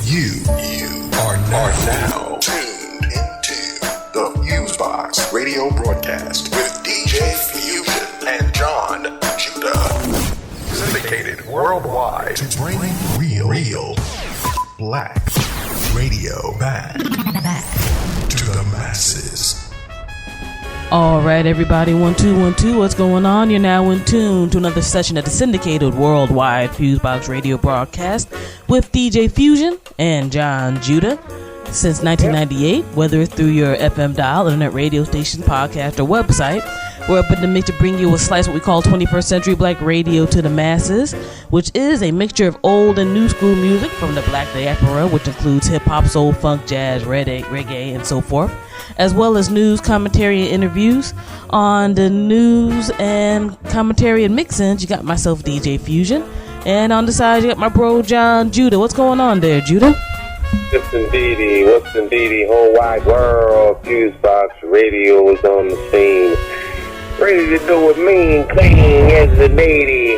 You are now tuned into the FuseBox Radio Broadcast with DJ Fusion and Jon Judah. Syndicated worldwide to bring real black radio back to the masses. All right, everybody, 1 2 1 2. What's going on? You're now in tune to another session of the syndicated worldwide FuseBox Radio Broadcast with DJ Fusion and Jon Judah. Since 1998, whether it's through your FM dial, internet radio station, podcast, or website, we're up in the mix to bring you a slice of what we call 21st century black radio to the masses, which is a mixture of old and new school music from the black diaspora, which includes hip-hop, soul, funk, jazz, reggae, and so forth, as well as news, commentary, and interviews. On the news and commentary and mix-ins, you got myself, DJ Fusion, and on the side, you got my bro, Jon Judah. What's going on there, Judah? What's indeedy, whole wide world, FuseBox Radio is on the scene. Ready to do it mean, clean as a lady.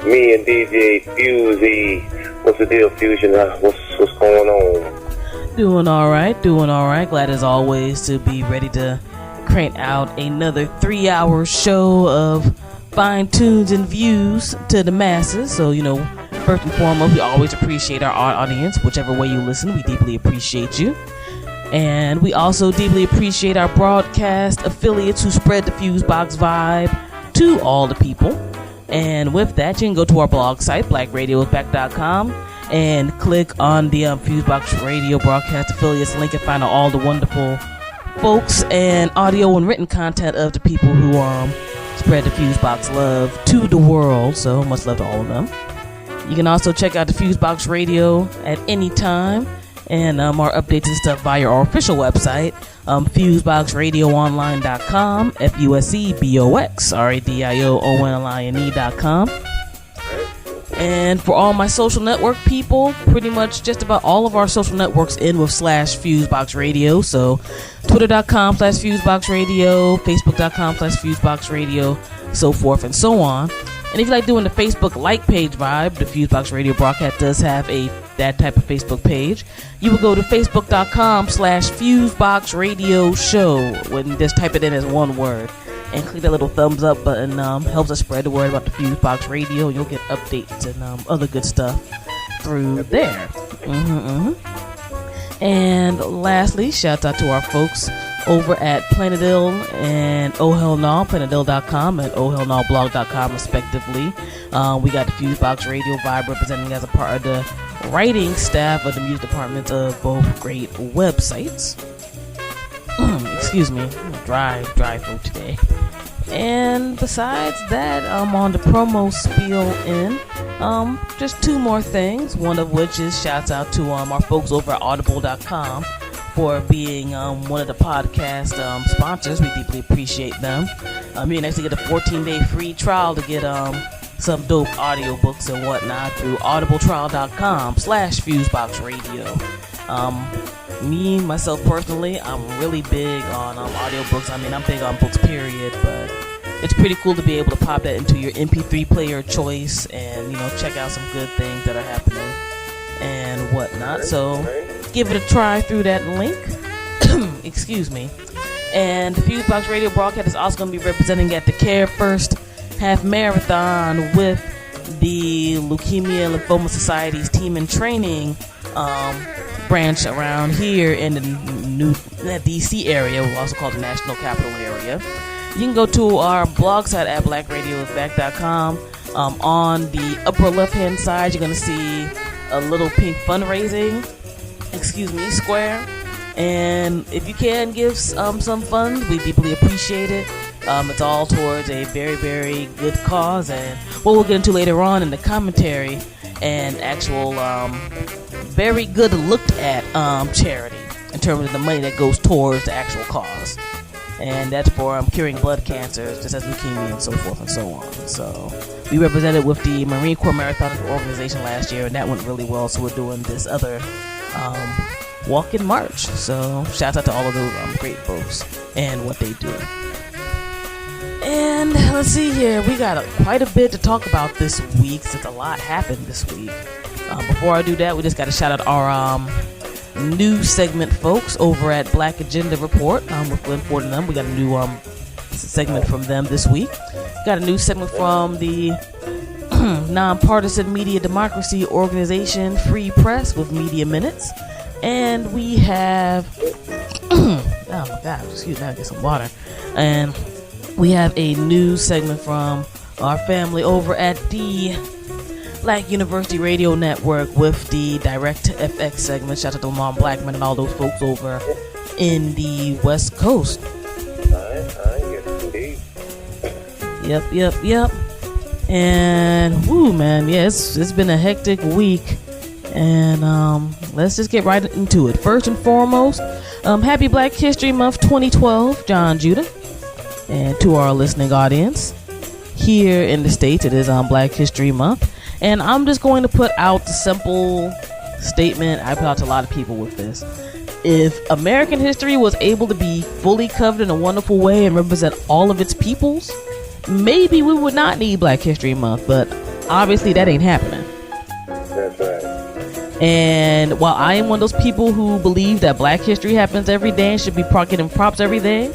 Me and DJ Fusey. What's the deal, Fusion? What's going on? Doing all right. Glad as always to be ready to crank out another 3-hour show of fine tunes and views to the masses. So, first and foremost, we always appreciate our audience, whichever way you listen. We deeply appreciate you. And we also deeply appreciate our broadcast affiliates who spread the FuseBox vibe to all the people. And with that, you can go to our blog site, blackradiosback.com, and click on the FuseBox Radio Broadcast affiliates link and find out all the wonderful folks and audio and written content of the people who spread the FuseBox love to the world. So much love to all of them. You can also check out the FuseBox Radio at any time. And our updates and stuff via our official website, FuseboxRadioOnline.com, FuseboxRadioOnline.com. And for all my social network people, pretty much just about all of our social networks end with /Fusebox Radio. So Twitter.com/Fusebox Radio, Facebook.com/Fusebox Radio, so forth and so on. And if you like doing the Facebook like page vibe, the FuseBox Radio Broadcast does have that type of Facebook page. You will go to Facebook.com/Fusebox Radio Show, and just type it in as one word, and click that little thumbs up button. Helps us spread the word about the FuseBox Radio. You'll get updates and other good stuff through there. And lastly, shout out to our folks over at Planet Ill and Oh Hell No, planetill.com and Oh Hell No blog.com respectively. We got the FuseBox Radio Vibe representing as a part of the writing staff of the music department of both great websites. Excuse me, I'm dry throat today. And besides that, I'm on the promo spiel in. Just 2 more things, one of which is shouts out to our folks over at audible.com for being one of the podcast sponsors. We deeply appreciate them. You can actually get a 14-day free trial to get some dope audiobooks and whatnot through audibletrial.com/Fusebox Radio. Me, myself personally, I'm really big on audiobooks. I'm big on books, period, but it's pretty cool to be able to pop that into your MP3 player of choice and, check out some good things that are happening and whatnot. So give it a try through that link. Excuse me. And the FuseBox Radio Broadcast is also going to be representing at the Care First Half Marathon with the Leukemia and Lymphoma Society's team and training branch around here in the new DC area, we also call the National Capital Area. You can go to our blog site at blackradiosback.com. On the upper left-hand side, you're going to see a little pink fundraising, square. And if you can give some funds, we deeply appreciate it. It's all towards a very, very good cause, and what we'll get into later on in the commentary and actual very good looked at charity in terms of the money that goes towards the actual cause. And that's for curing blood cancers, just as leukemia and so forth and so on. So we represented with the Marine Corps Marathon organization last year, and that went really well. So we're doing this other walk in March. So shout out to all of those great folks and what they do. And let's see here, we got quite a bit to talk about this week since a lot happened this week. Before I do that, we just got to shout out our new segment folks over at Black Agenda Report. With Glenn Ford and them, we got a new segment from them this week. Got a new segment from the nonpartisan media democracy organization Free Press with Media Minutes. And we have oh my god, excuse me, I get some water. And we have a new segment from our family over at the Black University Radio Network with the Direct FX segment. Shout out to Lamar Blackman and all those folks over in the West Coast. Yep. And woo, man, yeah, it's been a hectic week. And let's just get right into it. First and foremost, happy Black History Month 2012, Jon Judah. And to our listening audience, here in the States, it is Black History Month. And I'm just going to put out the simple statement I put out to a lot of people with this. If American history was able to be fully covered in a wonderful way and represent all of its peoples, maybe we would not need Black History Month, but obviously that ain't happening. That's right. And while I am one of those people who believe that Black history happens every day and should be getting props every day,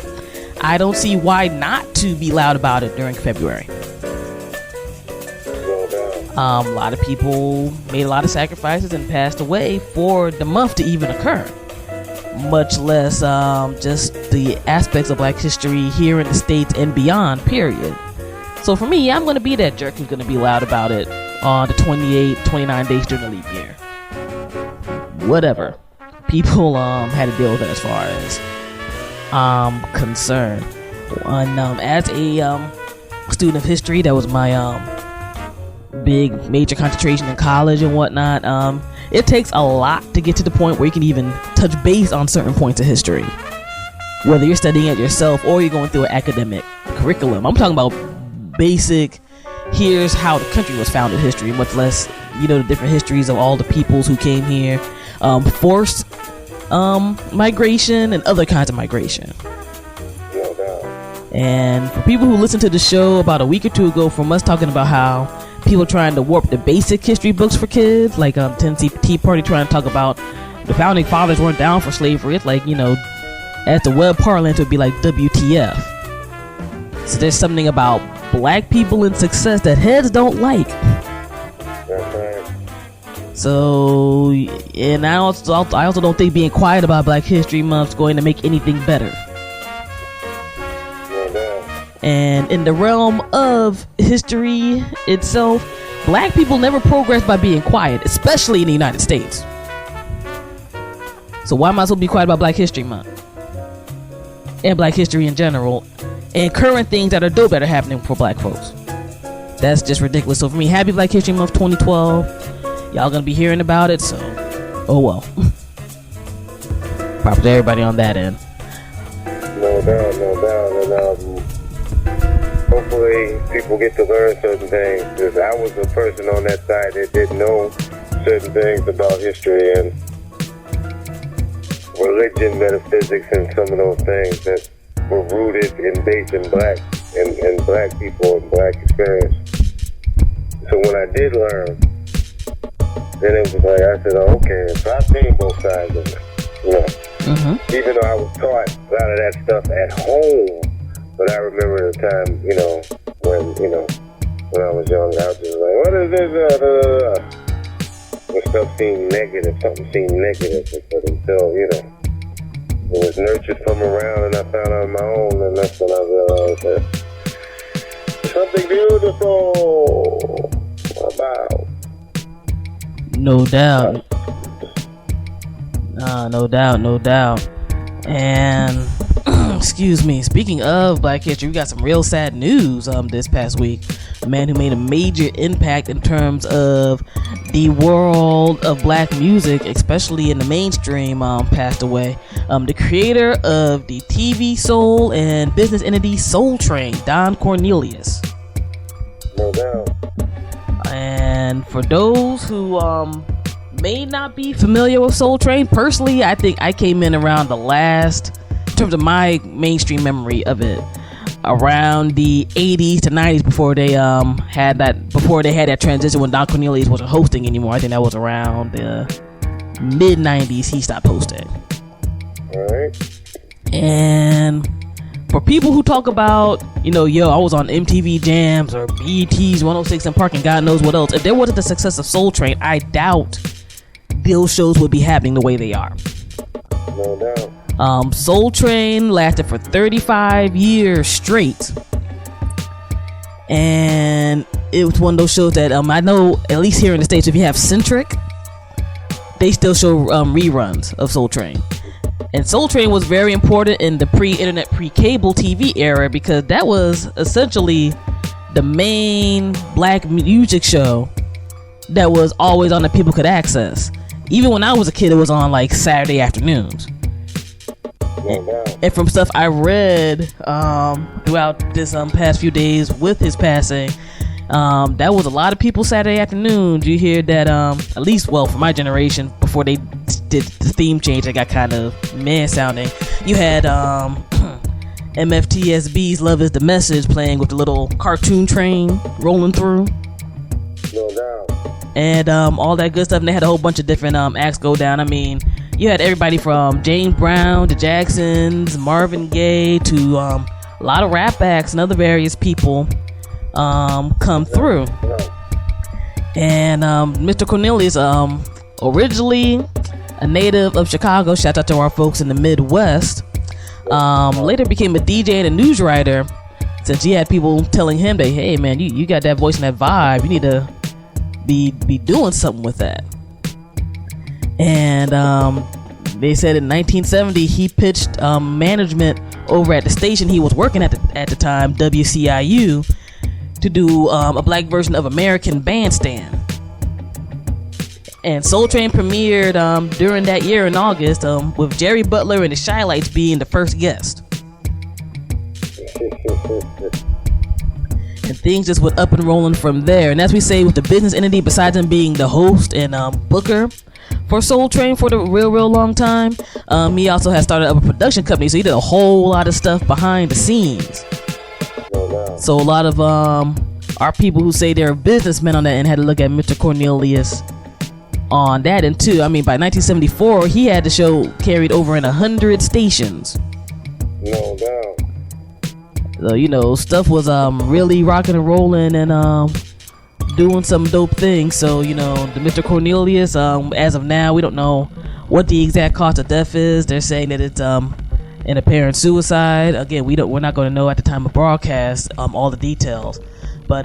I don't see why not to be loud about it during February. A lot of people made a lot of sacrifices and passed away for the month to even occur, much less just the aspects of Black history here in the States and beyond, period. So for me, I'm going to be that jerk who's going to be loud about it on the 29 days during the leap year. Whatever. People had to deal with it as far as I'm concerned. And as a student of history, that was my big major concentration in college and whatnot. It takes a lot to get to the point where you can even touch base on certain points of history, whether you're studying it yourself or you're going through an academic curriculum. I'm talking about basic, here's how the country was founded history, much less, the different histories of all the peoples who came here, forced migration and other kinds of migration. And for people who listened to the show about a week or two ago from us talking about how people trying to warp the basic history books for kids, like Tennessee Tea Party trying to talk about the founding fathers weren't down for slavery, it's like, as the web parlance would be like WTF. So there's something about Black people in success that heads don't like. So, and I also don't think being quiet about Black History Month is going to make anything better. And in the realm of history itself, Black people never progress by being quiet, especially in the United States. So why am I supposed to be quiet about Black History Month? And Black history in general, and current things that are dope that are happening for Black folks. That's just ridiculous. So for me, happy Black History Month 2012. Y'all gonna be hearing about it, so oh well. Props to everybody on that end. No doubt. And hopefully people get to learn certain things, because I was a person on that side that didn't know certain things about history and religion, metaphysics, and some of those things that were rooted and based in Black and Black people and Black experience. So when I did learn, then it was like, I said, oh, okay, so I've seen both sides of it. Even though I was taught a lot of that stuff at home, but I remember the time, when I was young, I was just like, what is this? When stuff seemed negative, something seemed negative, but until, it was nurtured from around and I found out on my own, and that's when I realized that something beautiful about. No doubt. No doubt. And excuse me, speaking of Black history, we got some real sad news this past week. A man who made a major impact in terms of the world of Black music, especially in the mainstream, passed away. The creator of the TV Soul and business entity Soul Train, Don Cornelius. No doubt. And for those who may not be familiar with Soul Train, personally, I think I came in around the last, in terms of my mainstream memory of it, around the 80s to 90s before they had that transition when Don Cornelius wasn't hosting anymore. I think that was around the mid 90s he stopped hosting. All right. And for people who talk about, I was on MTV Jams or BET's 106 and Park and God knows what else, if there wasn't the success of Soul Train, I doubt those shows would be happening the way they are. No doubt. Soul Train lasted for 35 years straight, and it was one of those shows that I know, at least here in the States, if you have Centric, they still show reruns of Soul Train. And Soul Train was very important in the pre-internet, pre-cable TV era, because that was essentially the main black music show that was always on that people could access. Even when I was a kid, it was on like Saturday afternoons. And from stuff I read throughout this past few days with his passing, that was a lot of people Saturday afternoons. You hear that, at least, well, for my generation, before they did the theme change, it got kind of man sounding. You had MFTSB's Love Is the Message playing with the little cartoon train rolling through. No doubt. And all that good stuff. And they had a whole bunch of different acts go down. I mean, you had everybody from James Brown to Jacksons, Marvin Gaye, to a lot of rap acts and other various people come through. And Mr. Cornelius, originally a native of Chicago, shout out to our folks in the Midwest, later became a DJ and a news writer, since he had people telling him that, hey man, you got that voice and that vibe, you need to be doing something with that. And they said in 1970 he pitched management over at the station he was working at the time, WCIU, to do a black version of American Bandstand. And Soul Train premiered during that year in August, with Jerry Butler and the Shy-Lights being the first guest. And things just went up and rolling from there. And as we say, with the business entity, besides him being the host and booker for Soul Train for the real long time, he also has started up a production company, so he did a whole lot of stuff behind the scenes. So a lot of our people who say they're businessmen on that end had to look at Mr. Cornelius on that end too. I mean, by 1974 he had the show carried over in 100 stations. No doubt. So stuff was really rocking and rolling and doing some dope things. So the Mr. Cornelius, as of now, we don't know what the exact cause of death is. They're saying that it's an apparent suicide. Again, we're not going to know at the time of broadcast all the details. But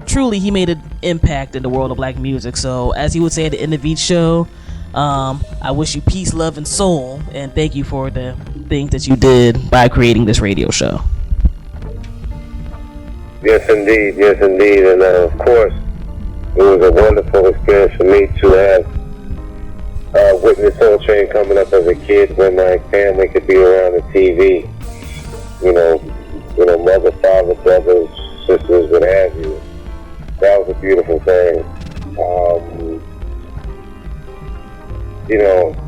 truly, he made an impact in the world of black music. So as he would say at the end of each show, I wish you peace, love, and soul, and thank you for the things that you did by creating this radio show. Yes, indeed. Yes, indeed. And of course, it was a wonderful experience for me to have witnessed Soul Train coming up as a kid when my family could be around the TV. Mother, father, brothers, sisters, what have you. That was a beautiful thing.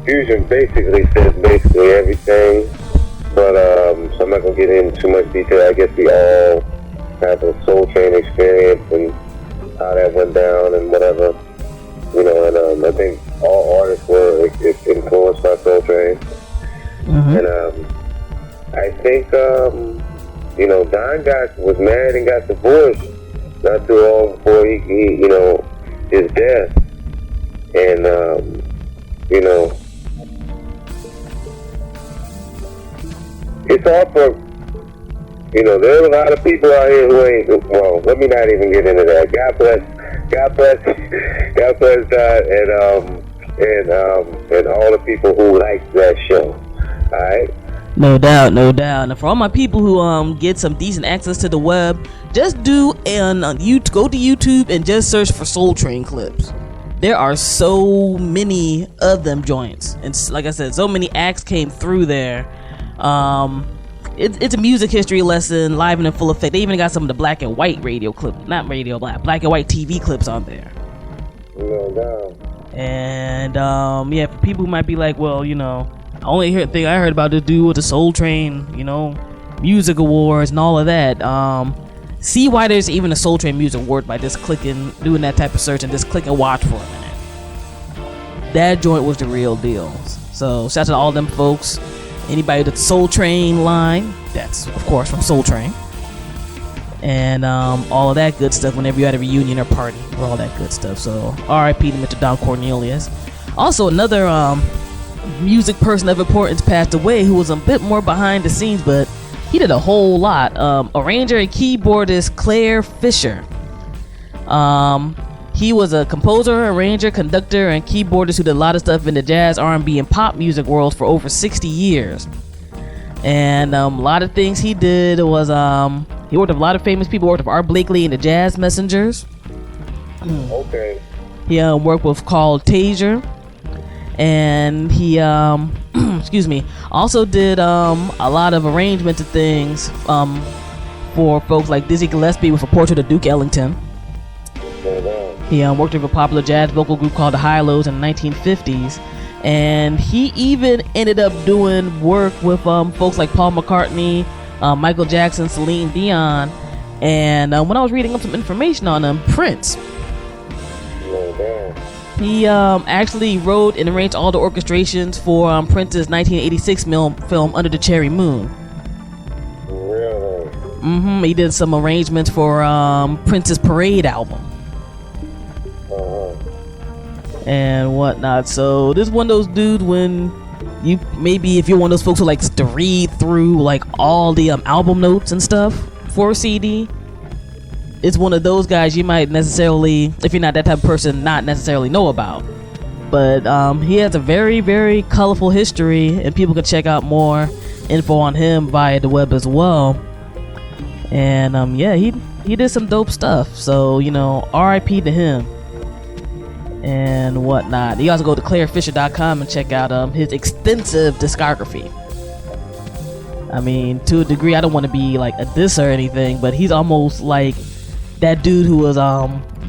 Fusion basically says everything, but so I'm not gonna get into too much detail. I guess we all have a Soul Train experience and how that went down and whatever. And I think all artists were influenced by Soul Train. Mm-hmm. And I think Don was married and got divorced not too long before he his death. And it's all for there's a lot of people out here who ain't, well, let me not even get into that. God bless Dad and all the people who like that show. Alright? No doubt. And for all my people who get some decent access to the web, just go to YouTube and just search for Soul Train clips. There are so many of them joints, and like I said, so many acts came through there. It's a music history lesson, live and in full effect. They even got some of the black and white radio clips, black and white TV clips on there. No doubt. And for people who might be like, well, the only thing I heard about this dude was the Soul Train, music awards and all of that. See why there's even a Soul Train Music Award by just doing that type of search and just click and watch for a minute. That joint was the real deal. So shout out to all them folks. Anybody that's Soul Train line, that's of course from Soul Train. And all of that good stuff whenever you had a reunion or party or all that good stuff. So R.I.P. to Mr. Don Cornelius. Also another music person of importance passed away who was a bit more behind the scenes, but he did a whole lot. Arranger and keyboardist Claire Fisher. He was a composer, arranger, conductor, and keyboardist who did a lot of stuff in the jazz, R&B, and pop music world for over 60 years. And a lot of things he did was he worked with a lot of famous people. Worked with Art Blakely and the Jazz Messengers. Okay. He worked with Carl Tazer, and he excuse me, also did a lot of arrangements and things for folks like Dizzy Gillespie with A Portrait of Duke Ellington. He worked with a popular jazz vocal group called the Hi-Lows in the 1950s, and he even ended up doing work with folks like Paul McCartney, Michael Jackson, Celine Dion, and when I was reading up some information on him, Prince. He actually wrote and arranged all the orchestrations for Prince's 1986 film Under the Cherry Moon. Really? He did some arrangements for Prince's Parade album. And whatnot. So this is one of those dudes when you maybe if you're one of those folks who likes to read through like all the album notes and stuff for a CD, it's one of those guys you might necessarily, if you're not that type of person, not necessarily know about. But he has a very, very colorful history, and people can check out more info on him via the web as well. And yeah, he did some dope stuff. So R.I.P. to him. And whatnot. You also go to clarefisher.com and check out his extensive discography. I mean, to a degree, I don't want to be like a diss or anything, but he's almost like that dude who was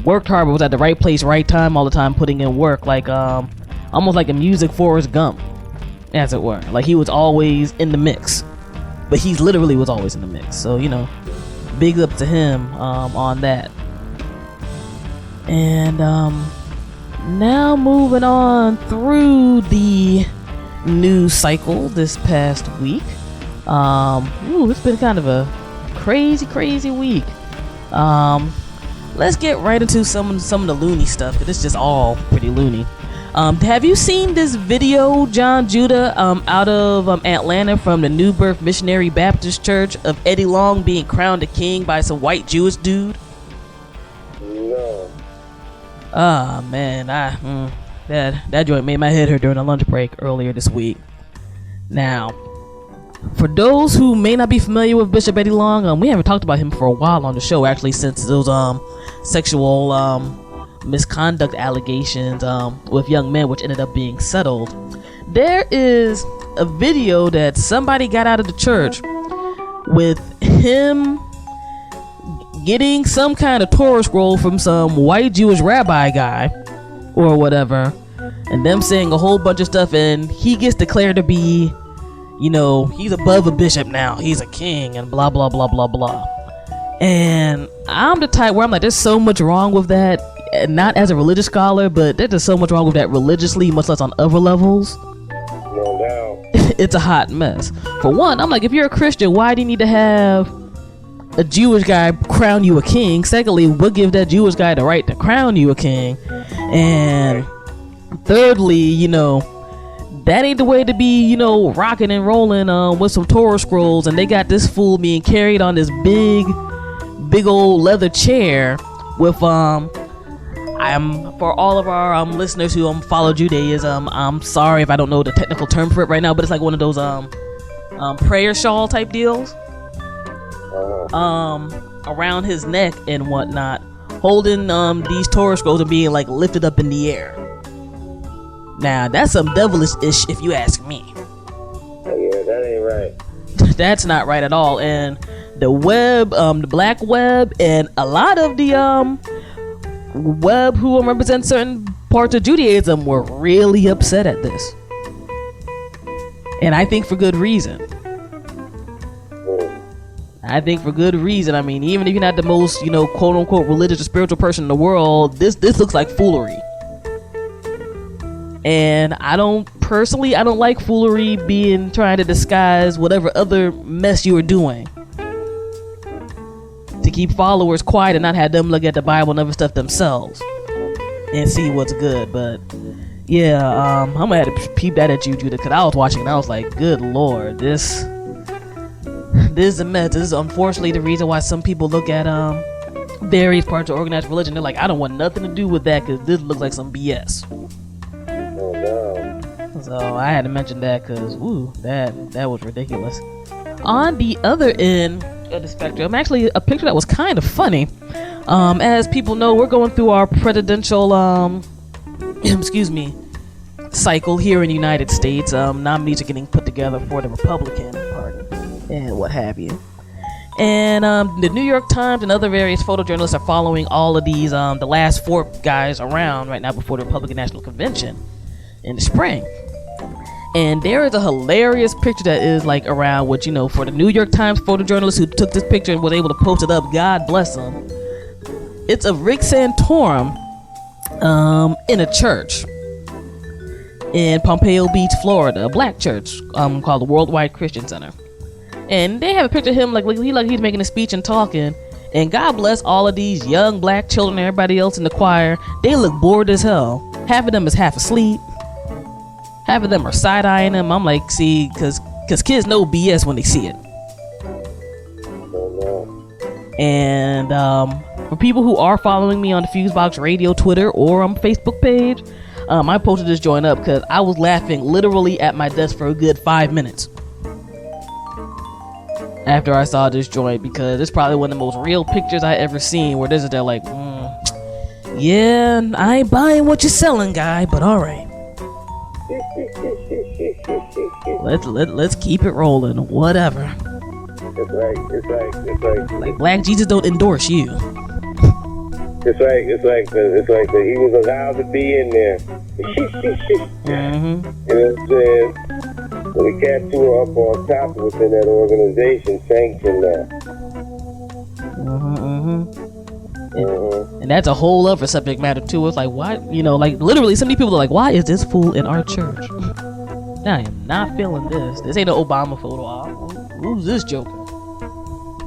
worked hard but was at the right place, right time, all the time, putting in work, like almost like a music Forrest Gump, as it were. Like he was always in the mix, but he literally was always in the mix. So big up to him on that. And now moving on through the news cycle this past week. It's been kind of a crazy week. Let's get right into some of the loony stuff, because it's just all pretty loony. Have you seen this video, Jon Judah, out of Atlanta from the New Birth Missionary Baptist Church of Eddie Long being crowned a king by some white Jewish dude? No. Ah, man, that joint made my head hurt during a lunch break earlier this week. Now, for those who may not be familiar with Bishop Eddie Long, we haven't talked about him for a while on the show, actually, since those sexual misconduct allegations with young men, which ended up being settled. There is a video that somebody got out of the church with him getting some kind of Torah scroll from some white Jewish rabbi guy or whatever, and them saying a whole bunch of stuff, and he gets declared to be, he's above a bishop now, he's a king, and blah blah blah blah blah. And I'm the type where I'm like, there's so much wrong with that, not as a religious scholar, but there's just so much wrong with that religiously, much less on other levels. No doubt. It's a hot mess. For one, I'm like, if you're a Christian, why do you need to have a Jewish guy crown you a king? Secondly, what gives that Jewish guy the right to crown you a king? And thirdly, that ain't the way to be, rocking and rolling with some Torah scrolls, and they got this fool being carried on this big old leather chair with for all of our listeners who follow Judaism, I'm sorry if I don't know the technical term for it right now, but it's like one of those prayer shawl type deals around his neck and whatnot, holding these Torah scrolls and being like lifted up in the air. Now that's some devilish-ish if you ask me. Yeah, that ain't right. That's not right at all. And the web, the black web, and a lot of the web who represent certain parts of Judaism were really upset at this, and I think for good reason. I think for good reason. I mean, even if you're not the most, quote unquote religious or spiritual person in the world, this looks like foolery. And I don't like foolery trying to disguise whatever other mess you are doing to keep followers quiet and not have them look at the Bible and other stuff themselves and see what's good. But yeah, I'm gonna have to peep that at you, Judah, because I was watching and I was like, good Lord, this is a mess. This is unfortunately the reason why some people look at various parts of organized religion. They're like, I don't want nothing to do with that because this looks like some BS. Oh no. So I had to mention that because that was ridiculous. On the other end of the spectrum, actually a picture that was kind of funny. As people know, we're going through our presidential cycle here in the United States. Nominees are getting put together for the Republican Party and what have you. And the New York Times and other various photojournalists are following all of these, the last 4 guys around right now before the Republican National Convention in the spring. And there is a hilarious picture that is like around, which, for the New York Times photojournalist who took this picture and was able to post it up, God bless him. It's of Rick Santorum in a church in Pompano Beach, Florida, a black church called the Worldwide Christian Center. And they have a picture of him like he's making a speech and talking. And God bless all of these young black children and everybody else in the choir. They look bored as hell. Half of them is half asleep. Half of them are side-eyeing him. I'm like, see, because kids know BS when they see it. And for people who are following me on the FuseBox Radio Twitter or on Facebook page, I posted this joint up because I was laughing literally at my desk for a good 5 minutes after I saw this joint, because it's probably one of the most real pictures I ever seen, where they're like, yeah, I ain't buying what you're selling, guy, but all right. Let's keep it rolling. Whatever. It's like Black Jesus don't endorse you. It's like he was allowed to be in there. Mm-hmm. And it says, so the cats who are up on top within that organization sanctioned that. And that's a whole other subject matter too. It's like, why, like literally so many people are like, why is this fool in our church? I am not feeling this. This ain't an Obama photo op. Who's this joker?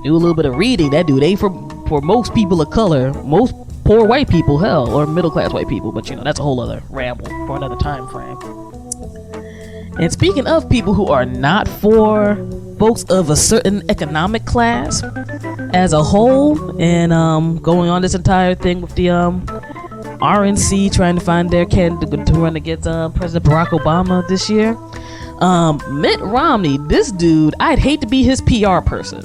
Do a little bit of reading. That dude ain't for most people of color, most poor white people, hell, or middle class white people. But that's a whole other ramble for another time frame. And speaking of people who are not for folks of a certain economic class as a whole, and going on this entire thing with the RNC trying to find their candidate to run against President Barack Obama this year, Mitt Romney, this dude, I'd hate to be his PR person.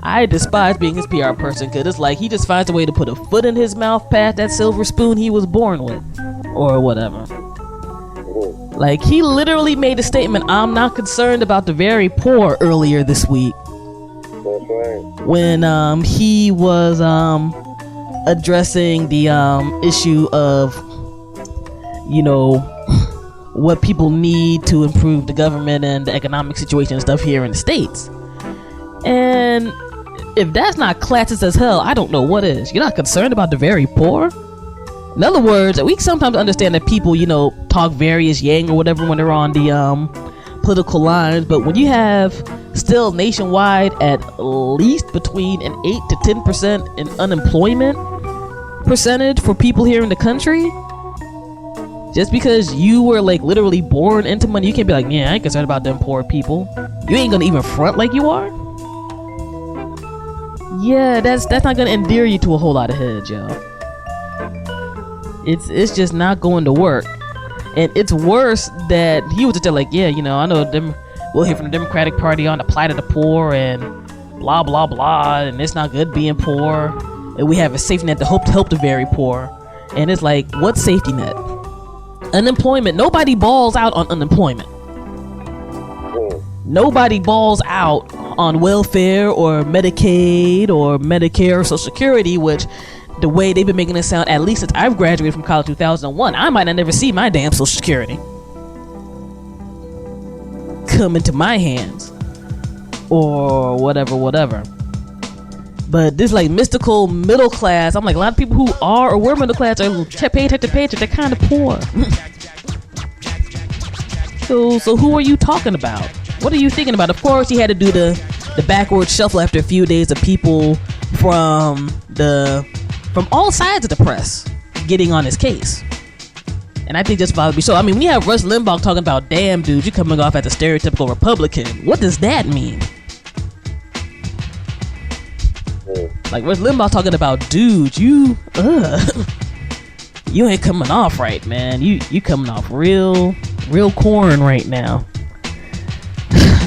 I despise being his PR person because it's like he just finds a way to put a foot in his mouth past that silver spoon he was born with, or whatever. Like, he literally made a statement, I'm not concerned about the very poor, earlier this week. When he was addressing the issue of, what people need to improve the government and the economic situation and stuff here in the States. And if that's not classist as hell, I don't know what is. You're not concerned about the very poor? In other words, we sometimes understand that people, talk various yang or whatever when they're on the political lines, but when you have still nationwide at least between an 8 to 10% in unemployment percentage for people here in the country, just because you were like literally born into money, you can't be like, yeah, I ain't concerned about them poor people. You ain't gonna even front like you are. Yeah, that's not gonna endear you to a whole lot of heads, yo. It's just not going to work. And it's worse that he was just there like, yeah, I know them. We'll hear from the Democratic Party on the plight of the poor and blah blah blah, and it's not good being poor. And we have a safety net to help the very poor. And it's like, what safety net? Unemployment. Nobody balls out on unemployment. Nobody balls out on welfare or Medicaid or Medicare or Social Security, which the way they've been making it sound, at least since I've graduated from college 2001, I might not never see my damn Social Security come into my hands. or whatever. But this like mystical middle class, I'm like, a lot of people who are or were middle class are paycheck to paycheck, they're kind of poor. So who are you talking about? What are you thinking about? Of course, he had to do the backward shuffle after a few days of people from all sides of the press getting on his case. And I think just about to be so. I mean, when you have Rush Limbaugh talking about, damn, dude, you're coming off as a stereotypical Republican. What does that mean? Like Rush Limbaugh talking about, dude, you ain't coming off right, man. You coming off real corn right now.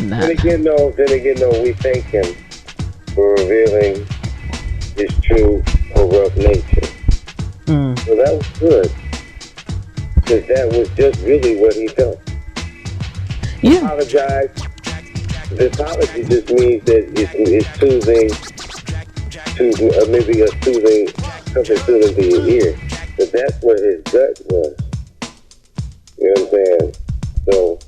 Nah. Then again, though, we thank him for revealing his true corrupt nature. So that was good. Because that was just really what he felt. Yeah. He apologized. The apology just means that it's soothing, maybe something soothing to your ear. But that's what his gut was. You know what I'm saying? So,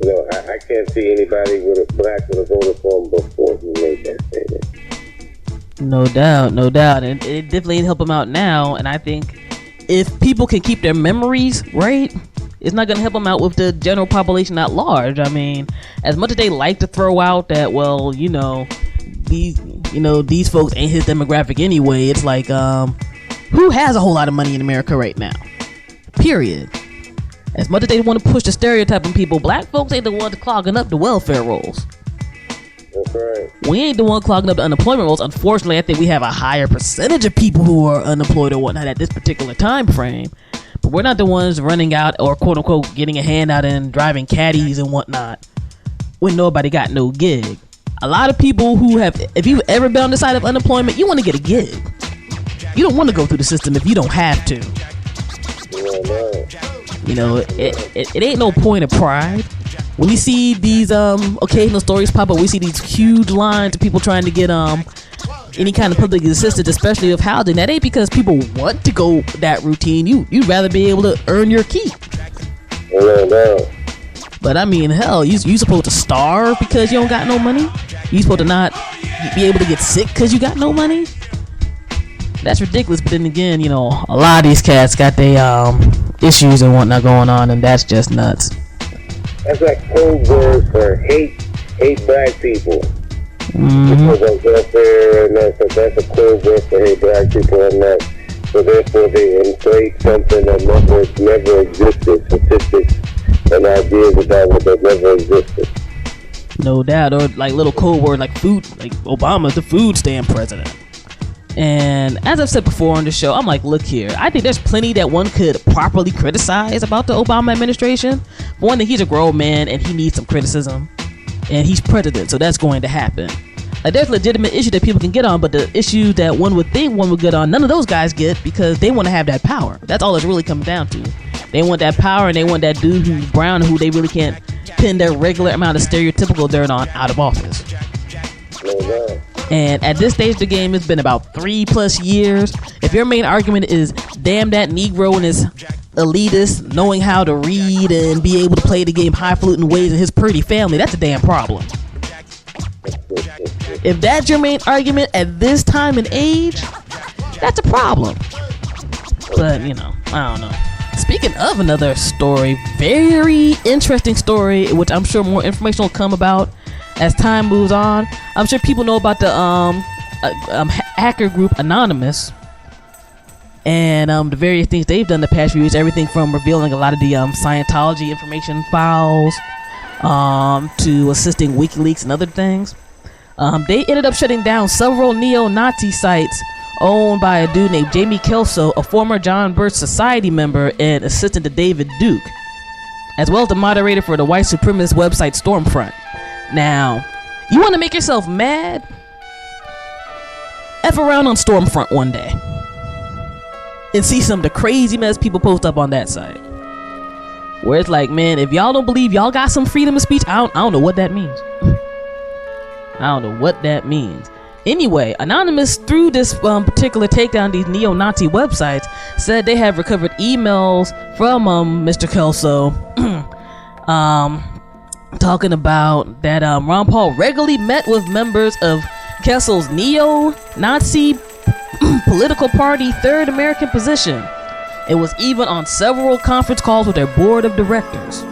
you know, I can't see anybody black would have voted for him before he made that statement. No doubt. And it definitely help him out now. And I think if people can keep their memories right, it's not going to help them out with the general population at large. I mean, as much as they like to throw out that, well, these folks ain't his demographic anyway, it's like, who has a whole lot of money in America right now? Period. As much as they want to push the stereotype on people, black folks ain't the ones clogging up the welfare rolls. That's right. We ain't the one clogging up the unemployment rolls. Unfortunately, I think we have a higher percentage of people who are unemployed or whatnot at this particular time frame. But we're not the ones running out or quote unquote getting a handout and driving caddies and whatnot when nobody got no gig. A lot of people who have, if you've ever been on the side of unemployment, you want to get a gig. You don't want to go through the system if you don't have to. You know, it ain't no point of pride. When you see these occasional stories pop up, we see these huge lines of people trying to get any kind of public assistance, especially of housing. That ain't because people want to go that routine. You'd rather be able to earn your keep. But I mean, hell, you supposed to starve because you don't got no money? You supposed to not be able to get sick because you got no money? That's ridiculous. But then again, you know, a lot of these cats got their issues and whatnot going on, and that's just nuts. That's like code words for hate black people. Because of welfare and that's a code word for hate black people and that. So therefore they inflate something that never existed. Statistics and ideas about what that never existed. No doubt. Or like little code word like food, like Obama's the food stamp president. And as I've said before on the show, I'm like, look here, I think there's plenty that one could properly criticize about the Obama administration. For one thing, he's a grown man and he needs some criticism, and he's president, so that's going to happen. Like, there's legitimate issue that people can get on, but the issue that one would think one would get on, none of those guys get because they want to have that power. That's all it's really coming down to. They want that power, and they want that dude who's brown who they really can't pin their regular amount of stereotypical dirt on out of office. And at this stage of the game, it's been about 3+ years. If your main argument is, damn that Negro and his elitist knowing how to read and be able to play the game highfalutin ways in his pretty family, that's a damn problem. If that's your main argument at this time and age, that's a problem. But, you know, I don't know. Speaking of another story, very interesting story, which I'm sure more information will come about as time moves on. I'm sure people know about the hacker group Anonymous and the various things they've done the past few years. Everything from revealing a lot of the Scientology information files to assisting WikiLeaks and other things. They ended up shutting down several neo-Nazi sites owned by a dude named Jamie Kelso, a former John Birch Society member and assistant to David Duke, as well as the moderator for the white supremacist website Stormfront. Now, you want to make yourself mad? F around on Stormfront one day and see some of the crazy mess people post up on that site, where it's like, man, if y'all don't believe y'all got some freedom of speech, I don't know what that means. I don't know what that means. Anyway, Anonymous, through this particular takedown, these neo-Nazi websites, said they have recovered emails from Mr. Kelso talking about that Ron Paul regularly met with members of Kessel's neo-Nazi political party Third American Position. It was even on several conference calls with their board of directors.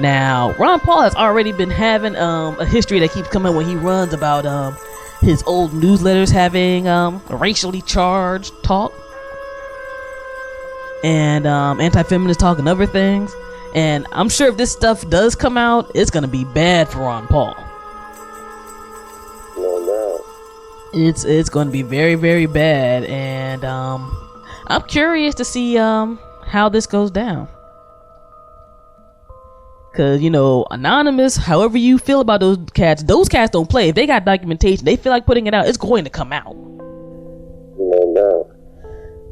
Now, Ron Paul has already been having a history that keeps coming when he runs about his old newsletters having racially charged talk and anti-feminist talk and other things. And I'm sure if this stuff does come out, it's gonna be bad for Ron Paul. No. It's gonna be very, very bad, and I'm curious to see how this goes down. Cause Anonymous, however you feel about those cats don't play. If they got documentation, they feel like putting it out, it's going to come out. No.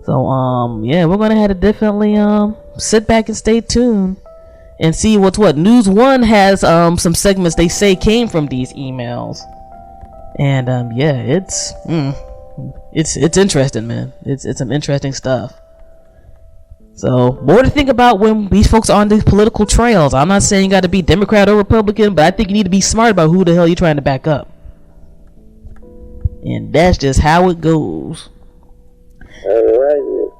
So yeah, we're gonna have to definitely sit back and stay tuned and see what's what. News One has some segments they say came from these emails, and yeah, it's interesting, man. It's some interesting stuff. So more to think about when these folks are on these political trails. I'm not saying you got to be Democrat or Republican, but I think you need to be smart about who the hell you're trying to back up, and that's just how it goes. All right.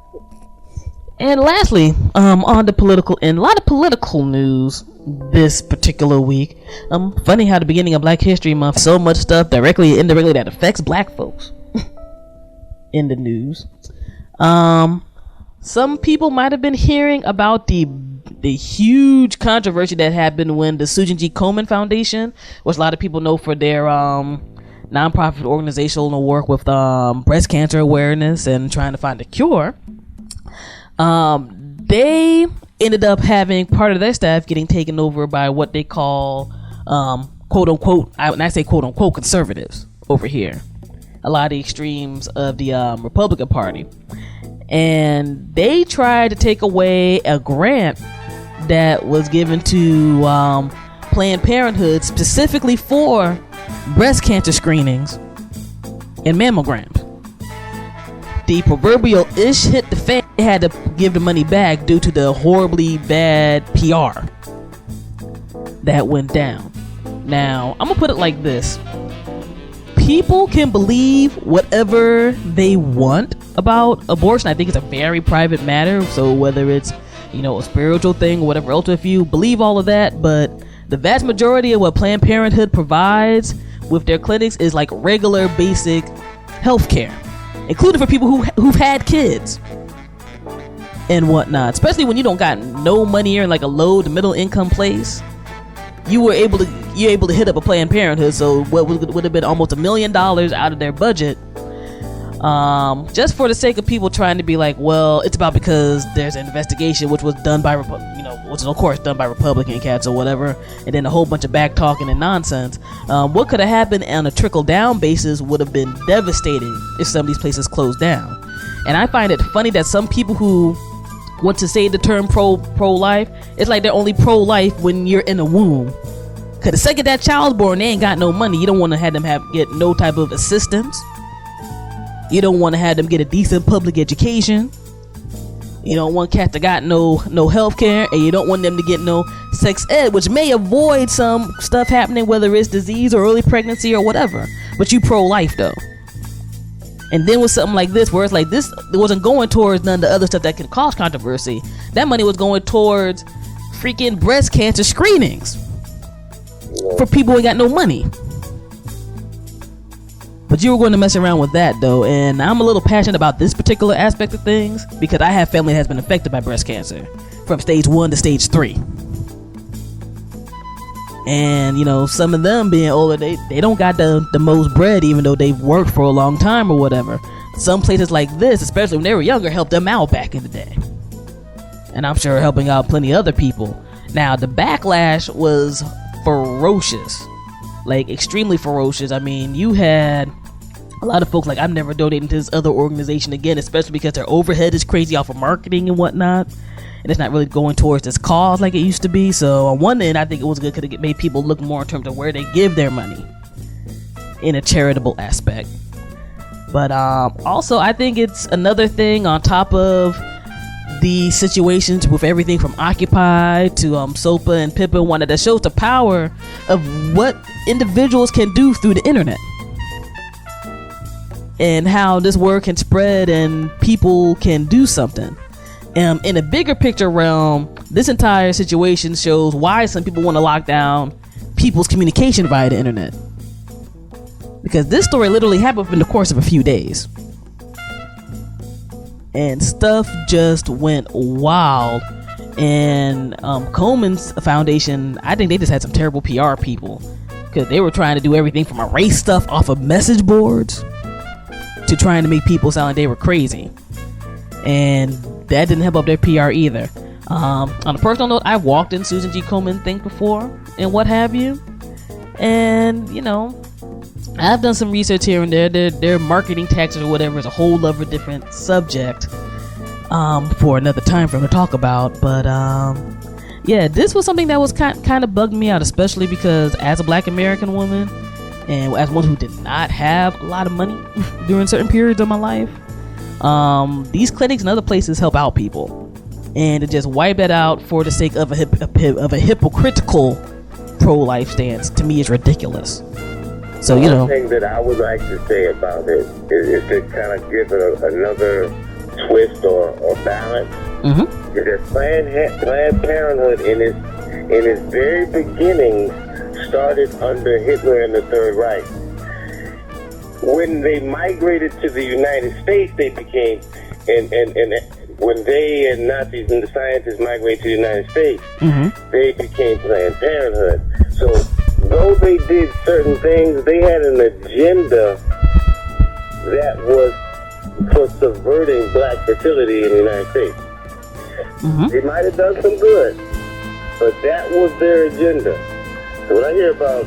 And lastly, on the political end, a lot of political news this particular week. Funny how the beginning of Black History Month, so much stuff directly and indirectly that affects black folks in the news. Some people might have been hearing about the huge controversy that happened when the Susan G. Komen Foundation, which a lot of people know for their nonprofit organizational work with breast cancer awareness and trying to find a cure. They ended up having part of their staff getting taken over by what they call quote unquote, and I say quote unquote, conservatives over here. A lot of the extremes of the Republican Party. And they tried to take away a grant that was given to Planned Parenthood specifically for breast cancer screenings and mammograms. The proverbial ish hit the fan. They had to give the money back due to the horribly bad PR that went down. Now, I'm gonna put it like this. People can believe whatever they want about abortion. I think it's a very private matter. So whether it's, a spiritual thing or whatever else, if you believe all of that, but the vast majority of what Planned Parenthood provides with their clinics is like regular basic health care, including for people who've had kids and whatnot. Especially when you don't got no money, you're in like a low to middle income place. You're able to hit up a Planned Parenthood. So what would have been almost $1 million out of their budget, just for the sake of people trying to be like, well, it's about because there's an investigation which was done by which is of course done by Republican cats or whatever, and then a whole bunch of back talking and nonsense. What could have happened on a trickle down basis would have been devastating if some of these places closed down. And I find it funny that some people who want to say the term pro-life, it's like they're only pro-life when you're in a womb. Cause the second that child's born, they ain't got no money. You don't want to have them get no type of assistance. You don't want to have them get a decent public education. You don't want cats that got no health care, and you don't want them to get no sex ed, which may avoid some stuff happening, whether it's disease or early pregnancy or whatever. But you pro-life though. And then with something like this, where it's like this, it wasn't going towards none of the other stuff that can cause controversy. That money was going towards freaking breast cancer screenings for people who ain't got no money. But you were going to mess around with that though, and I'm a little passionate about this particular aspect of things because I have family that has been affected by breast cancer from stage 1 to stage 3. And some of them being older, they don't got the most bread, even though they've worked for a long time or whatever. Some places like this, especially when they were younger, helped them out back in the day, and I'm sure helping out plenty of other people. Now the backlash was ferocious, like extremely ferocious. I mean, you had a lot of folks like, I'm never donating to this other organization again, especially because their overhead is crazy off of marketing and whatnot, and it's not really going towards this cause like it used to be. So on one end, I think it was good because it made people look more in terms of where they give their money in a charitable aspect. But also I think it's another thing on top of these situations with everything from Occupy to SOPA and Pippa and that shows the power of what individuals can do through the internet and how this word can spread and people can do something. In a bigger picture realm, this entire situation shows why some people want to lock down people's communication via the internet, because this story literally happened in the course of a few days. And stuff just went wild. And Coleman's foundation, I think they just had some terrible PR people, because they were trying to do everything from erase stuff off of message boards to trying to make people sound like they were crazy. And that didn't help up their PR either. On a personal note, I've walked in Susan G. Komen thing before and what have you. And, you know, I've done some research here and there. Their marketing tactics or whatever is a whole other different subject for another time for them to talk about. But yeah, this was something that was kind of bugging me out, especially because as a Black American woman and as one who did not have a lot of money during certain periods of my life, these clinics and other places help out people, and to just wipe that out for the sake of a hypocritical pro-life stance, to me, is ridiculous. So, you know, one thing that I would like to say about it is to kind of give it another twist or balance. Is that Planned Parenthood in its very beginning started under Hitler and the Third Reich. When they migrated to the United States, they became, and when they and Nazis and the scientists migrated to the United States, they became Planned Parenthood. So though they did certain things, they had an agenda that was for subverting black fertility in the United States. They might have done some good, but that was their agenda. So when I hear about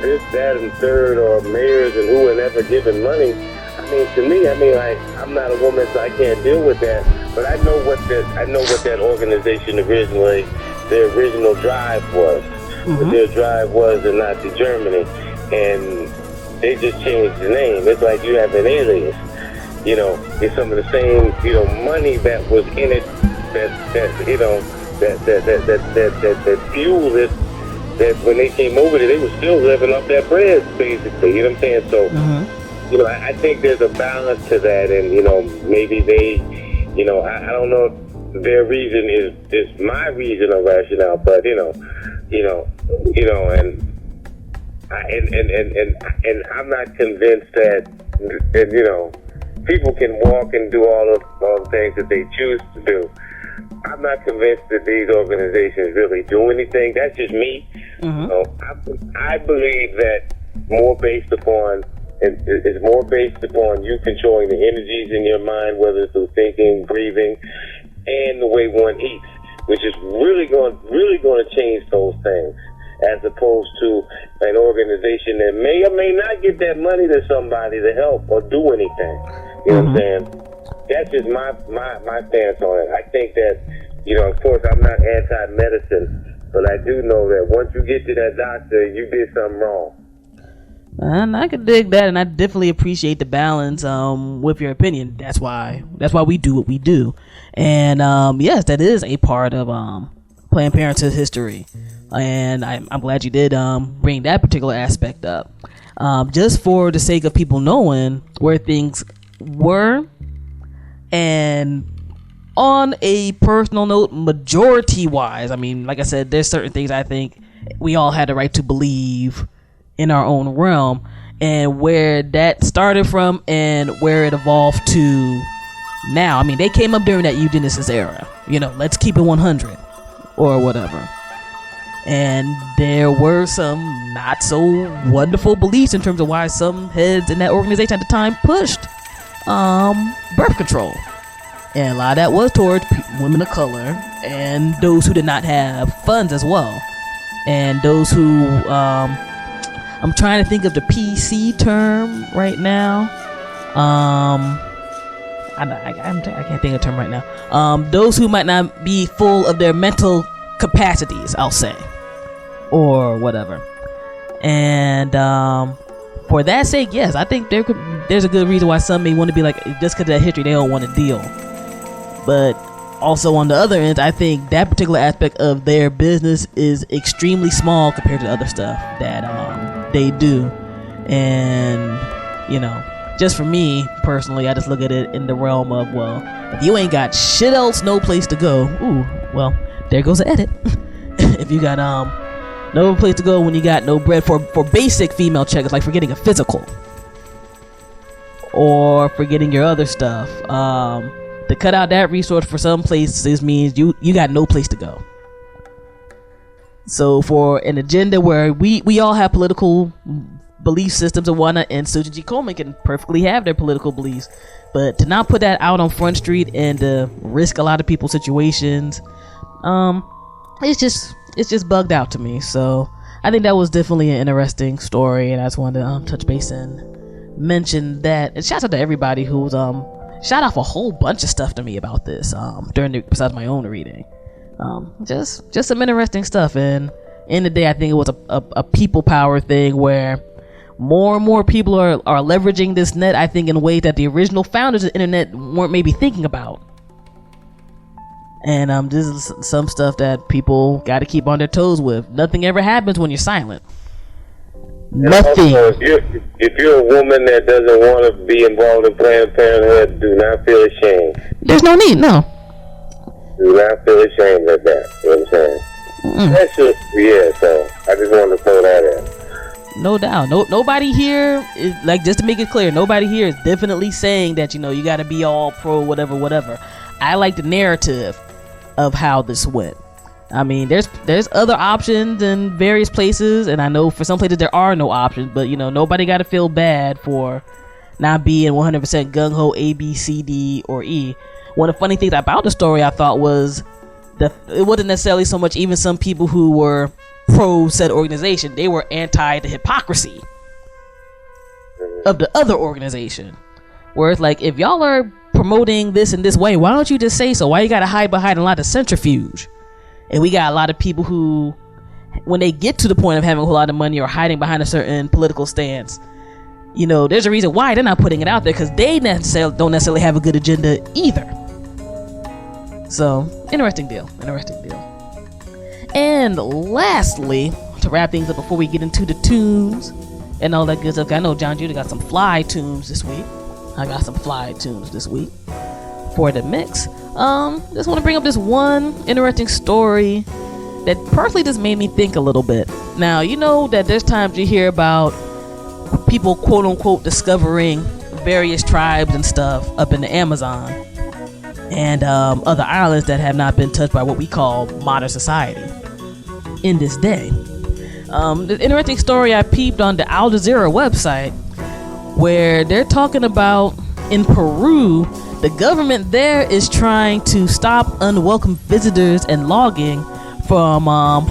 this, that, and third, or mayors and who and ever giving money, I mean, to me, like, I'm not a woman, so I can't deal with that. But I know what that organization originally, their original drive was. What their drive was in Nazi Germany, and they just changed the name. It's like you have an alias. You know, it's some of the same, you know, money that was in it that fueled it. That when they came over there, they were still living off that bread, basically. You know what I'm saying? So, you know, I think there's a balance to that, and, you know, maybe they, you know, I don't know if their reason is my reason or rationale, but, and I'm not convinced that, you know, people can walk and do all the things that they choose to do. I'm not convinced that these organizations really do anything. That's just me. I believe that more based upon you controlling the energies in your mind, whether through thinking, breathing, and the way one eats, which is really going to change those things, as opposed to an organization that may or may not get that money to somebody to help or do anything. You know what I'm saying? That's just my stance on it. I think that, you know, of course, I'm not anti-medicine, but I do know that once you get to that doctor, you did something wrong. And I can dig that, and I definitely appreciate the balance with your opinion. That's why we do what we do. And yes, that is a part of Planned Parenthood history, and I'm glad you did bring that particular aspect up, just for the sake of people knowing where things were. And on a personal note, majority wise, I mean, like I said, there's certain things I think we all had the right to believe in our own realm, and where that started from and where it evolved to now. I mean, they came up during that eugenicist era, you know, let's keep it 100 or whatever. And there were some not so wonderful beliefs in terms of why some heads in that organization at the time pushed birth control. And a lot of that was towards women of color and those who did not have funds as well. And those who, I'm trying to think of the PC term right now. I can't think of the term right now. Those who might not be full of their mental capacities, I'll say, or whatever. And for that sake, yes, I think there's a good reason why some may want to be like, just because of that history, they don't want to deal. But also on the other end, I think that particular aspect of their business is extremely small compared to other stuff that they do. And you know, just for me personally, I just look at it in the realm of, well, if you ain't got shit else, no place to go, ooh, well, there goes the edit. If you got no place to go when you got no bread for basic female checkers, like for getting a physical or for getting your other stuff, to cut out that resource for some places means you got no place to go. So for an agenda where we all have political belief systems and whatnot, and Susan G. Komen can perfectly have their political beliefs, but to not put that out on Front Street and to risk a lot of people's situations, it's just bugged out to me. So I think that was definitely an interesting story, and I just wanted to touch base and mention that. And shout out to everybody who's shout off a whole bunch of stuff to me about this besides my own reading. Just some interesting stuff. And in the day, I think it was a people power thing where more and more people are leveraging this net, I think, in ways that the original founders of the internet weren't maybe thinking about. And this is some stuff that people got to keep on their toes with. Nothing ever happens when you're silent. Nothing. Also, if you're a woman that doesn't want to be involved in Planned Parenthood, do not feel ashamed. There's no need, no. Do not feel ashamed of that. You know what I'm saying? That's just, yeah, so I just wanted to throw that in. No doubt. Nobody here is, like, just to make it clear, nobody here is definitely saying that, you know, you got to be all pro, whatever. I like the narrative of how this went. I mean, there's other options in various places, and I know for some places there are no options, but, you know, nobody got to feel bad for not being 100% gung-ho A, B, C, D, or E. One of the funny things about the story I thought was that it wasn't necessarily so much even some people who were pro said organization, they were anti the hypocrisy of the other organization. Where it's like, if y'all are promoting this in this way, why don't you just say so? Why you gotta hide behind a lot of centrifuge? And we got a lot of people who, when they get to the point of having a whole lot of money or hiding behind a certain political stance, you know, there's a reason why they're not putting it out there, because they don't necessarily have a good agenda either. So, interesting deal. And lastly, to wrap things up before we get into the tunes and all that good stuff, I know Jon Judah got some fly tunes this week. I got some fly tunes this week for the mix. Just want to bring up this one interesting story that personally just made me think a little bit. Now, you know that there's times you hear about people, quote unquote, discovering various tribes and stuff up in the Amazon and other islands that have not been touched by what we call modern society in this day. The interesting story I peeped on the Al Jazeera website, where they're talking about in Peru, the government there is trying to stop unwelcome visitors and logging from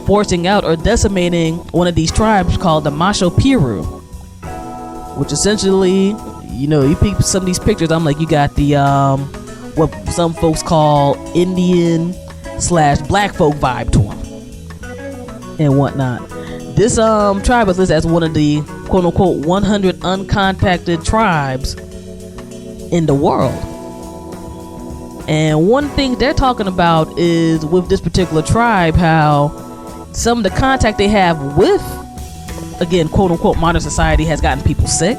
forcing out or decimating one of these tribes called the Macho Piru, which essentially, you know, you peep some of these pictures, I'm like, you got the what some folks call Indian/black folk vibe to them and whatnot. This tribe was listed as one of the quote unquote 100 uncontacted tribes in the world. And one thing they're talking about is with this particular tribe, how some of the contact they have with, again, quote unquote modern society has gotten people sick.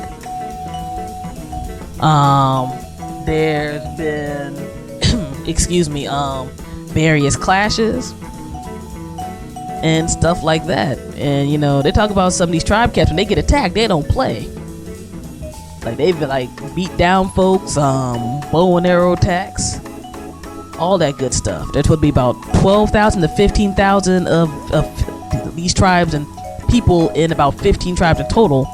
There's been various clashes and stuff like that. And you know, they talk about some of these tribe captains, when they get attacked, they don't play. Like, they've like beat down folks, bow and arrow attacks, all that good stuff. There's would be about 12,000 to 15,000 of these tribes and people in about 15 tribes in total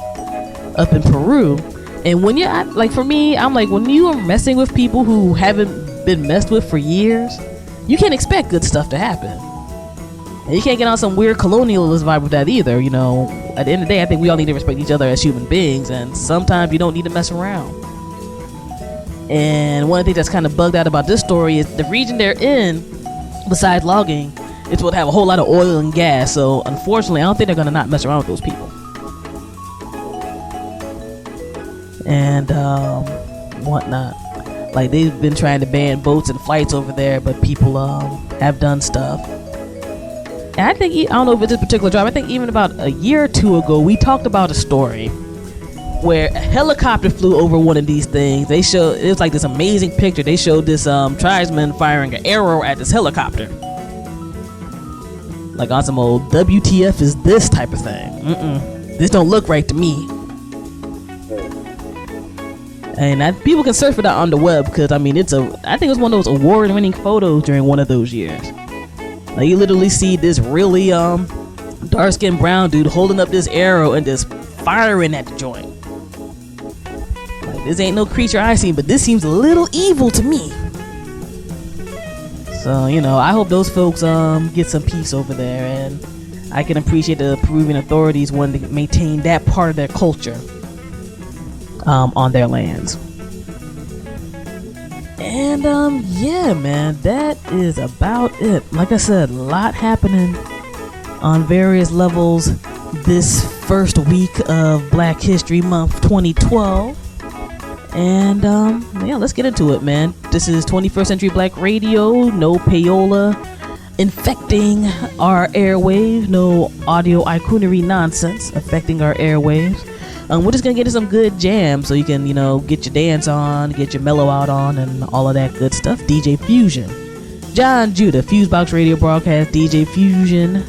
up in Peru. And when you're like, for me, I'm like, when you are messing with people who haven't been messed with for years, you can't expect good stuff to happen. And you can't get on some weird colonialist vibe with that either. You know, at the end of the day, I think we all need to respect each other as human beings, and sometimes you don't need to mess around. And one of the things that's kind of bugged out about this story is the region they're in, besides logging, it's what have a whole lot of oil and gas. So unfortunately, I don't think they're gonna not mess around with those people. And whatnot. Like, they've been trying to ban boats and flights over there, but people have done stuff. And I think, I don't know if it's this particular drive, I think even about a year or two ago, we talked about a story where a helicopter flew over one of these things. They showed, it was like this amazing picture. They showed this tribesman firing an arrow at this helicopter. Like on some old WTF is this type of thing. This don't look right to me. And people can search for that on the web, because I mean I think it was one of those award-winning photos during one of those years. Like, you literally see this really dark-skinned brown dude holding up this arrow and just firing at the joint. Like, this ain't no creature I seen, but this seems a little evil to me. So, you know, I hope those folks get some peace over there, and I can appreciate the Peruvian authorities wanting to maintain that part of their culture on their lands. And yeah, man, that is about it. Like I said, a lot happening on various levels this first week of Black History Month 2012. And yeah, let's get into it, man. This is 21st Century Black Radio. No payola infecting our airwaves. No audio icoonery nonsense affecting our airwaves. We're just gonna get into some good jams so you can, you know, get your dance on, get your mellow out on, and all of that good stuff. DJ Fusion Jon Judah, FuseBox Radio Broadcast. DJ Fusion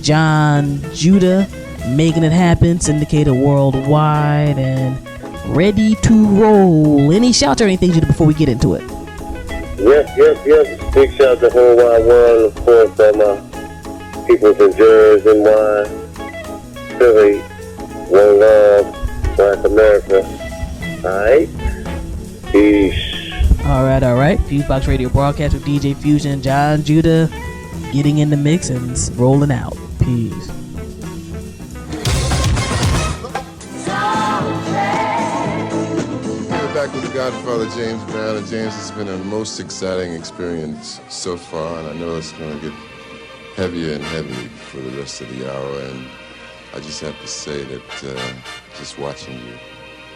Jon Judah, making it happen, syndicated worldwide, and ready to roll. Any shouts or anything, Judah, before we get into it? Yes. Big shout to the whole wide world, of course, all my people in Jersey, NY, Philly, one love, Black America. Alright? Peace. Alright. FuseBox Radio Broadcast with DJ Fusion Jon Judah getting in the mix and rolling out. Peace. Back with the Godfather James Brown, and James, has been a most exciting experience so far, and I know it's going to get heavier and heavier for the rest of the hour, and I just have to say that just watching you,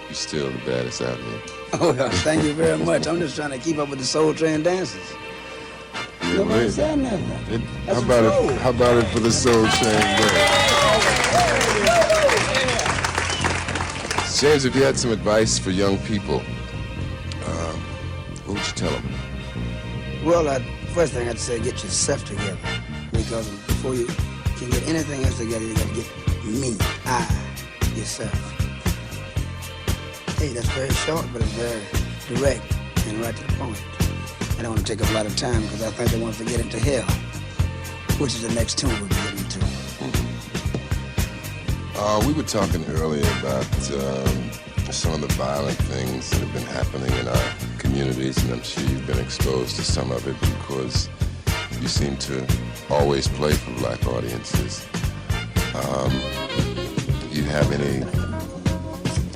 you're still the baddest out here. Oh, thank you very much. I'm just trying to keep up with the Soul Train dancers. Yeah, Nobody said nothing. How about it for the Soul Train band? James, if you had some advice for young people, what would you tell them? Well, first thing I'd say, get yourself together. Because before you can get anything else together, you got to get me, yourself. Hey, that's very short, but it's very direct and right to the point. I don't want to take up a lot of time because I think they want to get into hell, which is the next tune we'll be getting to. We were talking earlier about some of the violent things that have been happening in our communities, and I'm sure you've been exposed to some of it because you seem to always play for black audiences. You have any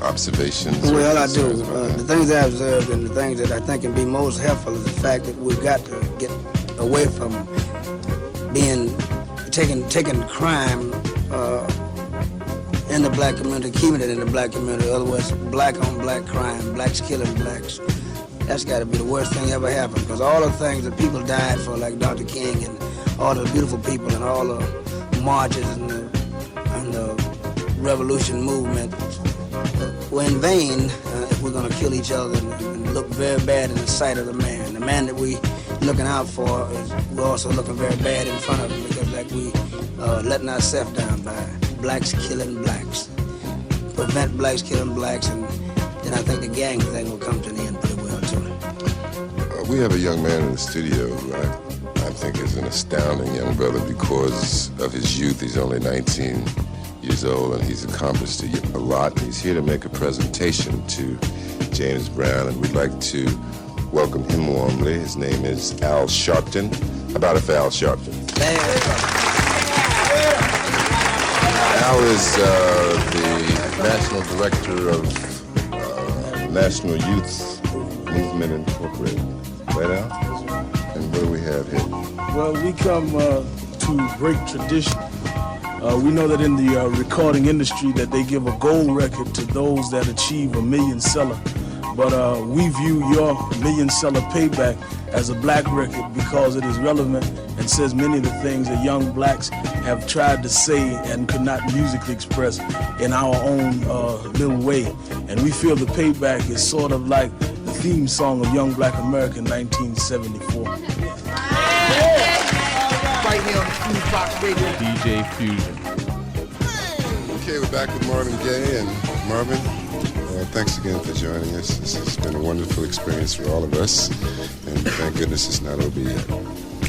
observations? Well, I do. The things I observed and the things that I think can be most helpful is the fact that we've got to get away from taking crime in the black community, keeping it in the black community. In other words, black on black crime, blacks killing blacks. That's got to be the worst thing ever happened, because all the things that people died for, like Dr. King and all the beautiful people and all the marches and the revolution movement were in vain if we're going to kill each other and look very bad in the sight of the man. The man that we looking out for, we're also looking very bad in front of him, because like we letting ourselves down by blacks killing blacks. Prevent blacks killing blacks, and then I think the gang thing will come to an end pretty well too. We have a young man in the studio who I think is an astounding young brother because of his youth. He's only 19 years old and he's accomplished a lot. He's here to make a presentation to James Brown, and we'd like to welcome him warmly. His name is Al Sharpton. How about it for Al Sharpton? Al is the National Director of National Youth Movement Incorporated. Right, Al? And what do we have here? Well, we come to break tradition. We know that in the recording industry that they give a gold record to those that achieve a million seller. but we view your million-seller Payback as a black record because it is relevant and says many of the things that young blacks have tried to say and could not musically express in our own little way. And we feel the Payback is sort of like the theme song of Young Black America in 1974. Right here on the FuseBox Radio. DJ Fusion. Okay, we're back with Marvin Gaye and Marvin. Thanks again for joining us. This has been a wonderful experience for all of us, and thank goodness it's not over yet.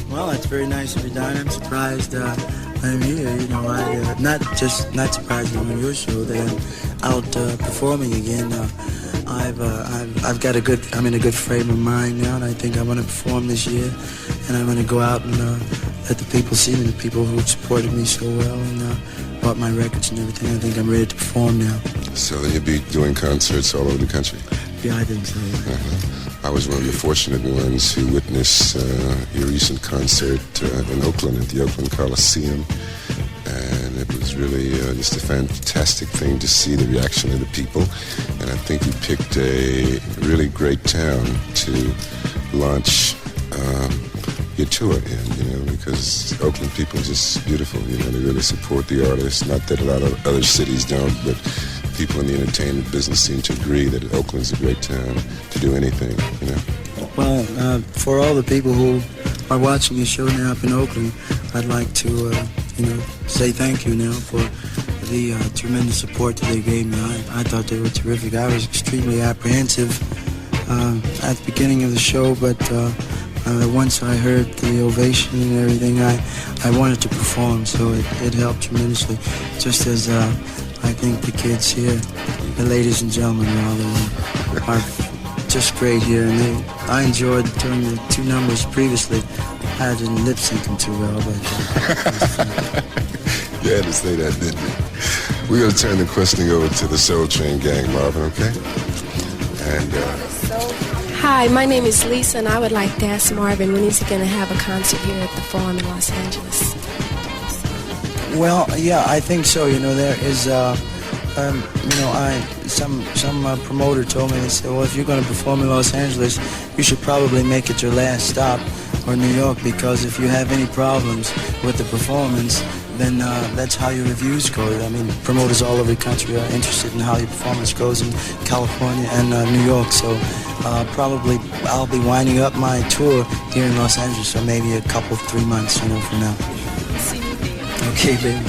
Well, it's very nice to be done. I'm surprised I'm here. You know, I not surprised I'm on your show that I'm out performing again. I'm in a good frame of mind now, and I think I want to perform this year, and I'm going to go out and let the people see me, the people who supported me so well and bought my records and everything. I think I'm ready to perform now. So then you'll be doing concerts all over the country? Yeah, I think so. Yeah. I was one of the fortunate ones who witnessed your recent concert in Oakland at the Oakland Coliseum. And it was really just a fantastic thing to see the reaction of the people. And I think you picked a really great town to launch your tour in, you know, because Oakland people are just beautiful. You know, they really support the artists. Not that a lot of other cities don't, but people in the entertainment business seem to agree that Oakland's a great town to do anything, you know. Well, for all the people who are watching your show now up in Oakland, I'd like to, say thank you now for the tremendous support that they gave me. I thought they were terrific. I was extremely apprehensive at the beginning of the show, but once I heard the ovation and everything, I wanted to perform, so it helped tremendously. Just as I think the kids here, the ladies and gentlemen, are just great here, and I enjoyed doing the two numbers previously. I didn't lip sync them too well, but you had to say that, didn't you? We're going to turn the questioning over to the Soul Train gang, Marvin, okay? And hi, my name is Lisa, and I would like to ask Marvin when he's going to have a concert here at the Forum in Los Angeles. Well, yeah, I think so. You know, there is, some promoter told me, they said, well, if you're going to perform in Los Angeles, you should probably make it your last stop, or New York, because if you have any problems with the performance, then that's how your reviews go. I mean, promoters all over the country are interested in how your performance goes in California and New York, so probably I'll be winding up my tour here in Los Angeles, so maybe a couple, 3 months, from now. Okay, baby.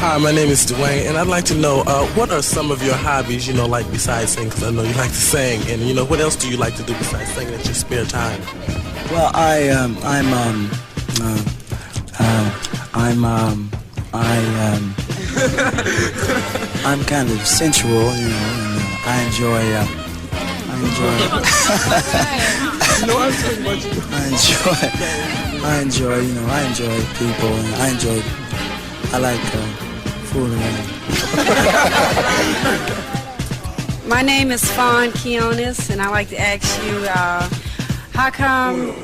Hi, my name is Dwayne, and I'd like to know what are some of your hobbies, like besides singing, because I know you like to sing, and what else do you like to do besides singing at your spare time? Well, I'm kind of sensual, and I enjoy people, and I like fooling around. My name is Fawn Keonis, and I like to ask you, how come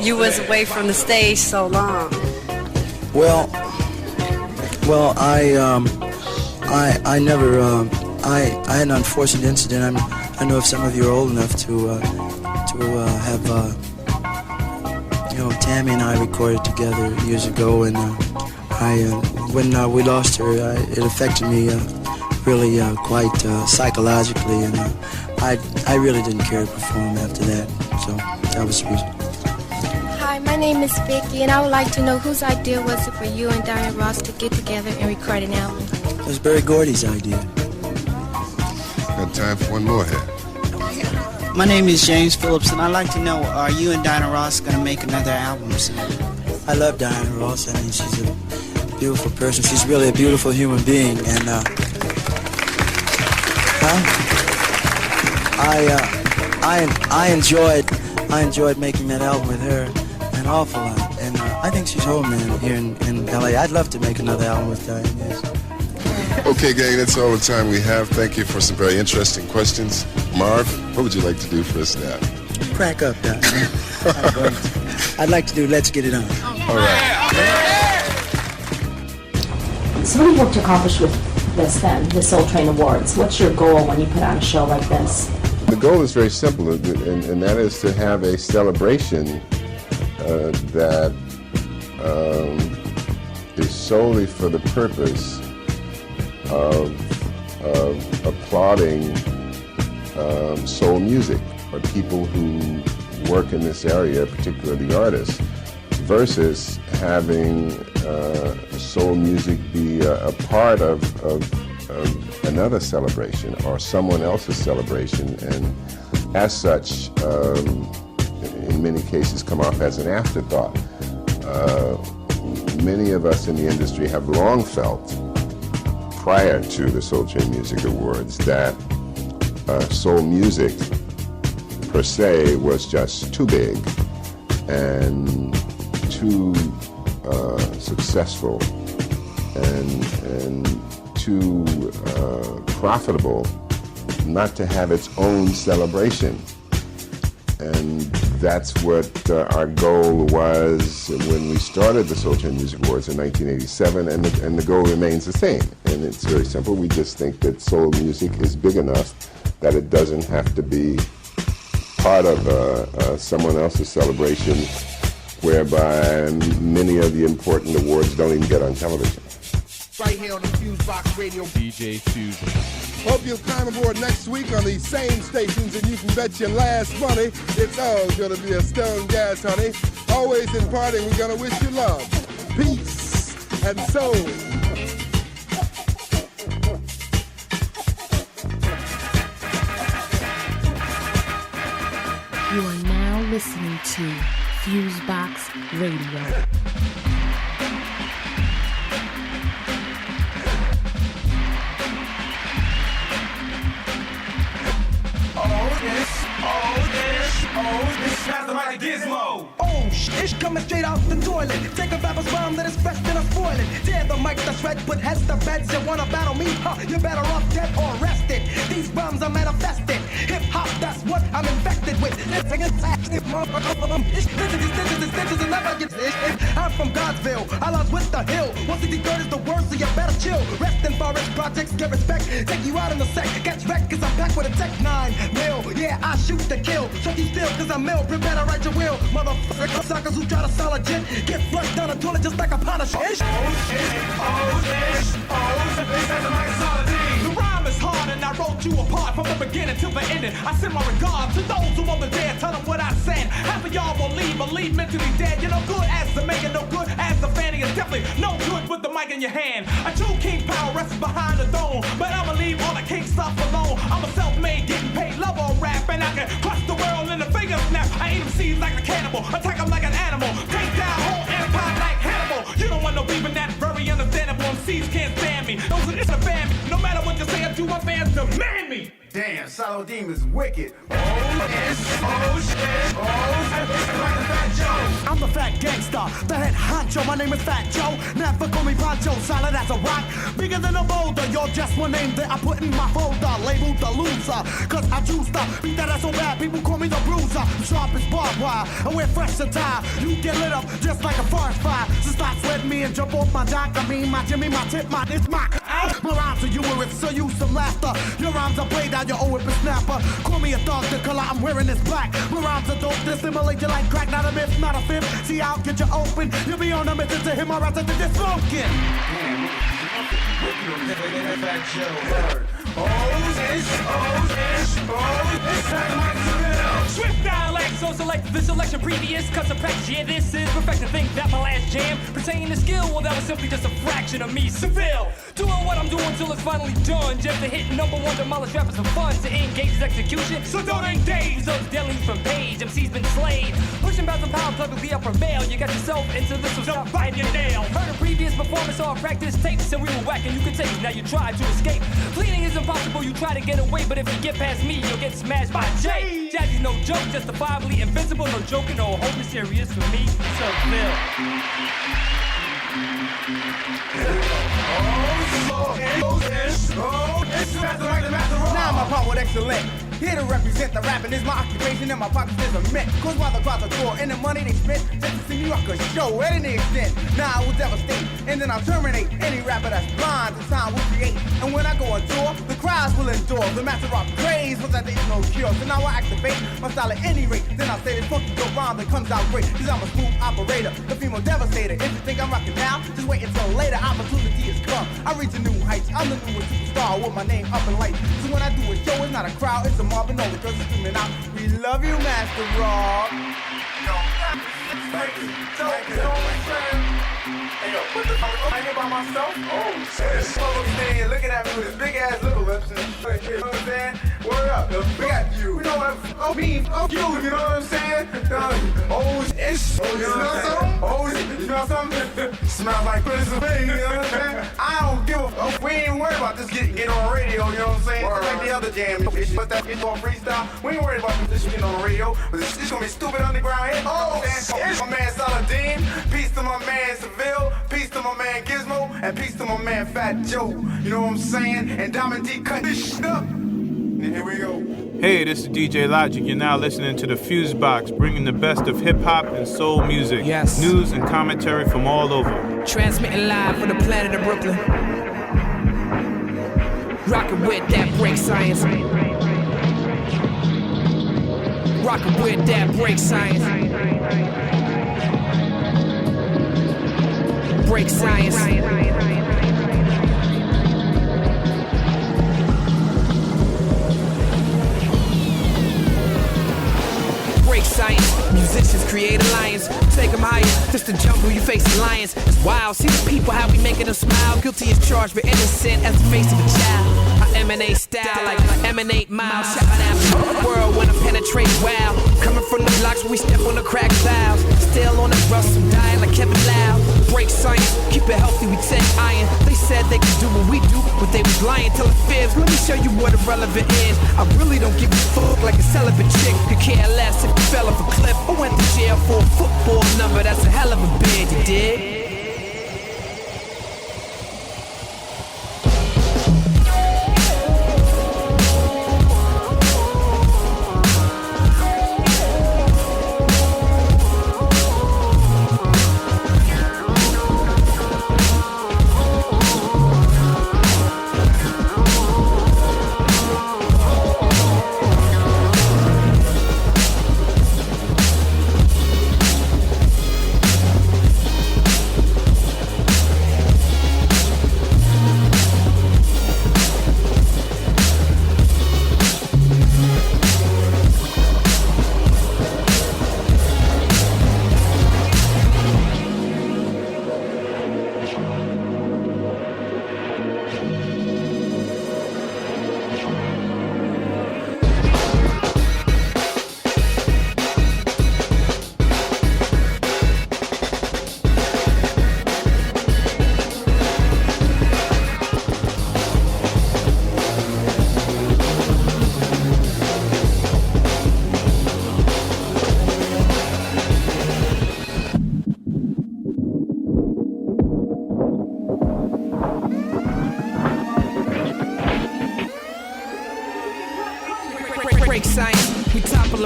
you was away from the stage so long? Well, I never, I had an unfortunate incident. I know if some of you are old enough to have, Tammy and I recorded together years ago, and when we lost her, it affected me really quite psychologically, and I really didn't care to perform after that, so that was the reason. Hi, my name is Vicky, and I would like to know whose idea was it for you and Diana Ross to get together and record an album? It was Berry Gordy's idea. Got time for one more here. My name is James Phillips, and I'd like to know, are you and Diana Ross going to make another album soon? I love Diana Ross. I mean, she's a beautiful person. She's really a beautiful human being, and I enjoyed making that album with her an awful lot, and I think she's home man here in LA. I'd love to make another album with Diana. Yes. Okay, gang, that's all the time we have. Thank you for some very interesting questions. Marv, what would you like to do for us now? Crack up, Doc. I'd like to do Let's Get It On. All right. So what do you hope to accomplish with this then, the Soul Train Awards? What's your goal when you put on a show like this? The goal is very simple, and that is to have a celebration that is solely for the purpose of applauding soul music, or people who work in this area, particularly the artists, versus having soul music be a part of another celebration or someone else's celebration, and as such, in many cases come off as an afterthought. Many of us in the industry have long felt, prior to the Soul Train Music Awards, that soul music per se was just too big and too successful and too profitable not to have its own celebration. And that's what our goal was when we started the Soul Train Music Awards in 1987, and the goal remains the same. And it's very simple. We just think that soul music is big enough that it doesn't have to be part of someone else's celebration, whereby many of the important awards don't even get on television. Right here on the FuseBox Radio. DJ Fusion. Hope you'll climb aboard next week on these same stations, and you can bet your last money it's all gonna be a stone gas, honey. Always in parting, we're gonna wish you love, peace, and soul. You are now listening to FuseBox Radio. This has the mighty gizmo. Oh, shit, coming straight out the toilet. Take a rapper's rhyme that is fresh, then I spoil it. Tear the mic that's red, but heads the feds. You wanna battle me? Huh, you're better off dead or arrested. These rhymes are manifested. Hip hop, that's what I'm infected with. I'm from Godsville, I lost with the hill. 163rd is the worst, so you better chill. Rest in forest projects, get respect. Take you out in a sec, gets wrecked, cause I'm back with a tech 9 mil. Yeah, I shoot to kill. So you still, cause I'm ill. Prepare to write your will. Motherfucker, suckers who try to sell a jet. Get flushed down the toilet just like a pound of shit. This has a nice solid. The rhyme is hard and I wrote you apart from the beginning to the ending. I send my regards to those who on the dead. Tell them what I said. Half of y'all will leave mentally dead. You're no good as the maker, no good as the fanny. Is definitely no good with the mic in your hand. A true king power rests behind the throne, but I'ma leave all the king stuff alone. I'm a self-made, getting paid, love on rap, and I can crush the world in the finger snap. I eat them seeds like a cannibal, attack them like an animal, take down whole empire like Hannibal. You don't want no beef in that, very understandable. MCs can't stand me, those are the fan me. No matter what you say, I do my fans demand me. Damn, Saladin is wicked. I'm the fat gangster, the head honcho. My name is Fat Joe. Never call me Pancho, solid as a rock. Bigger than a boulder, you're just one name that I put in my folder. Labeled the loser, cause I choose to beat that ass so bad. People call me the bruiser. Sharp as barbed wire, and we're fresh to tie. You get lit up just like a forest fire. So stop sweating me and jump off my jock. I mean my Jimmy, my tip, my this, my rhymes are humorous, so use some laughter. Your rhymes are played out, you owe it a snapper. Call me a dog, the color I'm wearing is black. My rhymes are dope, they stimulate you like crack. Not a myth, not a fib. See, I'll get you open. You'll be on a mission to hit my rhymes after this smoking. Swift dialect, so select the selection previous custom practice. Yeah, this is perfection. Think that my last jam pertaining to skill, well, that was simply just a fraction of me. Seville, doing what I'm doing till it's finally done. Just to hit number one, demolish rappers for fun. To engage his execution, so don't engage those deadly from page. MC's been slayed, pushing back some power plug will be up prevail. You got yourself into this, so stop biting your nail. Heard a previous performance or practice tapes, and we were whacking. You could take it, now you try to escape. Fleeing is impossible, you try to get away, but if you get past me, you'll get smashed by Jay. Jazzy's no joke, justifiably invincible, no joking, no hope is serious for me. So Phil. Now my part with excellent. Here to represent the rapping is my occupation and my pockets is a mint. Cause while the crowds are poor and the money they spent, just to see me rock a show at any extent. Now I will devastate and then I'll terminate any rapper that's blind to time will create. And when I go on tour, the crowds will endure. The master rock craze was that there is no cure. So now I activate my style at any rate. Then I'll say this funky dope rhyme that comes out great. Cause I'm a smooth operator, the female devastator. If you think I'm rocking now, just wait until later. Opportunity has come. I reach a new heights. I'm the newest superstar with my name up in lights. So when I do a show, it's not a crowd, it's a mob and all the girls are screaming out, we love you, Master Rob. Thank you. Hey, yo, what the fuck? I'm here by myself? Oh, shit. Standing here looking at me with his big ass little lips and shit. You know what I'm saying? Word up. We got you. We know what you, you know what I'm saying? Oh, ish. Oh, you know something? Oh, you know something? Smells like Pennsylvania, you know what I'm saying? I don't give a fuck. We ain't worried about this getting on the radio, you know what I'm saying? It's like the other jam. But that shit on freestyle. We ain't worried about this shit getting on the radio. But this shit's gonna be stupid underground hit. Oh, it's my man Saladin. Peace to my man Seville. Peace to my man Gizmo. And peace to my man Fat Joe. You know what I'm saying? And Diamond D cut this shit up. And here we go. Hey, this is DJ Logic. You're now listening to the FuseBox, bringing the best of hip-hop and soul music. Yes. News and commentary from all over. Transmitting live from the planet of Brooklyn. Rockin' with that break science. Rockin' with that break science. Break science. Science, musicians create alliance, take them higher, just the jungle you facing lions. It's wild, see the people how we making them smile. Guilty as charged but innocent as the face of a child. I emanate style like emanate miles. Shouting out the world when I penetrate wow. Coming from the blocks where we step on the cracked valves. Still on the rust, some dying like Kevin Loud. Break science, keep it healthy, we take iron. They said they could do what we do, but they was lying till it fibs. Let me show you what irrelevant is. I really don't give a fuck like a celibate chick. Could care less if you fell off a cliff or went to jail for a football number. That's a hell of a bid, you dig?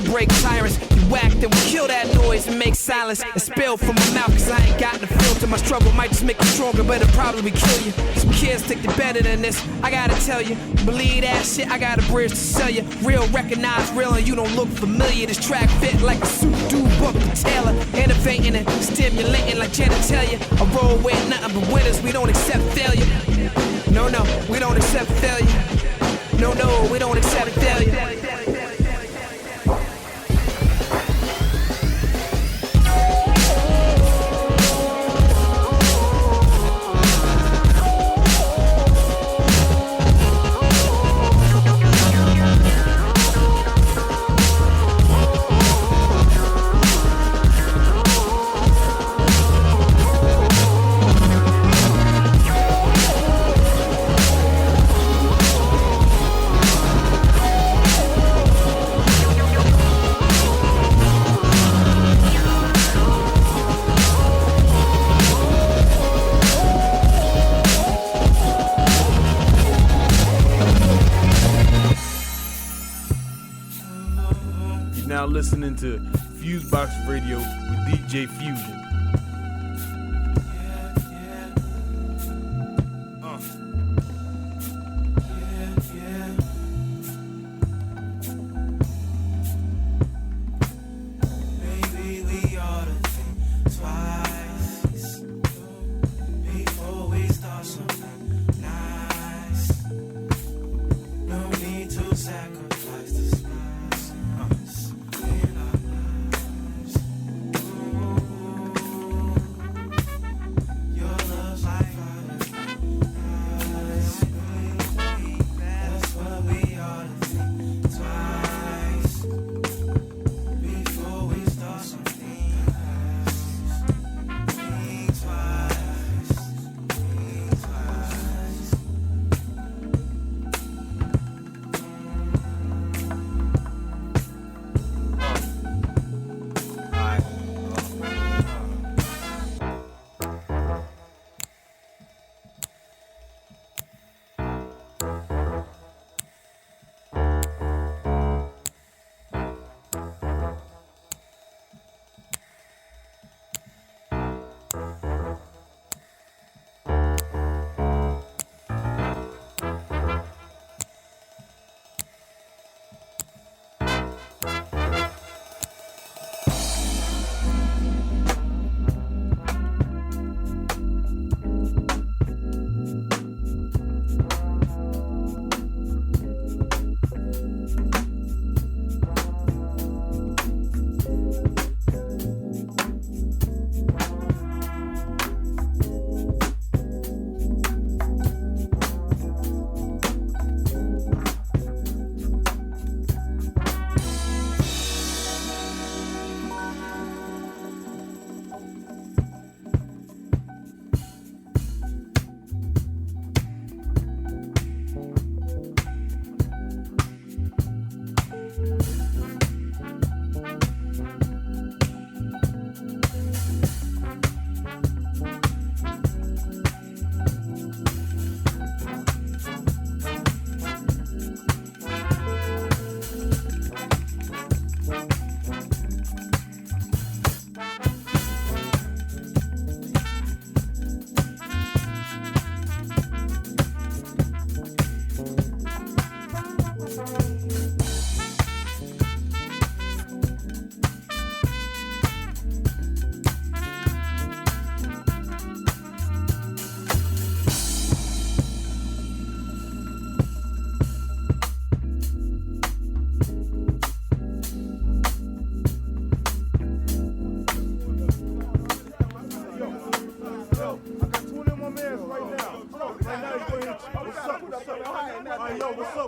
Break tyrants, you whack, then we kill that noise and make silence and spill from my mouth, cause I ain't got the filter. My struggle might just make you stronger, but it'll probably kill you. Some kids think they're better than this, I gotta tell you. Believe that shit, I got a bridge to sell you. Real, recognize real, and you don't look familiar. This track fit like a suit dude, Booker Taylor. Innovating and stimulating like genitalia. I roll with nothing but winners, we don't accept failure. No, we don't accept failure. No, we don't accept failure. listening to FuseBox Radio with DJ Fusion.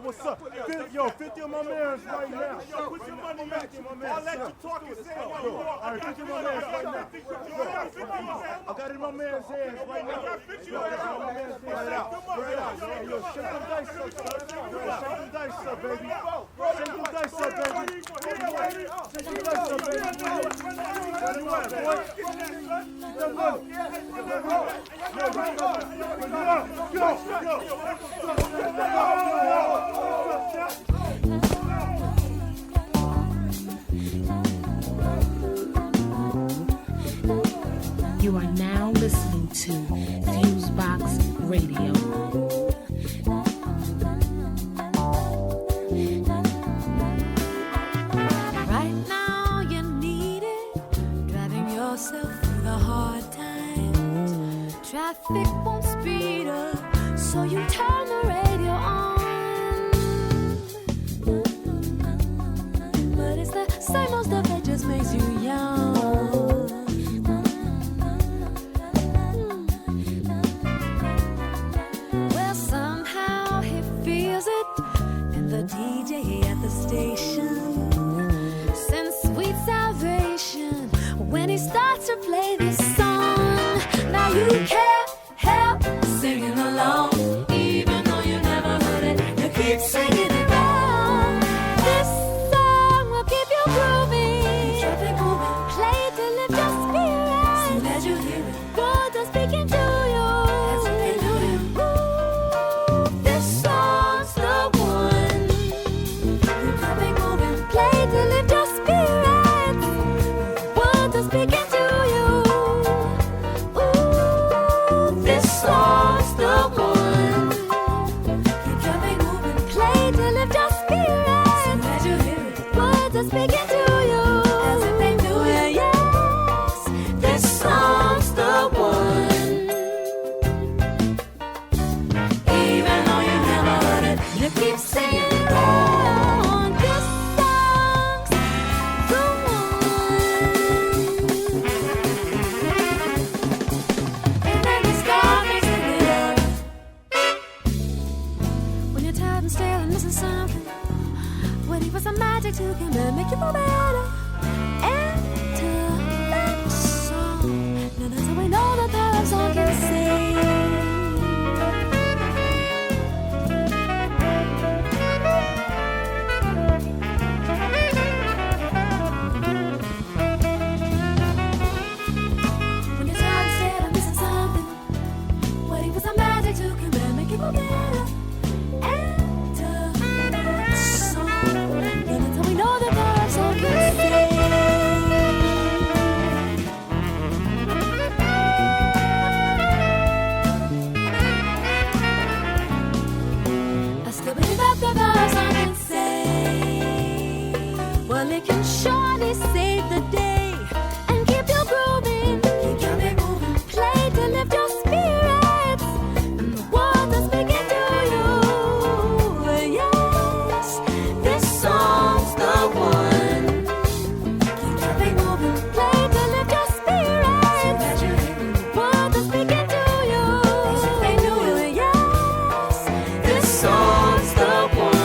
What's up? Yo, 50 of my mans right now. Yo, put your money back in my man. I'll let you talk and say what you want. All right, 50 of my mans right now. I got it in my man's hands right now. Yo, I got it in my man's hands right out. Right out. Yo, shake them dice up, son. Shake them dice up, baby. Shake them dice up, baby. Shake them dice up, baby. Let it run, boy. Get that money. You are now listening to FuseBox Radio. Right now you need it, driving yourself through the hard times. Traffic won't speed up, so you turn the radio on. But it's the same old stuff that just makes you young. Well, somehow he feels it, and the DJ at the station sends sweet salvation when he starts to play this song. Now you can't help singing along, even though you never heard it. You keep singing it wrong. This song will keep you grooving. Traffic moving, play it to lift your spirit. Soon as you hear it, God is speaking to you. That's what they do. Ooh, this song's the one. The traffic moving, play it to lift your spirit. magic to come and make you feel better. Enter that song. Now that's how we know the power of song can sing. It can surely save the day and keep you grooving. Keep you moving. Play to lift your spirits and the world that's speaking to you. Yes, this song's the one. Keep you moving. Play to lift your spirits and the world that's speaking to you. Yes, this song's the one.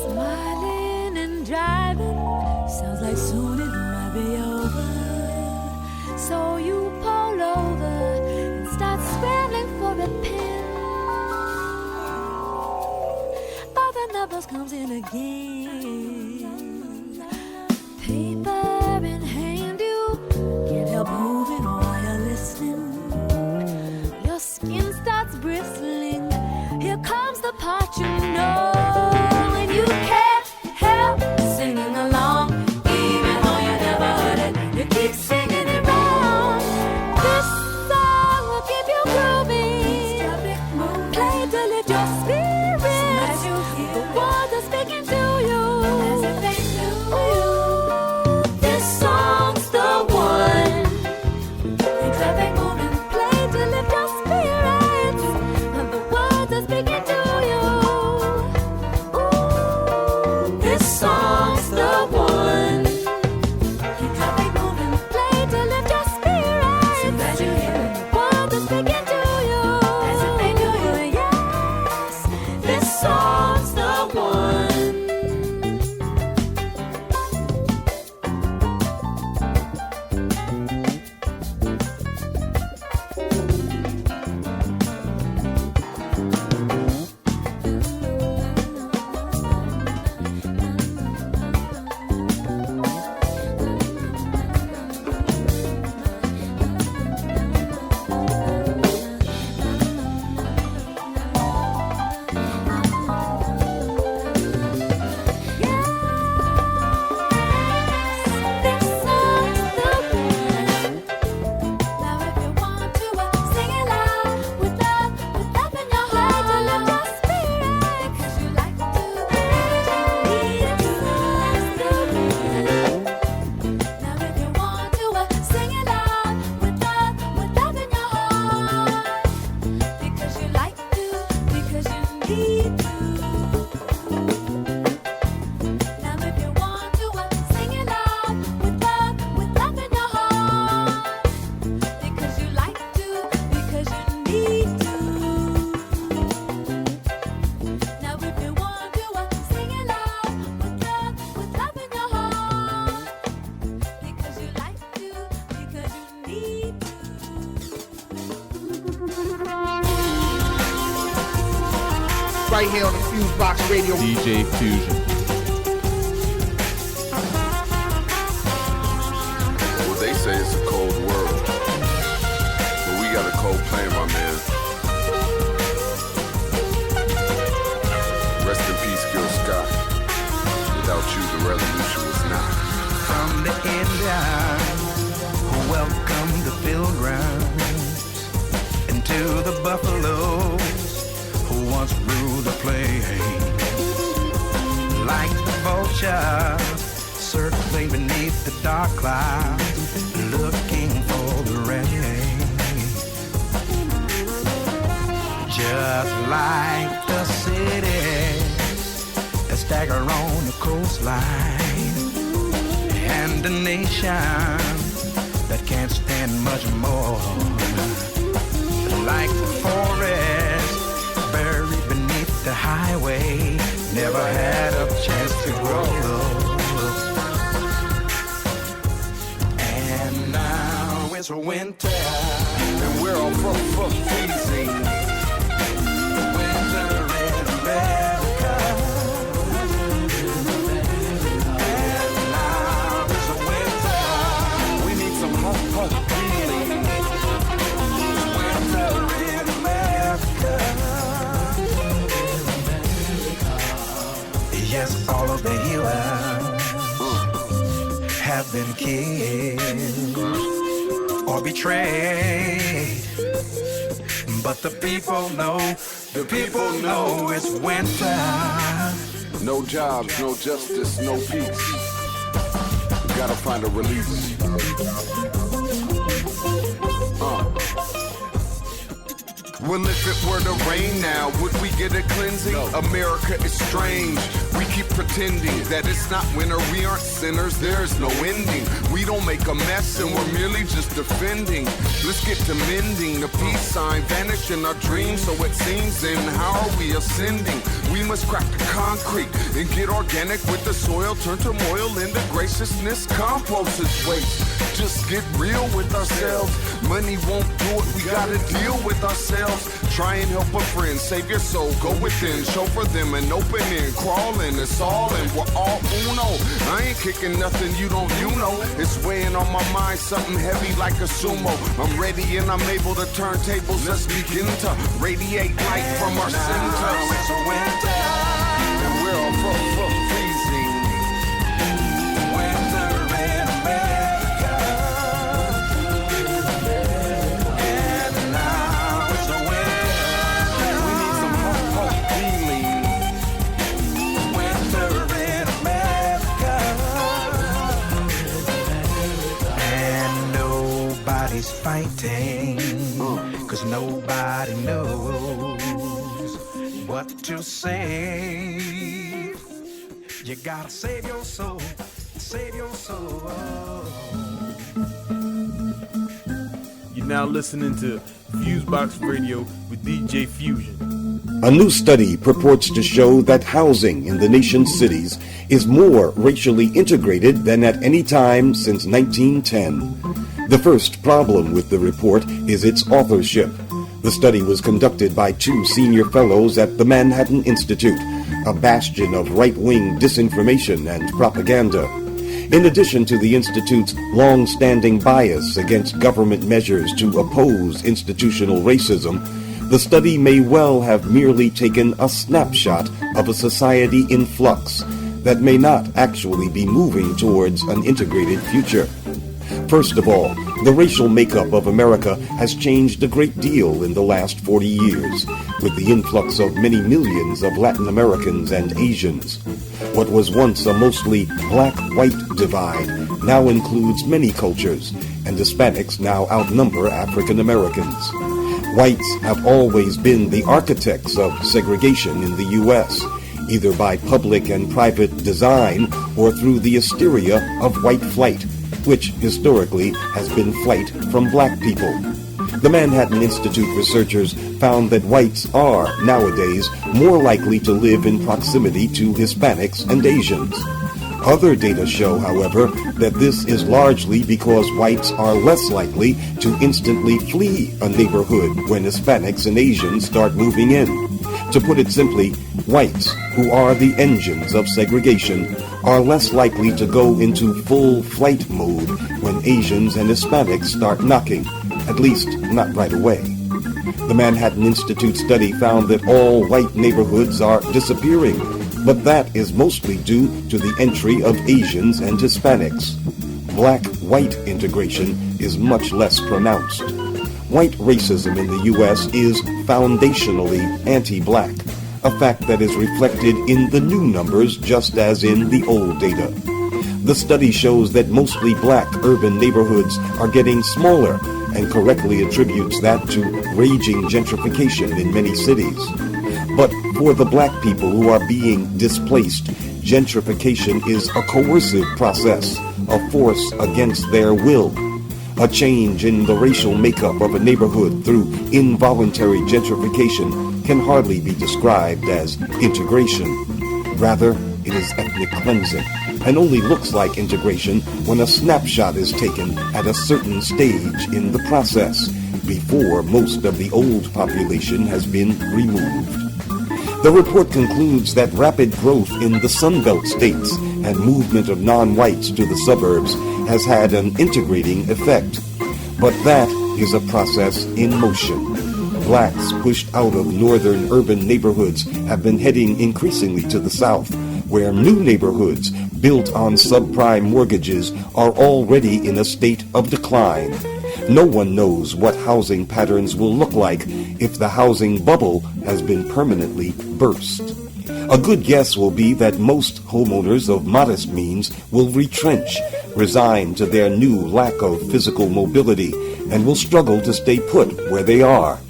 Smiling and driving sounds like soon it might be over. So you pull over and start scrambling for a pen. But the numbers comes in again. Paper in hand, you can't help moving while you're listening. Your skin starts bristling. Here comes the part you know, and you can't help singing along, even though you never heard it. You keep singing it wrong. This song will keep you grooving. Play to lift your spirits. The world is speaking to you. This song's the one. Keep traffic moving. Play to lift your spirits. And the world is speaking to you. Ooh, this song's the one. Keep traffic moving. Play to lift your spirits. So glad you're here. The world is speaking to you. As if they knew you. Yes, this song's the one. Right here on the FuseBox Radio. DJ Fusion. Well, they say it's a cold world, but we got a cold plane, my man. Rest in peace, Gil Scott. Without you, the revolution was not. From the Indians who welcomed the pilgrims into the buffaloes who once ruled the plain. Like the vultures circling beneath the dark clouds, looking for the rain. Just like the cities that stagger on the coastline, and a nation that can't stand much more. Like the forest buried beneath the highway, never had a chance to grow. And now it's winter, and we're all freezing. Winter in America. And now it's winter. We need some hope healing. Winter in America. Yes, all of the heroes have been killed or betrayed, but the people know it's winter. No jobs, no justice, no peace. We gotta find a release. Well, if it were to rain now, would we get a cleansing? No. America is strange. We keep pretending that it's not winter. We aren't sinners. There's no ending. We don't make a mess and we're merely just defending. Let's get to mending. The peace sign vanish in our dreams, so it seems. Then how are we ascending? We must crack the concrete and get organic with the soil. Turn turmoil into graciousness. Compost is waste. Just get real with ourselves. Money won't do it. We gotta deal with ourselves. Try and help a friend, save your soul, go within, show for them an opening, crawling, it's all and we're all uno. I ain't kicking nothing you don't, it's weighing on my mind, something heavy like a sumo. I'm ready and I'm able to turn tables, let's begin to radiate light from our centers. It's winter, and we're all freezing. Winter in America. Fighting, cause nobody knows what to save. You gotta save your soul, save your soul. You're now listening to FuseBox Radio with DJ Fusion. A new study purports to show that housing in the nation's cities is more racially integrated than at any time since 1910. The first problem with the report is its authorship. The study was conducted by 2 senior fellows at the Manhattan Institute, a bastion of right-wing disinformation and propaganda. In addition to the Institute's long-standing bias against government measures to oppose institutional racism, the study may well have merely taken a snapshot of a society in flux that may not actually be moving towards an integrated future. First of all, the racial makeup of America has changed a great deal in the last 40 years, with the influx of many millions of Latin Americans and Asians. What was once a mostly black-white divide now includes many cultures, and Hispanics now outnumber African Americans. Whites have always been the architects of segregation in the U.S., either by public and private design or through the hysteria of white flight, which historically has been flight from black people. The Manhattan Institute researchers found that whites are, nowadays, more likely to live in proximity to Hispanics and Asians. Other data show, however, that this is largely because whites are less likely to instantly flee a neighborhood when Hispanics and Asians start moving in. To put it simply, whites, who are the engines of segregation, are less likely to go into full flight mode when Asians and Hispanics start knocking, at least not right away. The Manhattan Institute study found that all white neighborhoods are disappearing, but that is mostly due to the entry of Asians and Hispanics. Black-white integration is much less pronounced. White racism in the U.S. is foundationally anti-black, a fact that is reflected in the new numbers just as in the old data. The study shows that mostly black urban neighborhoods are getting smaller and correctly attributes that to raging gentrification in many cities. But for the black people who are being displaced, gentrification is a coercive process, a force against their will. A change in the racial makeup of a neighborhood through involuntary gentrification can hardly be described as integration. Rather, it is ethnic cleansing, and only looks like integration when a snapshot is taken at a certain stage in the process, before most of the old population has been removed. The report concludes that rapid growth in the Sunbelt states and movement of non-whites to the suburbs has had an integrating effect. But that is a process in motion. Blacks pushed out of northern urban neighborhoods have been heading increasingly to the south, where new neighborhoods built on subprime mortgages are already in a state of decline. No one knows what housing patterns will look like if the housing bubble has been permanently burst. A good guess will be that most homeowners of modest means will retrench, resigned to their new lack of physical mobility, and will struggle to stay put where they are.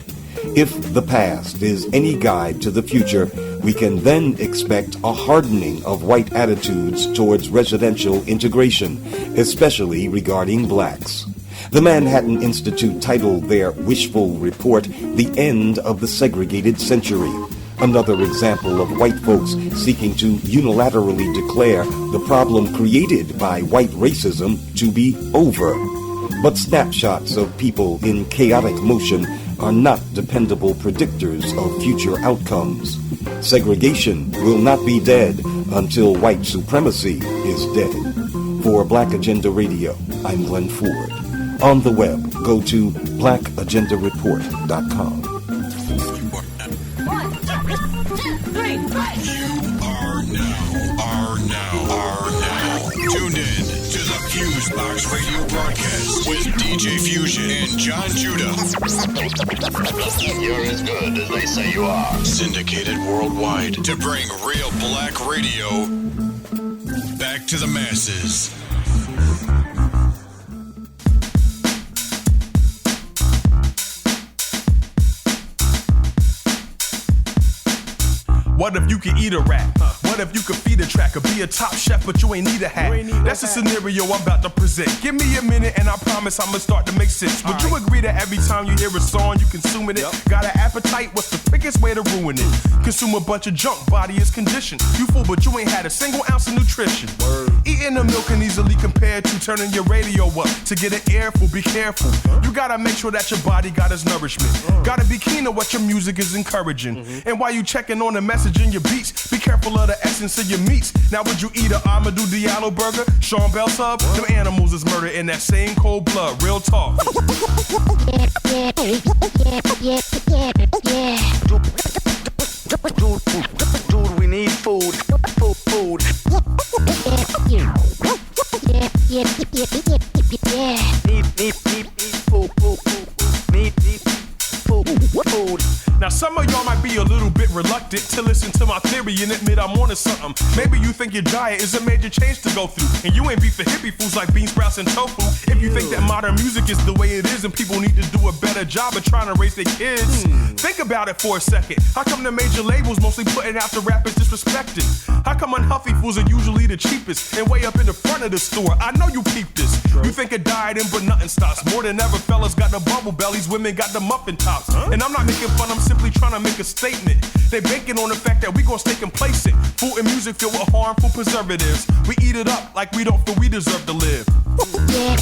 If the past is any guide to the future, we can then expect a hardening of white attitudes towards residential integration, especially regarding blacks. The Manhattan Institute titled their wishful report "The End of the Segregated Century," another example of white folks seeking to unilaterally declare the problem created by white racism to be over. But snapshots of people in chaotic motion are not dependable predictors of future outcomes. Segregation will not be dead until white supremacy is dead. For Black Agenda Radio, I'm Glenn Ford. On the web, go to blackagendareport.com. Tuned in to the FuseBox Radio Broadcast with DJ Fusion and Jon Judah. You're as good as they say you are. Syndicated worldwide to bring real black radio back to the masses. What if you could eat a rat? What if you could feed a track or be a top chef but you ain't need a hat? That's the scenario I'm about to present. Give me a minute and I promise I'ma start to make sense. Would you agree that every time you hear a song you consuming it? Got an appetite? What's the quickest way to ruin it? Consume a bunch of junk, body is conditioned. You full but you ain't had a single ounce of nutrition. Eating the milk can easily compare to turning your radio up to get an earful. Be careful. You gotta make sure that your body got its nourishment. Gotta be keen on what your music is encouraging. And while you checking on the message in your beats, be careful of the essence of your meats. Now would you eat a Amadou Diallo burger, Sean Bell sub? Them animals is murdered in that same cold blood. Real talk. Dude, we need food. Food. Food. Now some of y'all might be a little bit reluctant to listen to my theory and admit I'm onto something. Maybe you think your diet is a major change to go through, and you ain't beef for hippie foods like bean sprouts and tofu. If you think that modern music is the way it is and people need to do a better job of trying to raise their kids, think about it for a second. How come the major labels mostly putting out the rappers disrespected? How come unhealthy foods are usually the cheapest and way up in the front of the store? I know you peep this. You think of dieting but nothing stops. More than ever fellas got the bubble bellies, women got the muffin tops. And I'm not making fun, I'm simply trying to make a statement. They banking on the fact that we gon' stay complacent. Food and music filled with harmful preservatives. We eat it up like we don't feel we deserve to live. Yeah.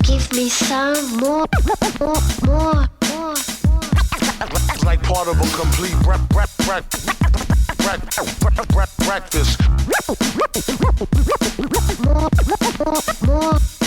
Give me some more. Like part of a complete breakfast.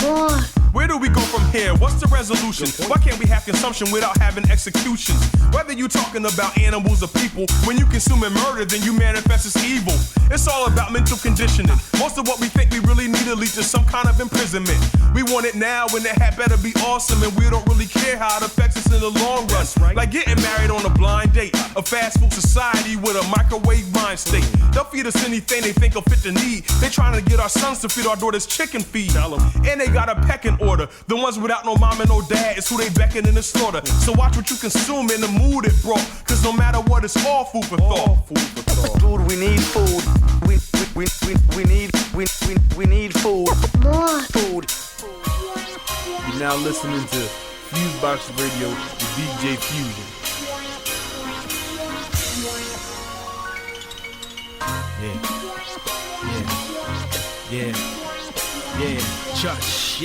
More. Where do we go from here? What's the resolution? Why can't we have consumption without having executions? Whether you talking about animals or people, when you consume and murder, then you manifest as evil. It's all about mental conditioning. Most of what we think we really need to lead to some kind of imprisonment. We want it now when it had better be awesome, and we don't really care how it affects us in the long run. Like getting married on a blind date, a fast food society with a microwave mind state. They'll feed us anything they think will fit the need. They trying to get our sons to feed our daughters chicken feed. And they got a pecking order. The ones without no mom and no dad is who they beckon in the slaughter. So watch what you consume in the mood it brought. Cause no matter what, it's all food for thought. Dude, we need food. We need food. More food. You're now listening to FuseBox Radio with DJ Fusion. Yeah, church,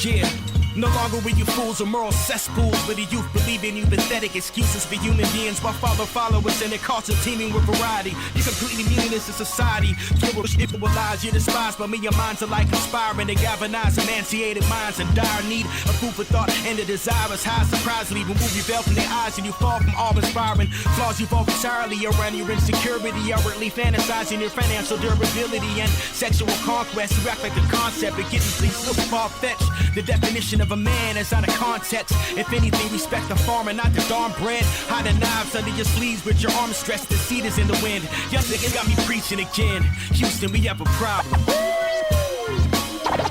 yeah. No longer will you fools or moral cesspools where the youth believe in you pathetic excuses for human beings while followers and their culture teeming with variety. You're completely meaningless in society. Pure lies you despise, but me your minds are like inspiring to galvanize emancipated minds in dire need of food for thought and the desirous high surprisingly remove your veil from their eyes and you fall from all inspiring flaws you fall entirely around your insecurity, outwardly fantasizing your financial durability and sexual conquest. You act like the concept of getting so far-fetched. The definition of a man is out of context. If anything, respect the farmer, not the darn bread. Hide the knives under your sleeves with your arms stretched. The seed is in the wind. Y'all niggas got me preaching again. Houston, we have a problem.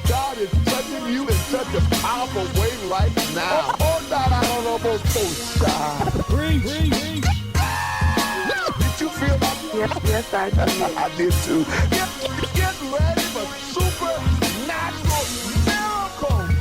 God is touching you in such a powerful way right now. Oh, Dada, I don't know about both sides. Did you feel that? Yes, I did. I did too. Get ready for supernatural miracles.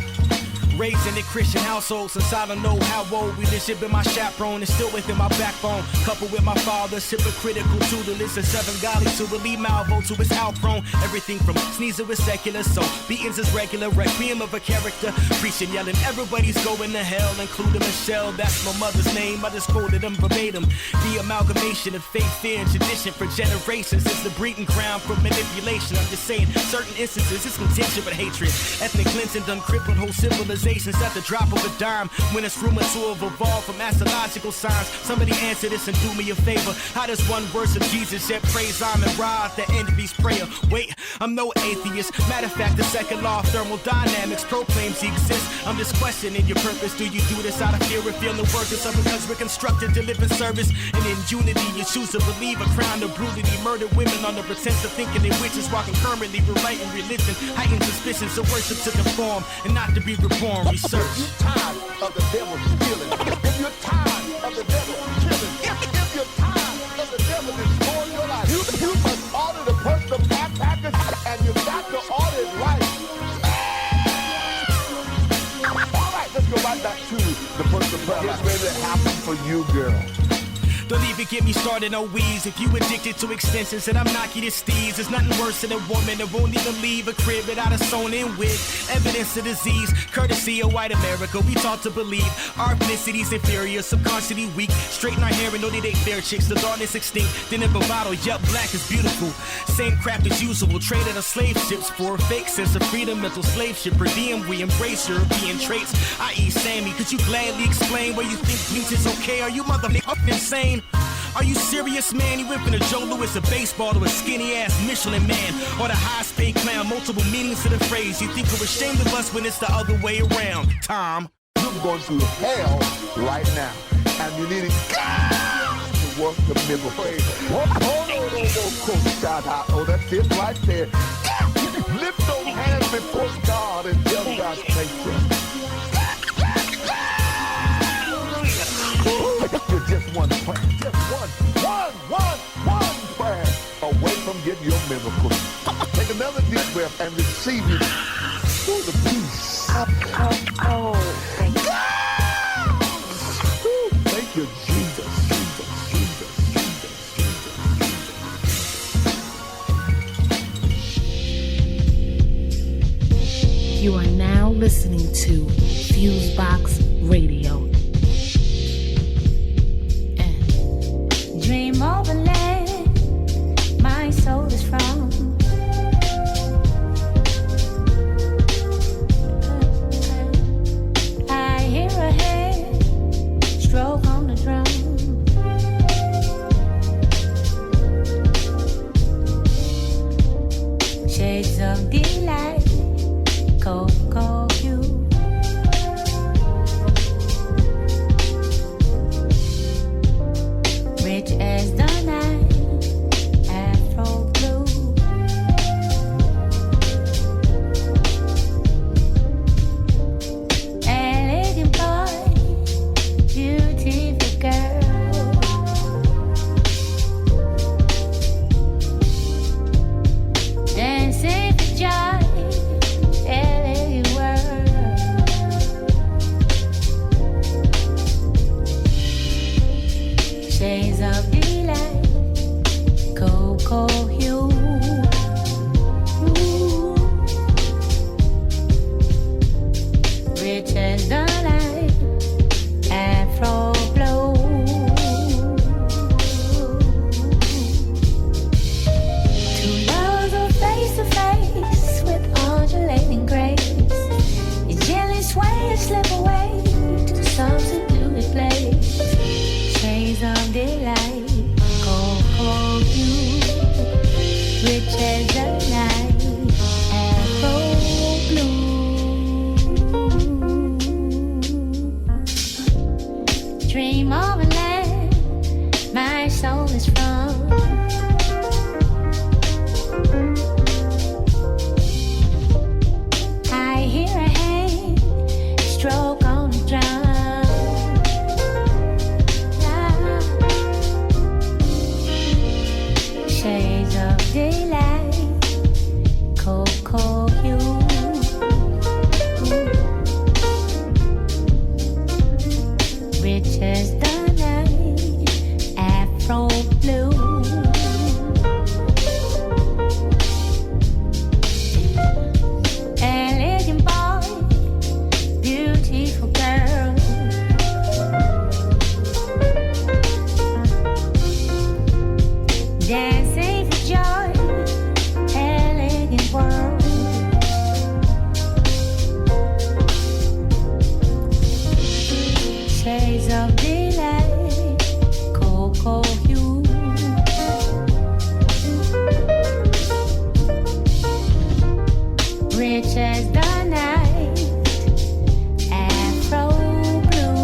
Raised in a Christian household since I don't know how old. Leadership been my chaperone and still within my backbone. Coupled with my father's hypocritical tutelage and seven godly to relieve Malvo to his outgrown. Everything from sneezer is secular, so beatings is regular. Requiem of a character, preaching, yelling, everybody's going to hell, including Michelle. That's my mother's name. I just quoted them verbatim. The amalgamation of faith, fear, and tradition for generations is the breeding ground for manipulation. I'm just saying, certain instances it's contention but hatred. Ethnic cleansing done crippled whole civilizations at the drop of a dime. When it's rumored to have evolved from astrological signs, somebody answer this and do me a favor. How does one verse of Jesus yet praise I'm and rise the enemy's prayer? Wait, I'm no atheist. Matter of fact, the second law of thermodynamics proclaims he exists. I'm just questioning your purpose. Do you do this out of fear of feeling worthless, or because we're constructed to live in service and in unity? You choose to believe a crown of brutally murdered women under pretense of thinking they witches while concurrently rewriting religion, heightened suspicions of worship to conform and not to be reborn. Research. If you're tired of the devil stealing, if you're tired of the devil killing, if you're tired of the devil destroying your life, you must order the personal backpackers, and you got to order it right. All right, let's go right back to the personal prayer. It's ready to happen for you, girl. Don't even get me started on weeds. If you addicted to extensions and I'm knocking your steeds, there's nothing worse than a woman that won't even leave a crib without a sewn in wig. Evidence of disease, courtesy of white America. We taught to believe our ethnicity's inferior, subconsciously weak. Straighten our hair and know they date fair chicks. The darkness extinct, then in bravado, yup, black is beautiful. Same crap as usual, traded our slave ships for a fake sense of freedom. Mental slave ship, per diem, we embrace European traits. I.e. Sammy, could you gladly explain why you think bleach is okay? Are you motherfucking insane? Are you serious, man? You went from the Joe Louis of baseball to a skinny-ass Michelin man, or the highest-paid clown. Multiple meanings to the phrase. You think we're ashamed of us when it's the other way around, Tom. You're going through hell right now, and you need to work the middle phase. Oh, that's it right there. Lift those hands before God and tell God thank you. You're just one prayer, just one prayer away from getting your miracle. Take another deep breath and receive it through the peace. Thank you. Thank you, Jesus. You are now listening to FuseBox Radio. Dream over land, my soul is from. I hear a hand stroke on the drum. Shades of delight, cocoa hue. dream of a land my soul is from. I hear a hand stroke on the drum. Shades of daylight, cocoa hue. Rich as the night, Afro blue. Elegant boy, beautiful girl. Dancing for joy, elegant world. Shades of daylight, cocoa hue. Rich as the night, Afro blue.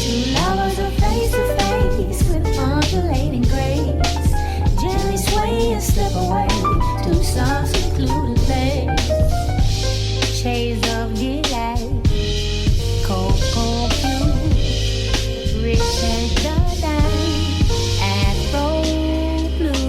Two lovers are face to face with undulating grace. Gently sway and slip away to some secluded place. Shades of delight, cocoa hue, rich as the night, Afro blue.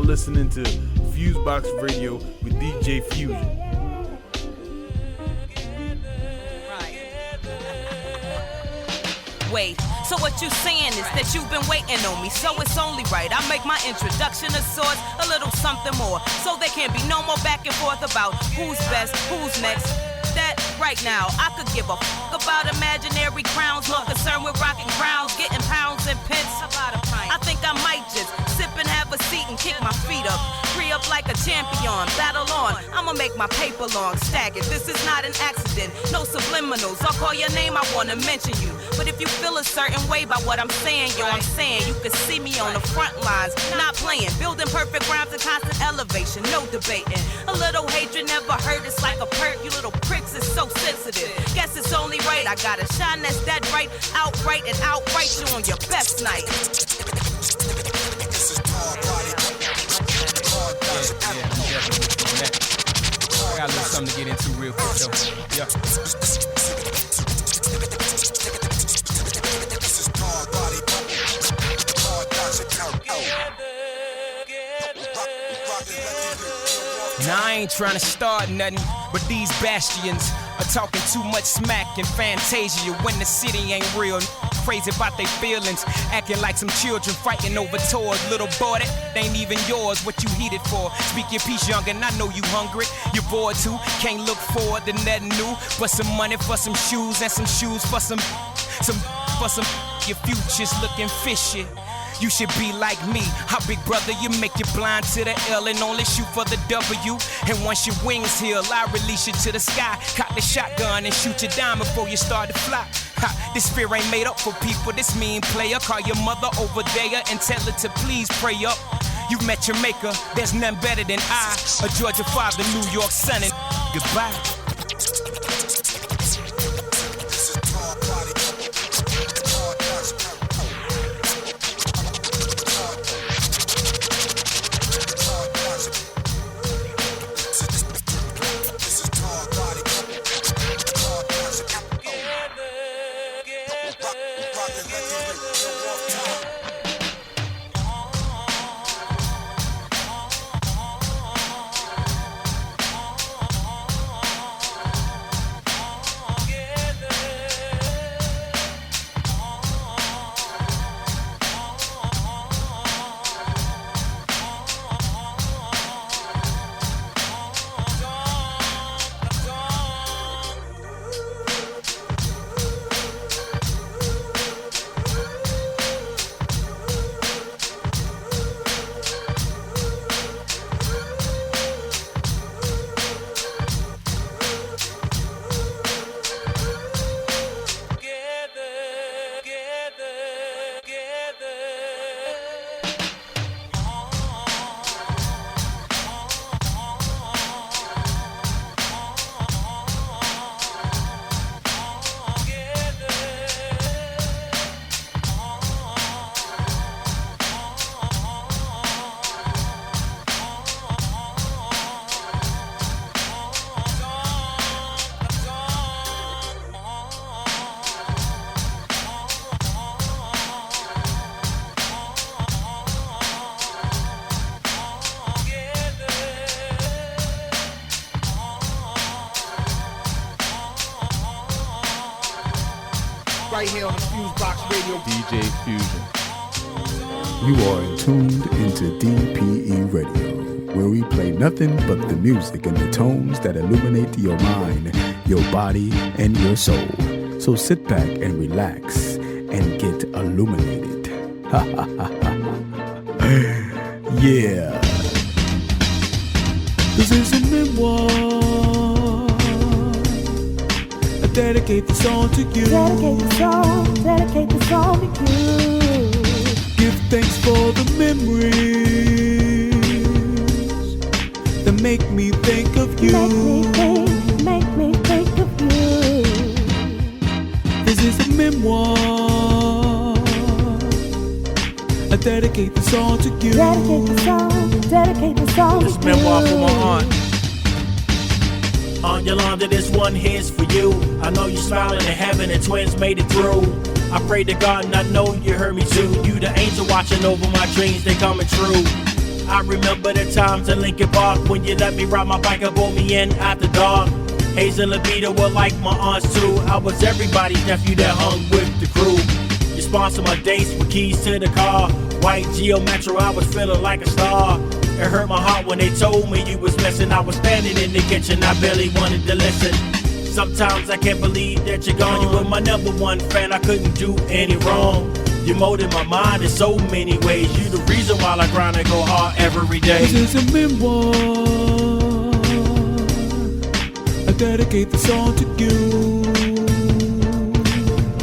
Listening to FuseBox Radio with DJ Fusion. Wait, so what you saying is that you've been waiting on me, so it's only right I make my introduction of sorts, a little something more, so there can't be no more back and forth about who's best, who's next. That right now, I could give a fuck about imaginary crowns, more concerned with rocking crowns, getting pounds and pence. I think I might just sip and have a seat and kick my feet up, free up like a champion, battle on. I'ma make my paper long, staggered. This is not an accident, no subliminals. I'll call your name, I wanna mention you. But if you feel a certain way by what I'm saying, yo, I'm saying you can see me on the front lines, not playing, building perfect rhymes and constant elevation, no debating. A little hatred never hurt, it's like a perk, you little pricks is so sensitive. Guess it's only right, I gotta shine that's that right, outright and outright you on your best night. I got a little something to get into real quick though. Yeah. Now I ain't trying to start nothing, but these bastions are talking too much smack and fantasia when the city ain't real. Crazy about their feelings, acting like some children fighting over toys. Little boy, that ain't even yours, what you heated for. Speak your piece, young, and I know you hungry. You're bored too, can't look forward to nothing new but some money for some shoes and some shoes for some your future's looking fishy. You should be like me, how big brother, you make you blind to the L and only shoot for the W. And once your wings heal, I release you to the sky. Cock the shotgun and shoot you down before you start to fly. Ha, this fear ain't made up for people, this mean player. Call your mother over there and tell her to please pray up. You've met your maker, there's none better than I. A Georgia father, New York son, and goodbye. Right here on the FuseBox Radio. DJ Fusion. You are tuned into D.P.E. Radio, where we play nothing but the music and the tones that illuminate your mind, your body, and your soul. So sit back and relax and get illuminated. Ha ha ha ha. Yeah. This is a memoir. I dedicate the song to you. Dedicate the song to you. Give thanks for the memories that make me think of you. Make me think of you. This is a memoir. I dedicate the song to you. Dedicate the song this to you. This memoir for my aunt. Aunt Yolanda, this one here's for you. I know you smiling in heaven and twins made it through. I pray to God and I know you heard me too. You the angel watching over my dreams, they coming true. I remember the times in Lincoln Park when you let me ride my bike and pull me in at the dark. Hayes and Levita were like my aunts too. I was everybody's nephew that hung with the crew. You sponsored my dates with keys to the car. White Geo Metro, I was feeling like a star. It hurt my heart when they told me you was missing. I was standing in the kitchen, I barely wanted to listen. Sometimes I can't believe that you're gone. You were my number one fan, I couldn't do any wrong. You molded my mind in so many ways. You the reason why I grind and go hard every day. This is a memoir. I dedicate the song to you.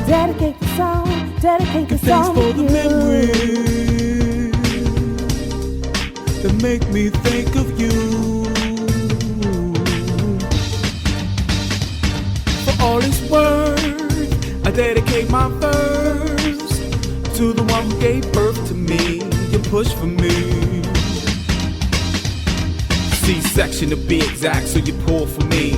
Dedicate the song Thanks for the memories that make me think of you. For all it's worth, I dedicate my verse to the one who gave birth to me. You push for me. C-section to be exact, so you pull for me.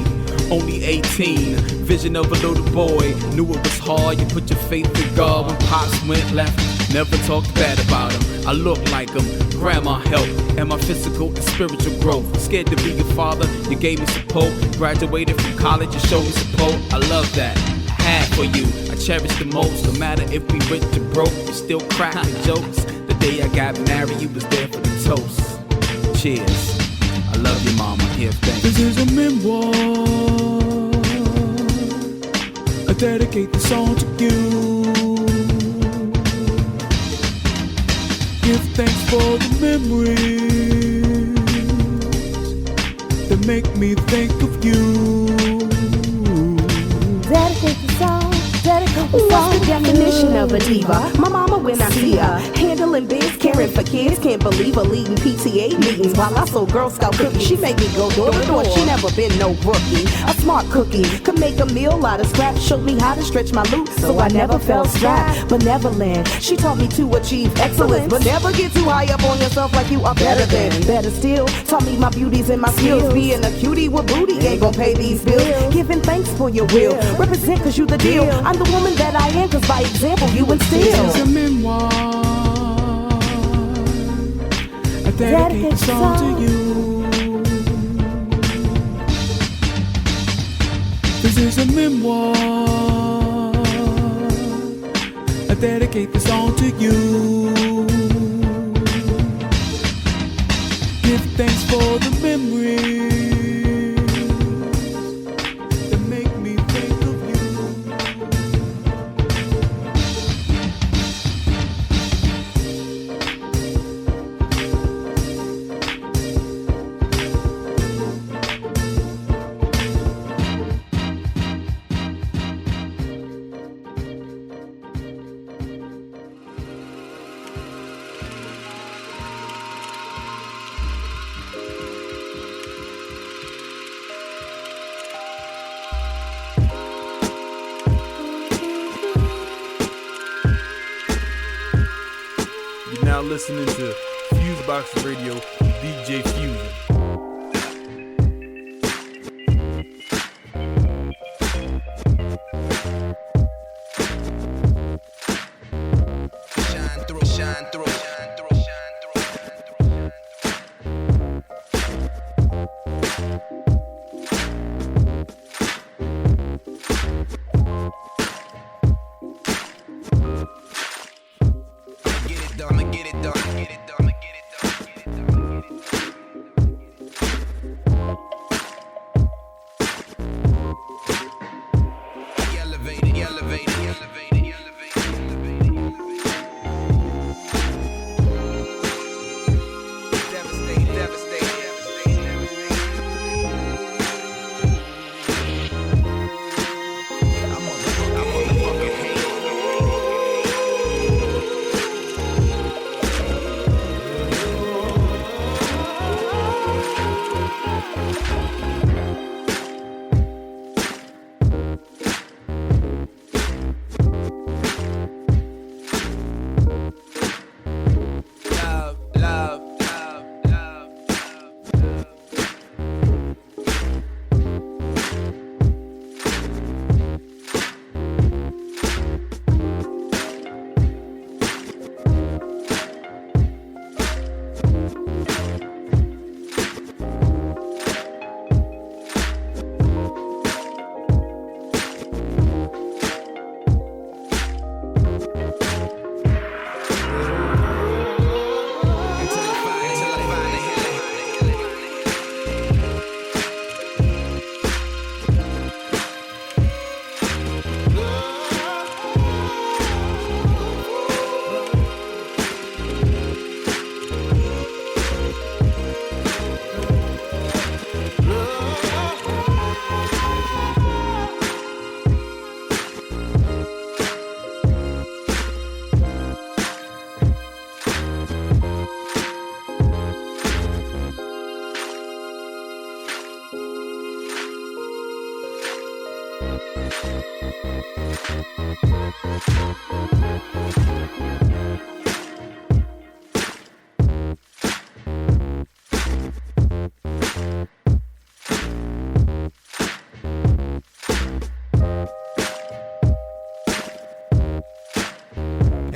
Only 18, vision of a little boy. Knew it was hard, you put your faith in God. When Pops went left, never talked bad about him. I look like him, grandma helped, and my physical and spiritual growth. Scared to be your father, you gave me support. Graduated from college, you showed me support. I love that, had for you, I cherish the most. No matter if we rich or broke, you still cracking jokes. The day I got married, you was there for the toast. Cheers. I love you, mama. Give thanks. This is a memoir. I dedicate the song to you. Give thanks for the memories that make me think of you. Dedicate the song to definition of a diva. My mama when I see her, handling biz, caring for kids. Can't believe her leading PTA meetings while I sold Girl Scout cookies. She made me go door to door. She never been no rookie. A smart cookie, could make a meal out of scraps. Showed me how to stretch my loops, so I never felt strapped. Benevolent, she taught me to achieve excellence, but never get too high up on yourself like you are better than. Better still, taught me my beauties and my skills. Being a cutie with booty ain't gon' pay these bills. Giving thanks for your will, represent cause you the deal. I'm the woman that I am cause by example you instill. This is a memoir. I dedicate the song to you. This is a memoir. I dedicate the song to you. Give thanks for the memories that make me think of Now listening to FuseBox Radio, DJ Fusion. Shine through.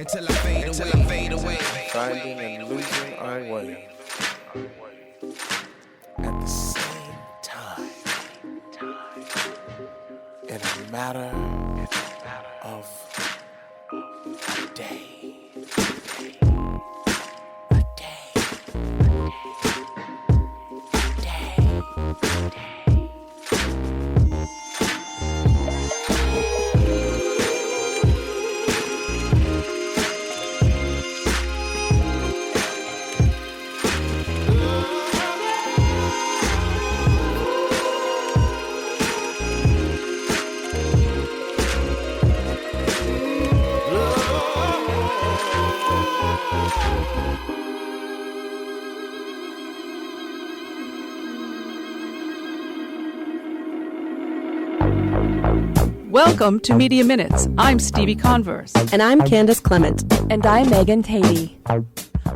Until I fade away. Finding and losing our way. At the same time. In a matter of a day. Welcome to Media Minutes. I'm Stevie Converse. And I'm Candace Clement. And I'm Megan Tatey.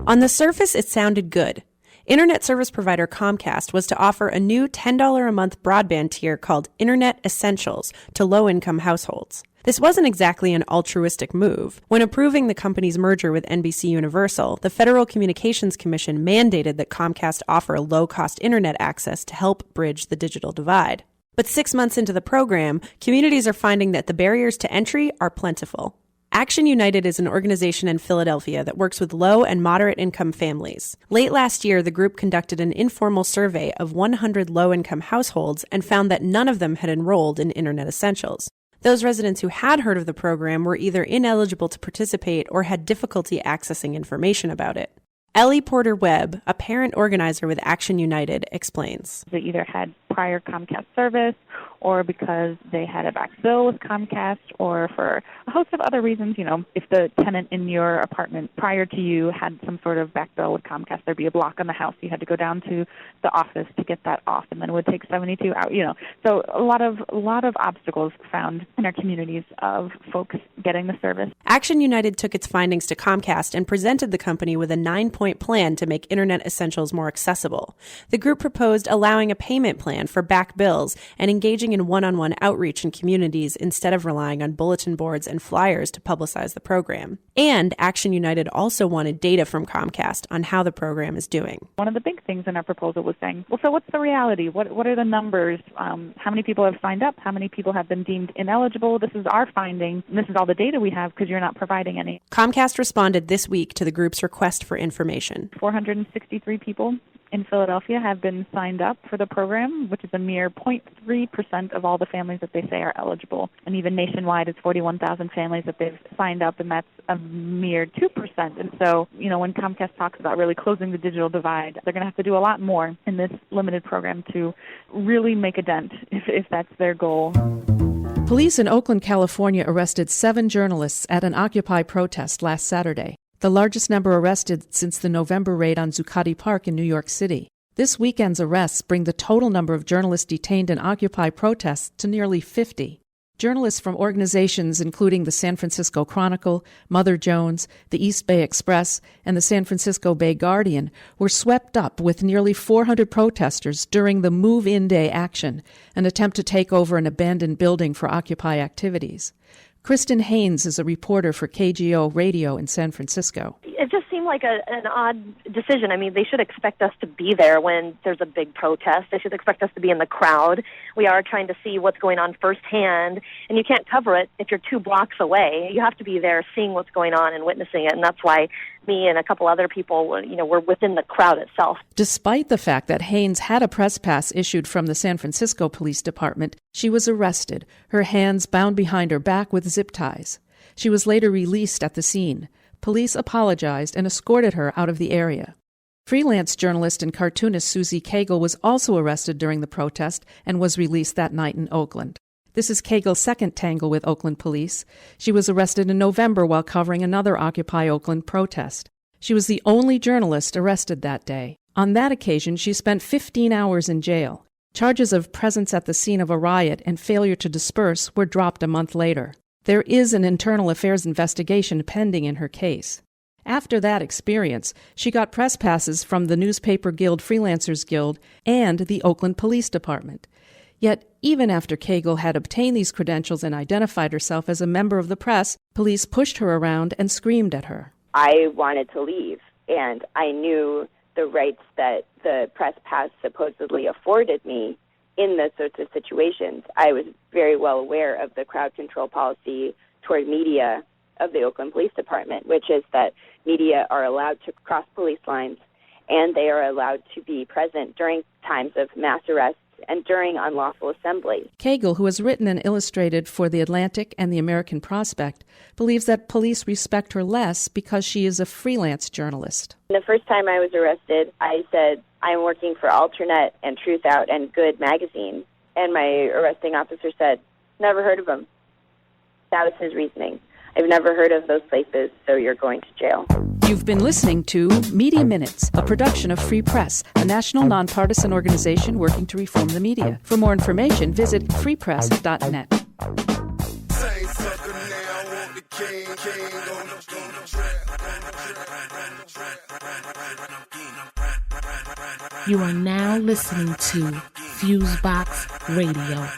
On the surface, it sounded good. Internet service provider Comcast was to offer a new $10 a month broadband tier called Internet Essentials to low-income households. This wasn't exactly an altruistic move. When approving the company's merger with NBC Universal, the Federal Communications Commission mandated that Comcast offer low-cost internet access to help bridge the digital divide. But 6 months into the program, communities are finding that the barriers to entry are plentiful. Action United is an organization in Philadelphia that works with low and moderate income families. Late last year, the group conducted an informal survey of 100 low-income households and found that none of them had enrolled in Internet Essentials. Those residents who had heard of the program were either ineligible to participate or had difficulty accessing information about it. Ellie Porter-Webb, a parent organizer with Action United, explains. They either had prior Comcast service or because they had a back bill with Comcast or for a host of other reasons. You know, if the tenant in your apartment prior to you had some sort of back bill with Comcast, there'd be a block on the house. You had to go down to the office to get that off, and then it would take 72 hours, you know. So a lot of obstacles found in our communities of folks getting the service. Action United took its findings to Comcast and presented the company with a 9-point plan to make Internet Essentials more accessible. The group proposed allowing a payment plan for back bills and engaging in one-on-one outreach in communities instead of relying on bulletin boards and flyers to publicize the program. And Action United also wanted data from Comcast on how the program is doing. One of the big things in our proposal was saying, well, so what's the reality? What are the numbers? How many people have signed up? How many people have been deemed ineligible? This is our finding, and this is all the data we have because you're not providing any. Comcast responded this week to the group's request for information. 463 people in Philadelphia have been signed up for the program, which is a mere 0.3% of all the families that they say are eligible. And even nationwide, it's 41,000 families that they've signed up, and that's a mere 2%. And so, you know, when Comcast talks about really closing the digital divide, they're going to have to do a lot more in this limited program to really make a dent, if that's their goal. Police in Oakland, California arrested 7 journalists at an Occupy protest last Saturday, the largest number arrested since the November raid on Zuccotti Park in New York City. This weekend's arrests bring the total number of journalists detained in Occupy protests to nearly 50. Journalists from organizations including the San Francisco Chronicle, Mother Jones, the East Bay Express, and the San Francisco Bay Guardian were swept up with nearly 400 protesters during the Move-In Day action, an attempt to take over an abandoned building for Occupy activities. Kristen Haynes is a reporter for KGO Radio in San Francisco. It just seemed like an odd decision. I mean, they should expect us to be there when there's a big protest. They should expect us to be in the crowd. We are trying to see what's going on firsthand, and you can't cover it if you're 2 blocks away. You have to be there seeing what's going on and witnessing it, and that's why me and a couple other people, were within the crowd itself. Despite the fact that Haynes had a press pass issued from the San Francisco Police Department, she was arrested, her hands bound behind her back with zip ties. She was later released at the scene. Police apologized and escorted her out of the area. Freelance journalist and cartoonist Susie Cagle was also arrested during the protest and was released that night in Oakland. This is Cagle's second tangle with Oakland police. She was arrested in November while covering another Occupy Oakland protest. She was the only journalist arrested that day. On that occasion, she spent 15 hours in jail. Charges of presence at the scene of a riot and failure to disperse were dropped a month later. There is an internal affairs investigation pending in her case. After that experience, she got press passes from the Newspaper Guild Freelancers Guild and the Oakland Police Department. Yet, even after Cagle had obtained these credentials and identified herself as a member of the press, police pushed her around and screamed at her. I wanted to leave, and I knew the rights that the press pass supposedly afforded me in those sorts of situations. I was very well aware of the crowd control policy toward media of the Oakland Police Department, which is that media are allowed to cross police lines, and they are allowed to be present during times of mass arrests and during unlawful assemblies. Cagle, who has written and illustrated for The Atlantic and The American Prospect, believes that police respect her less because she is a freelance journalist. The first time I was arrested, I said, I'm working for Alternate and Truth Out and Good magazine. And my arresting officer said, never heard of them. That was his reasoning. I've never heard of those places, so you're going to jail. You've been listening to Media Minutes, a production of Free Press, a national nonpartisan organization working to reform the media. For more information, visit freepress.net. sucker now, I want the king on the track. You are now listening to FuseBox Radio.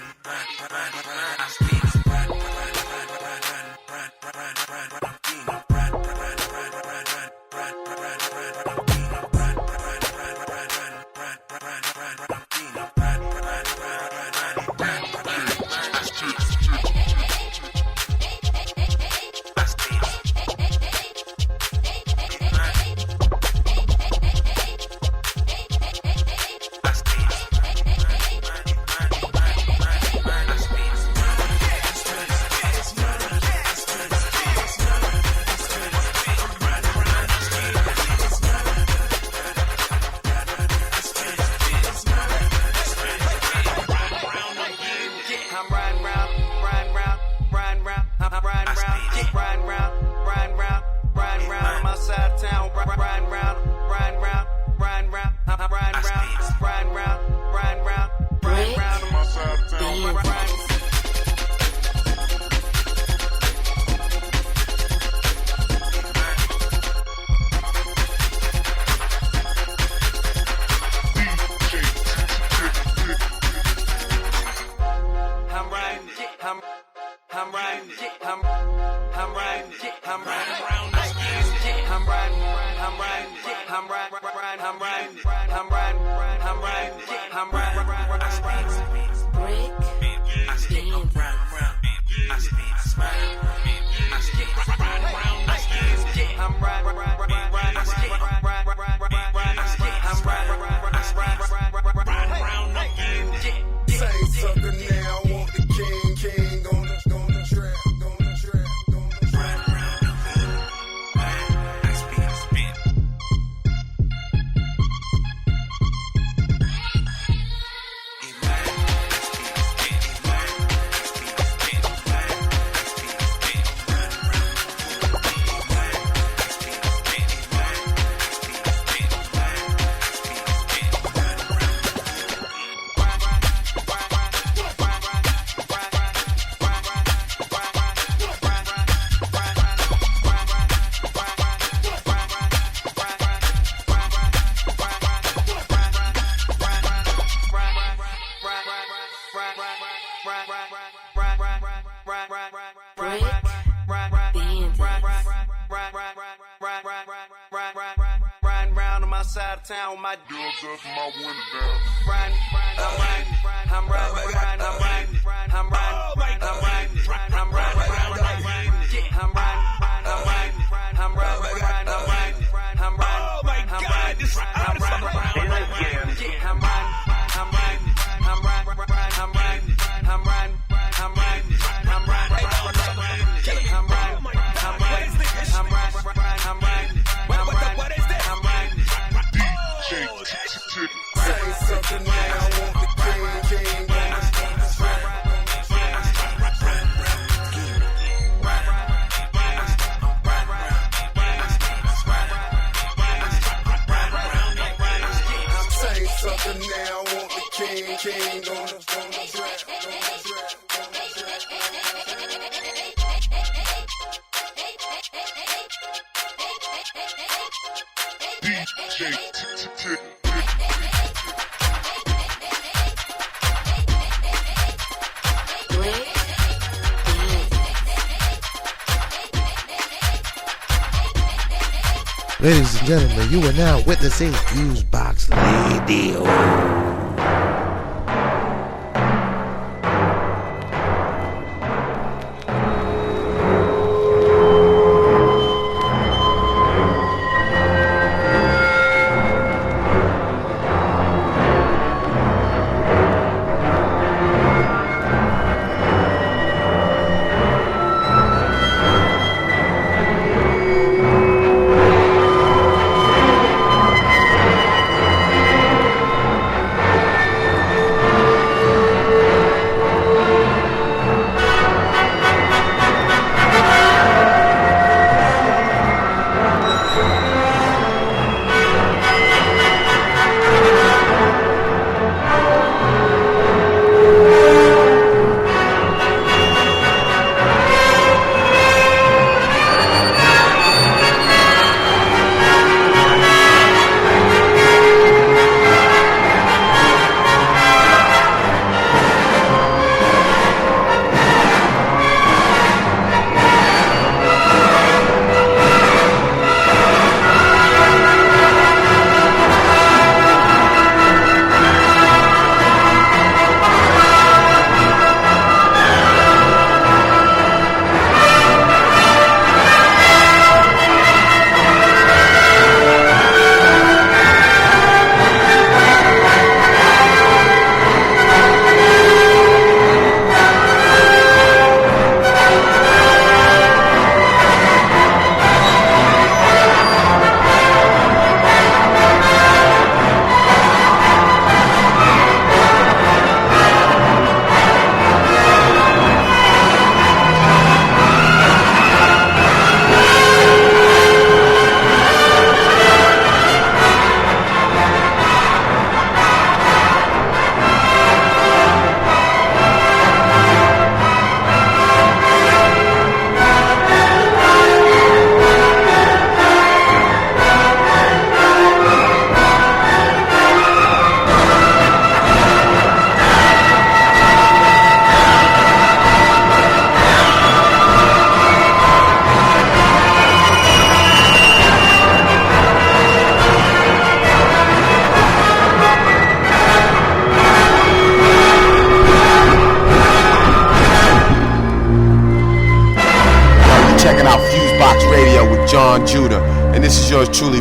Ladies and gentlemen, you are now witnessing FuseBox Radio.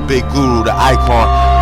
big guru, the icon.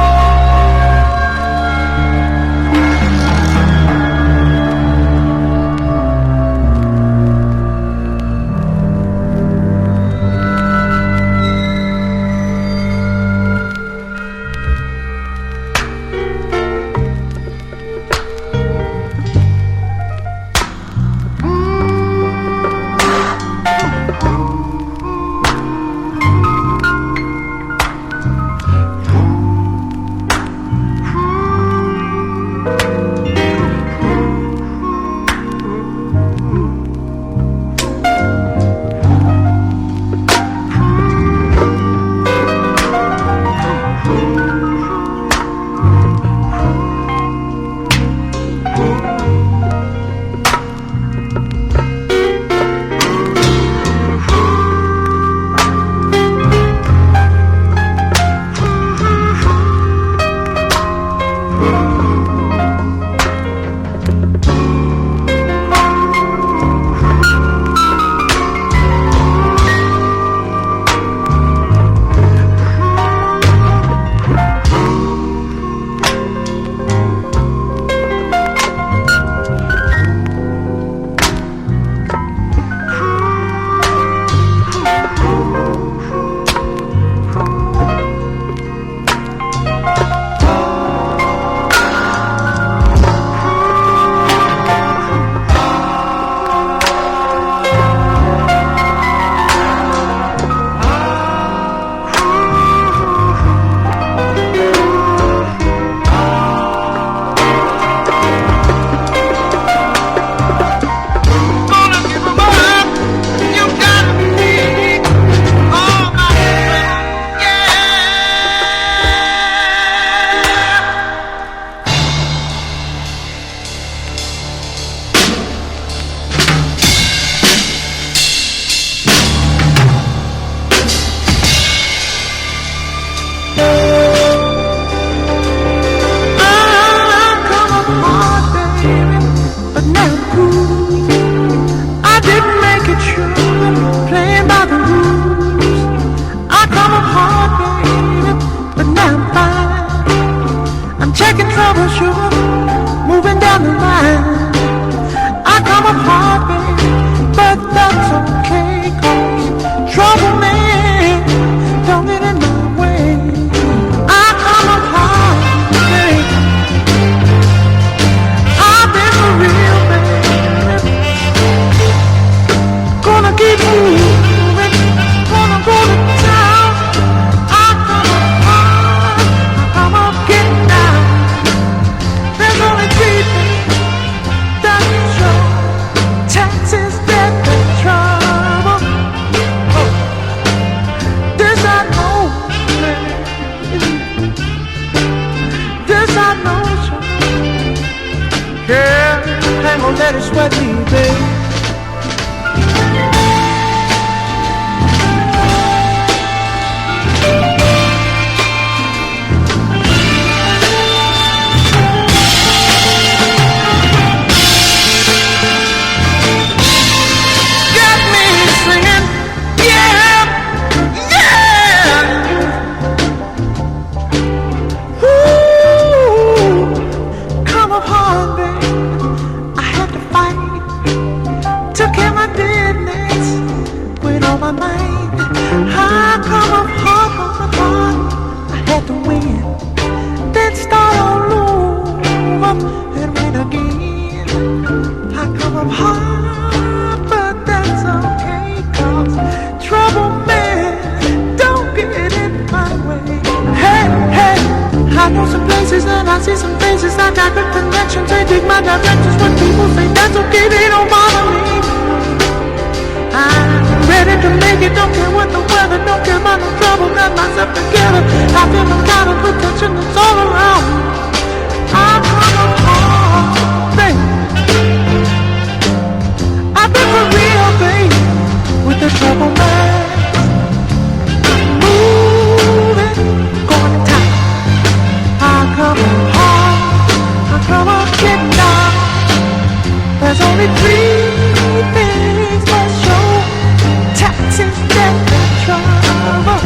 Taxes, death, and trouble.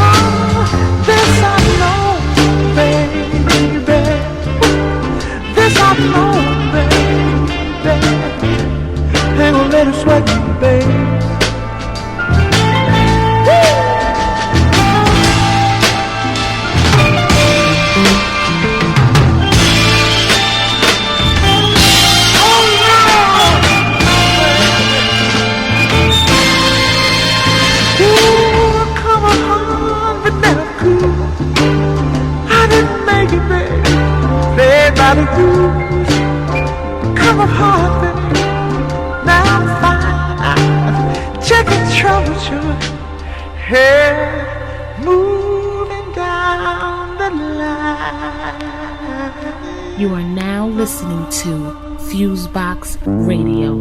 Oh. home, baby. Ain't gonna let it sweat you, baby. Come apart, baby. Now I'm fine. Checking temperature. Hey, moving down the line. You are now listening to FuseBox Radio.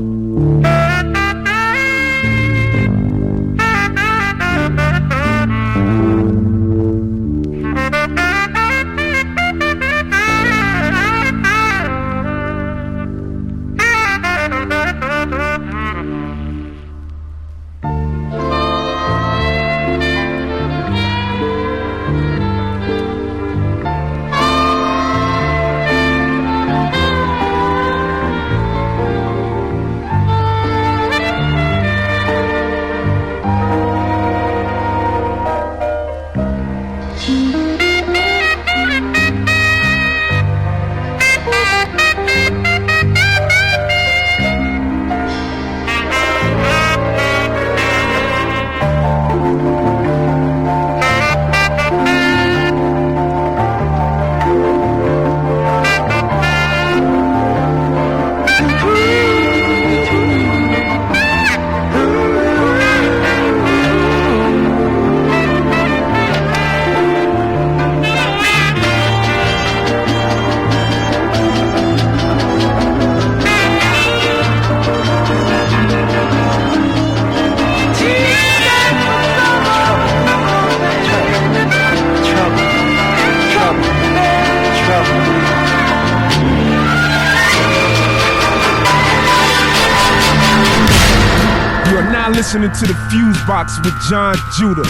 Listening to the FuseBox with Jon Judah.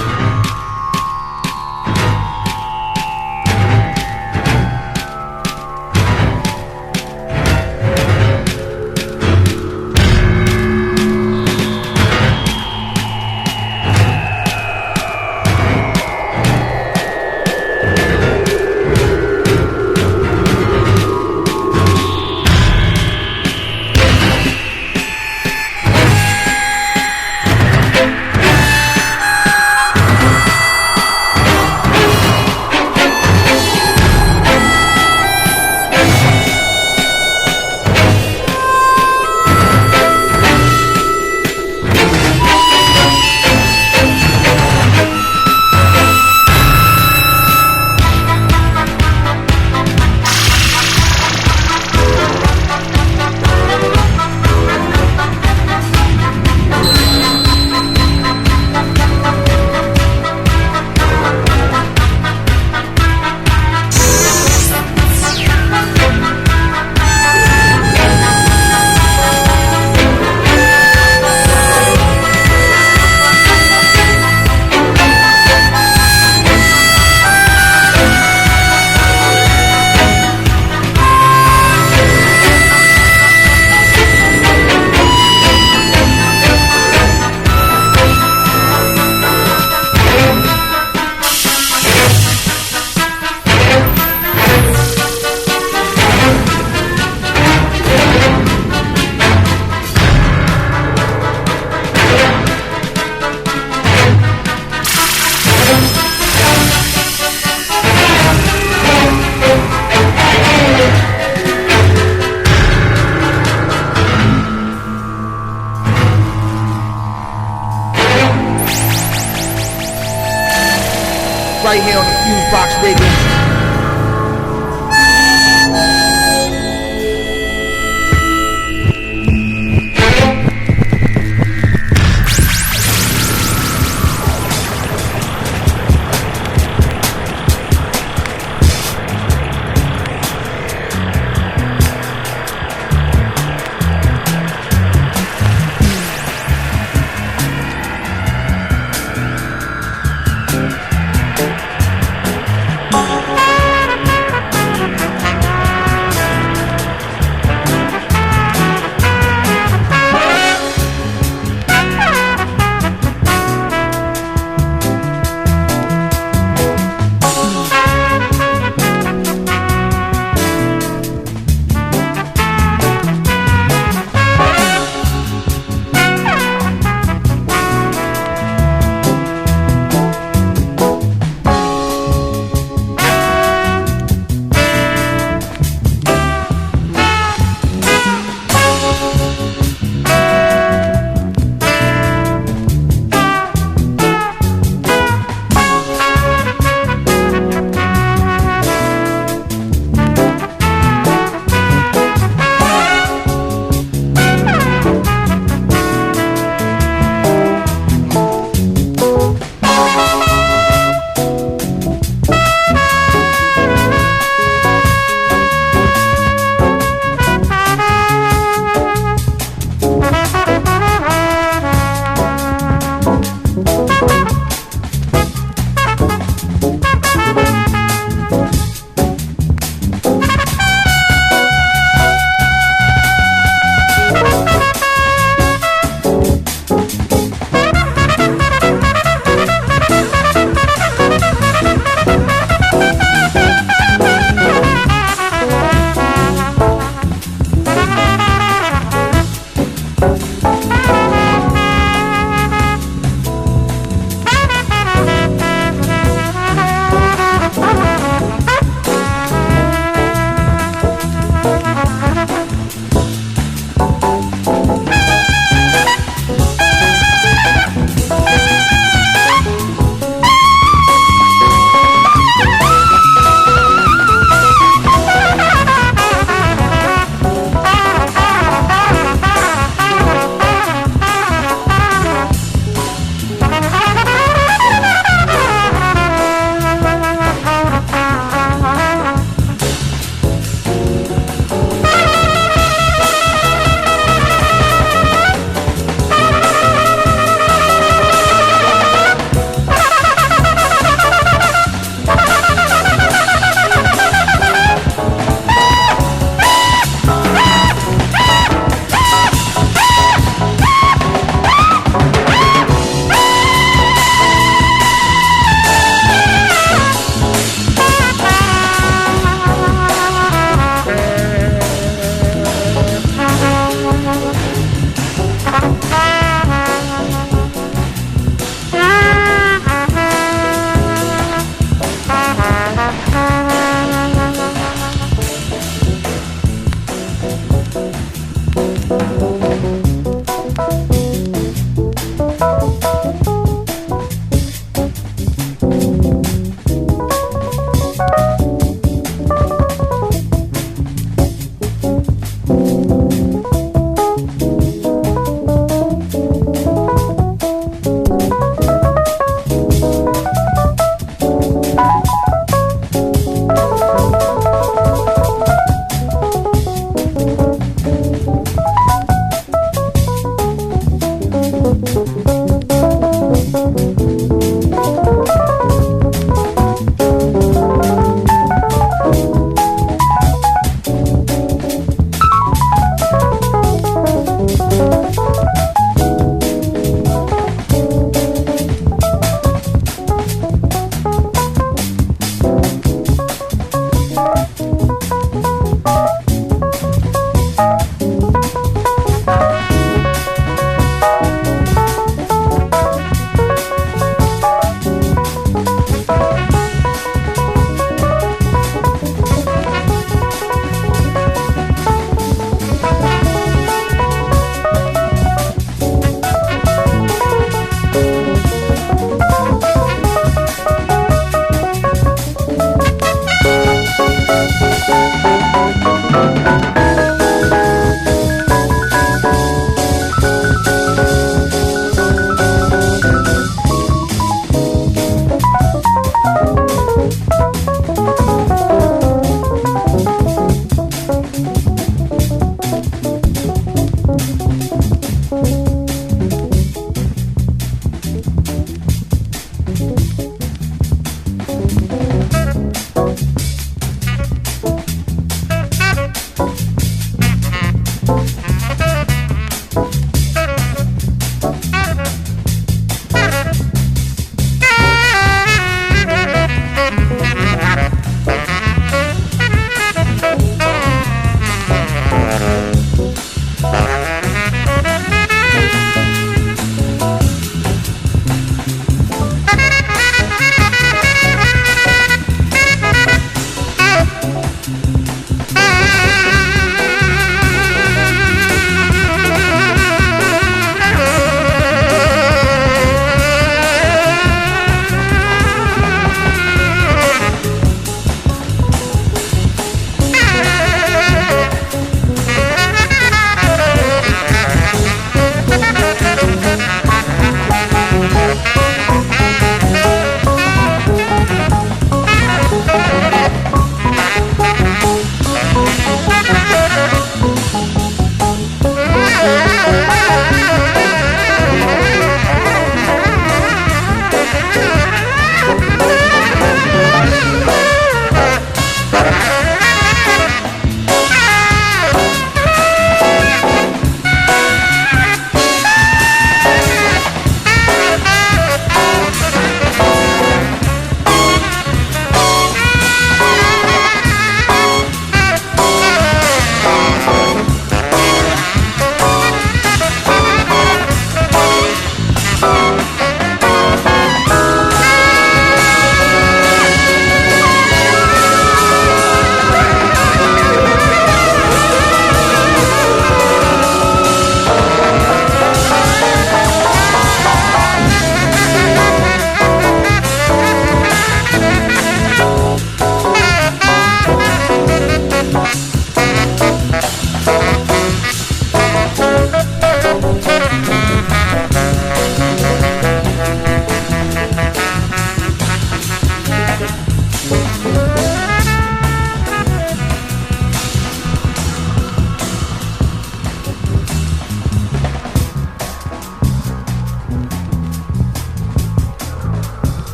Right here on the FuseBox Radio.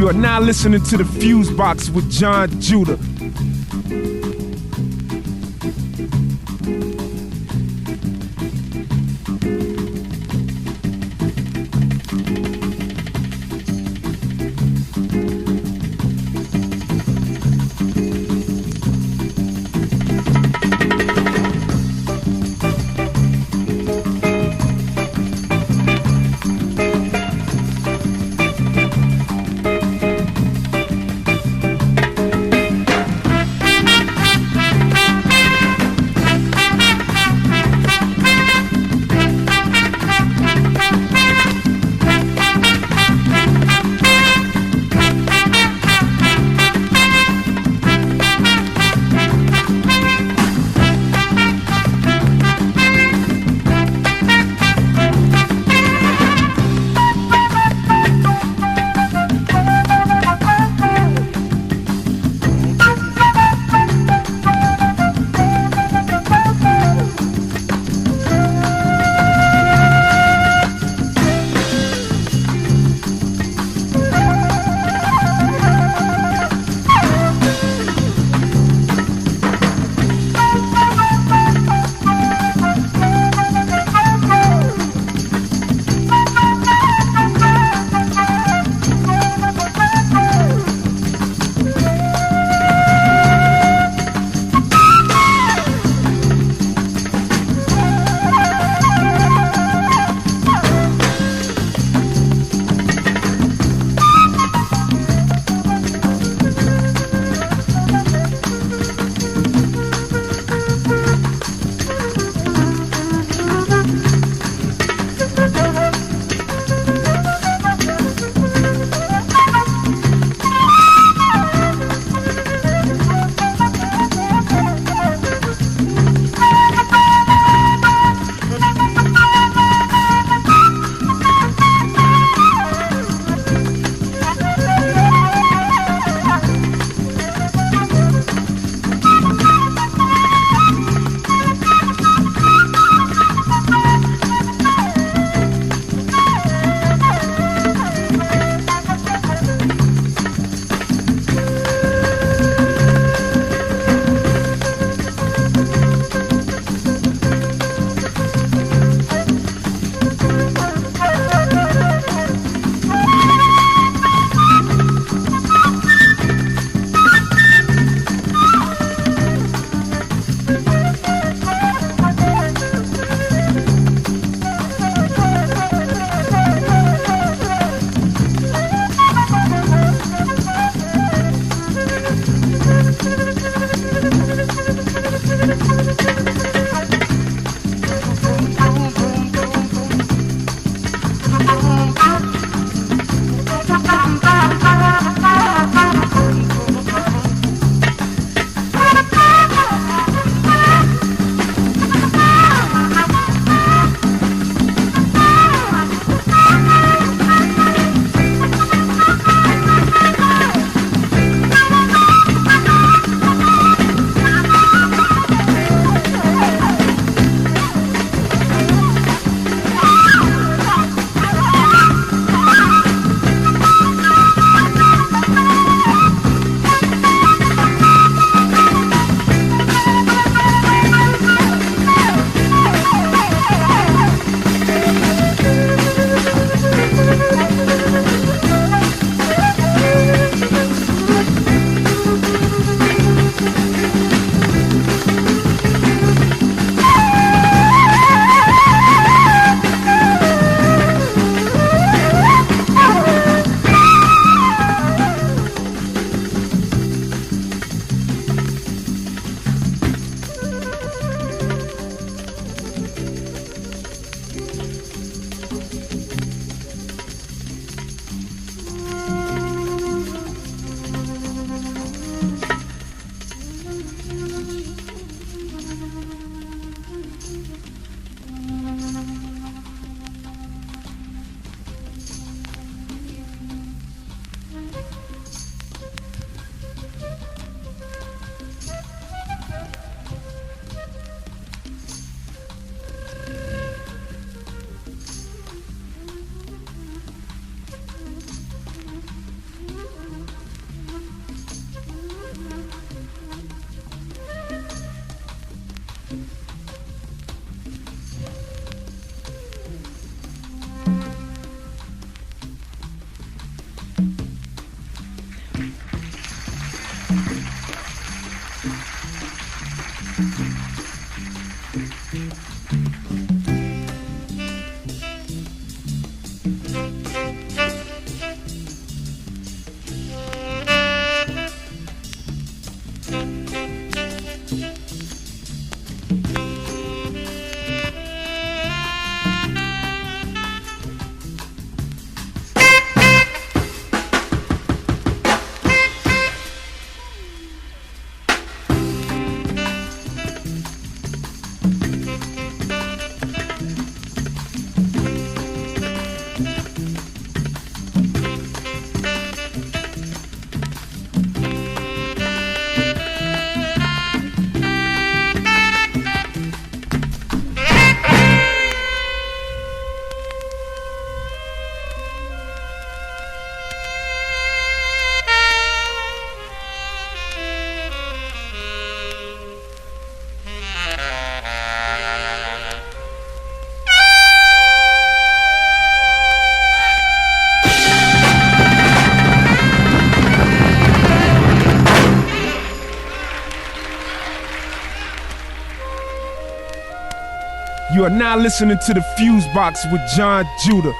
You are now listening to the FuseBox with Jon Judah. You are now listening to the FuseBox with Jon Judah.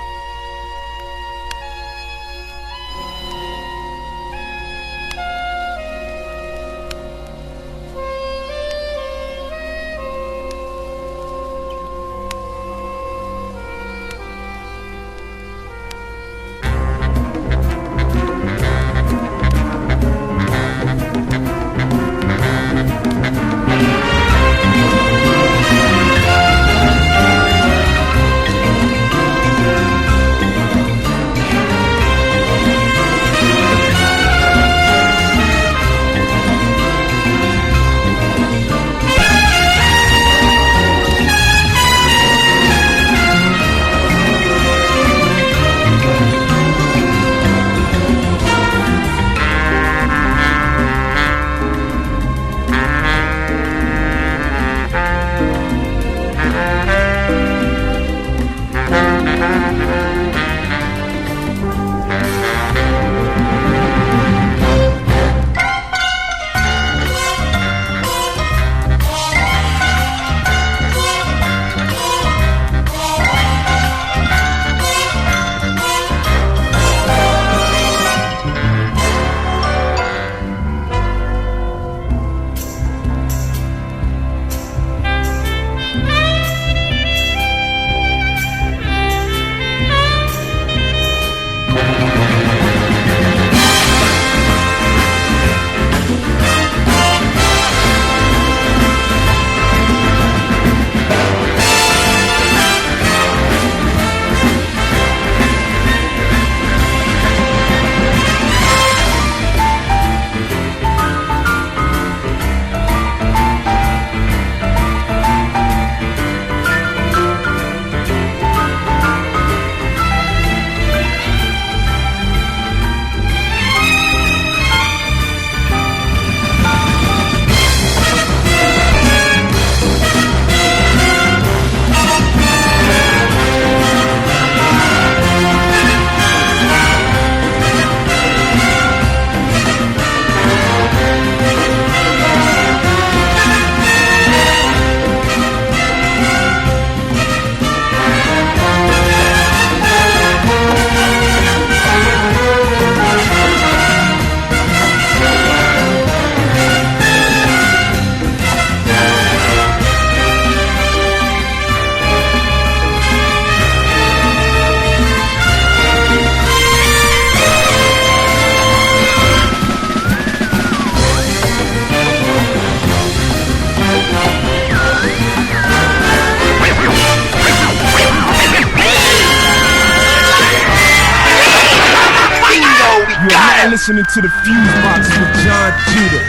Listening to the FuseBox with Jon Judah.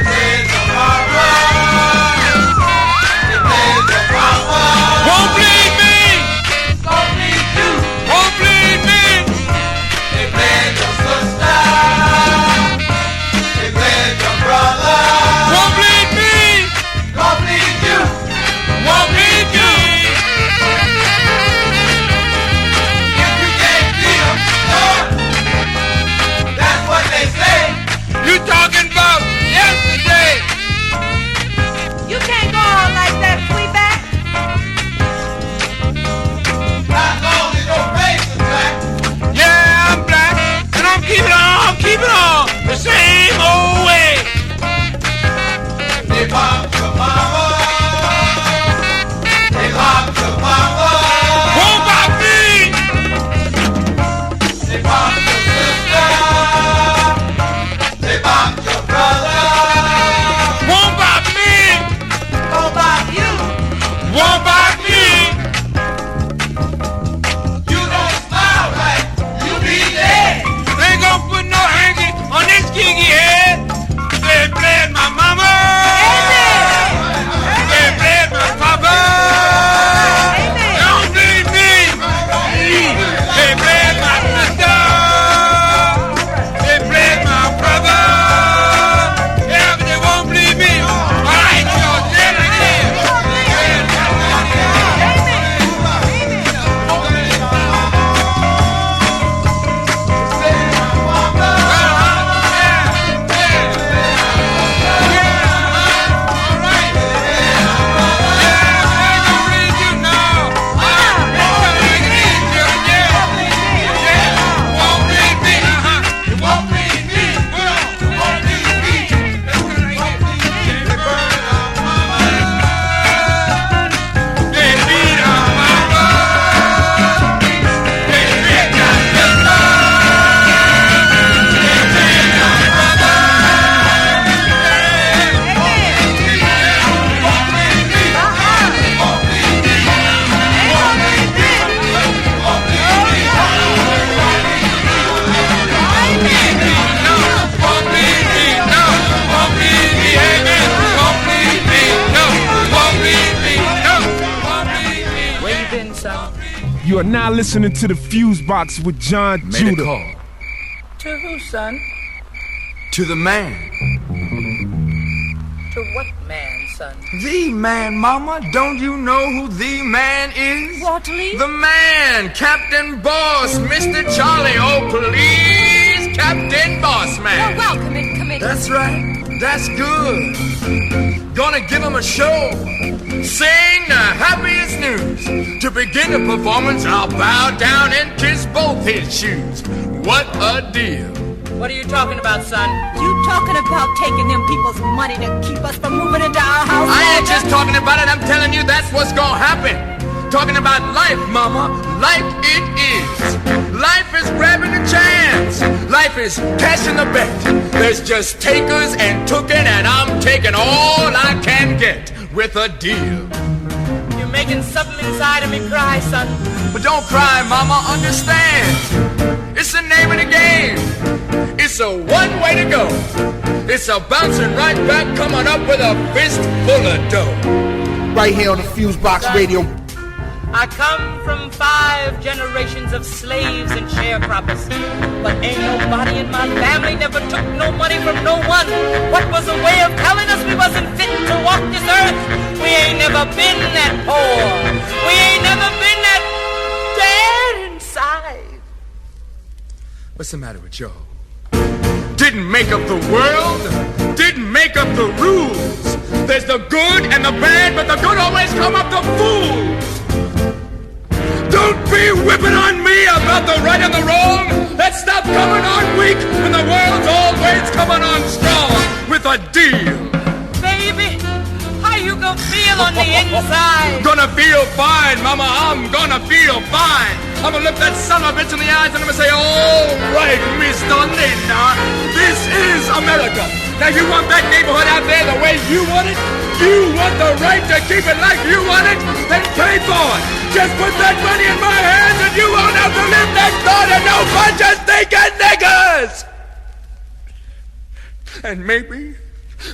Won't bleed me, don't bleed you. Won't bleed me. They bled your sister, they bled your brother. Won't bleed me, don't bleed you. Won't bleed you. If you can't beat them, that's what they say. You talking about yesterday? You are now listening to the FuseBox with Jon Judah. Call. To who, son? To the man. To what man, son? The man, mama. Don't you know who the man is? Watley? The man, Captain Boss, Mr. Charlie. Oh, please, Captain Boss Man. You're welcome in committee. That's right. That's good. Gonna give him a show. Sing the happiest news. To begin the performance, I'll bow down and kiss both his shoes. What a deal. What are you talking about, son? You talking about taking them people's money to keep us from moving into our house? I ain't just talking about it, I'm telling you that's what's gonna happen. Talking about life, mama, like it is. Life is grabbing a chance. Life is cashing the bet. There's just takers and tookin', and I'm taking all I can get with a deal. You're making something inside of me cry, son. But don't cry, mama, understand. It's the name of the game. It's a one way to go. It's a bouncing right back, coming up with a fist full of dough. Right here on the FuseBox Radio. I come from 5 generations of slaves and sharecroppers, but ain't nobody in my family never took no money from no one. What was a way of telling us we wasn't fit to walk this earth? We ain't never been that poor. We ain't never been that dead inside. What's the matter with y'all? Didn't make up the world, didn't make up the rules. There's the good and the bad, but the good always come up to fools. Don't be whipping on me about the right and the wrong. Let's stop coming on weak when the world's always coming on strong with a deal. Baby, how you gonna feel on the inside? Gonna feel fine, mama, I'm gonna feel fine. I'm gonna look that son of a bitch in the eyes and I'm gonna say, all right, Mr. Nina, this is America. Now you want that neighborhood out there the way you want it? You want the right to keep it like you want it? Then pay for it. Just put that money in my hands and you won't have to live next door to no bunch of stinking niggas. And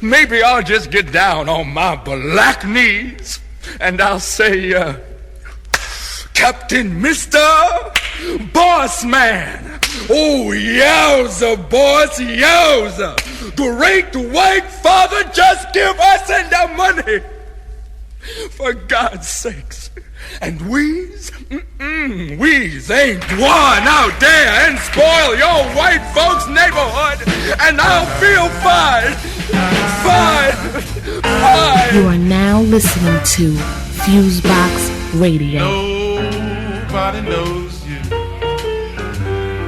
maybe I'll just get down on my black knees and I'll say, Captain Mr. Boss Man. Oh, yowza, boss, yowza. Great white father, just give us the money. For God's sakes. And we's ain't one out there and spoil your white folks' neighborhood. And I'll feel fine. You are now listening to FuseBox Radio. Nobody knows you,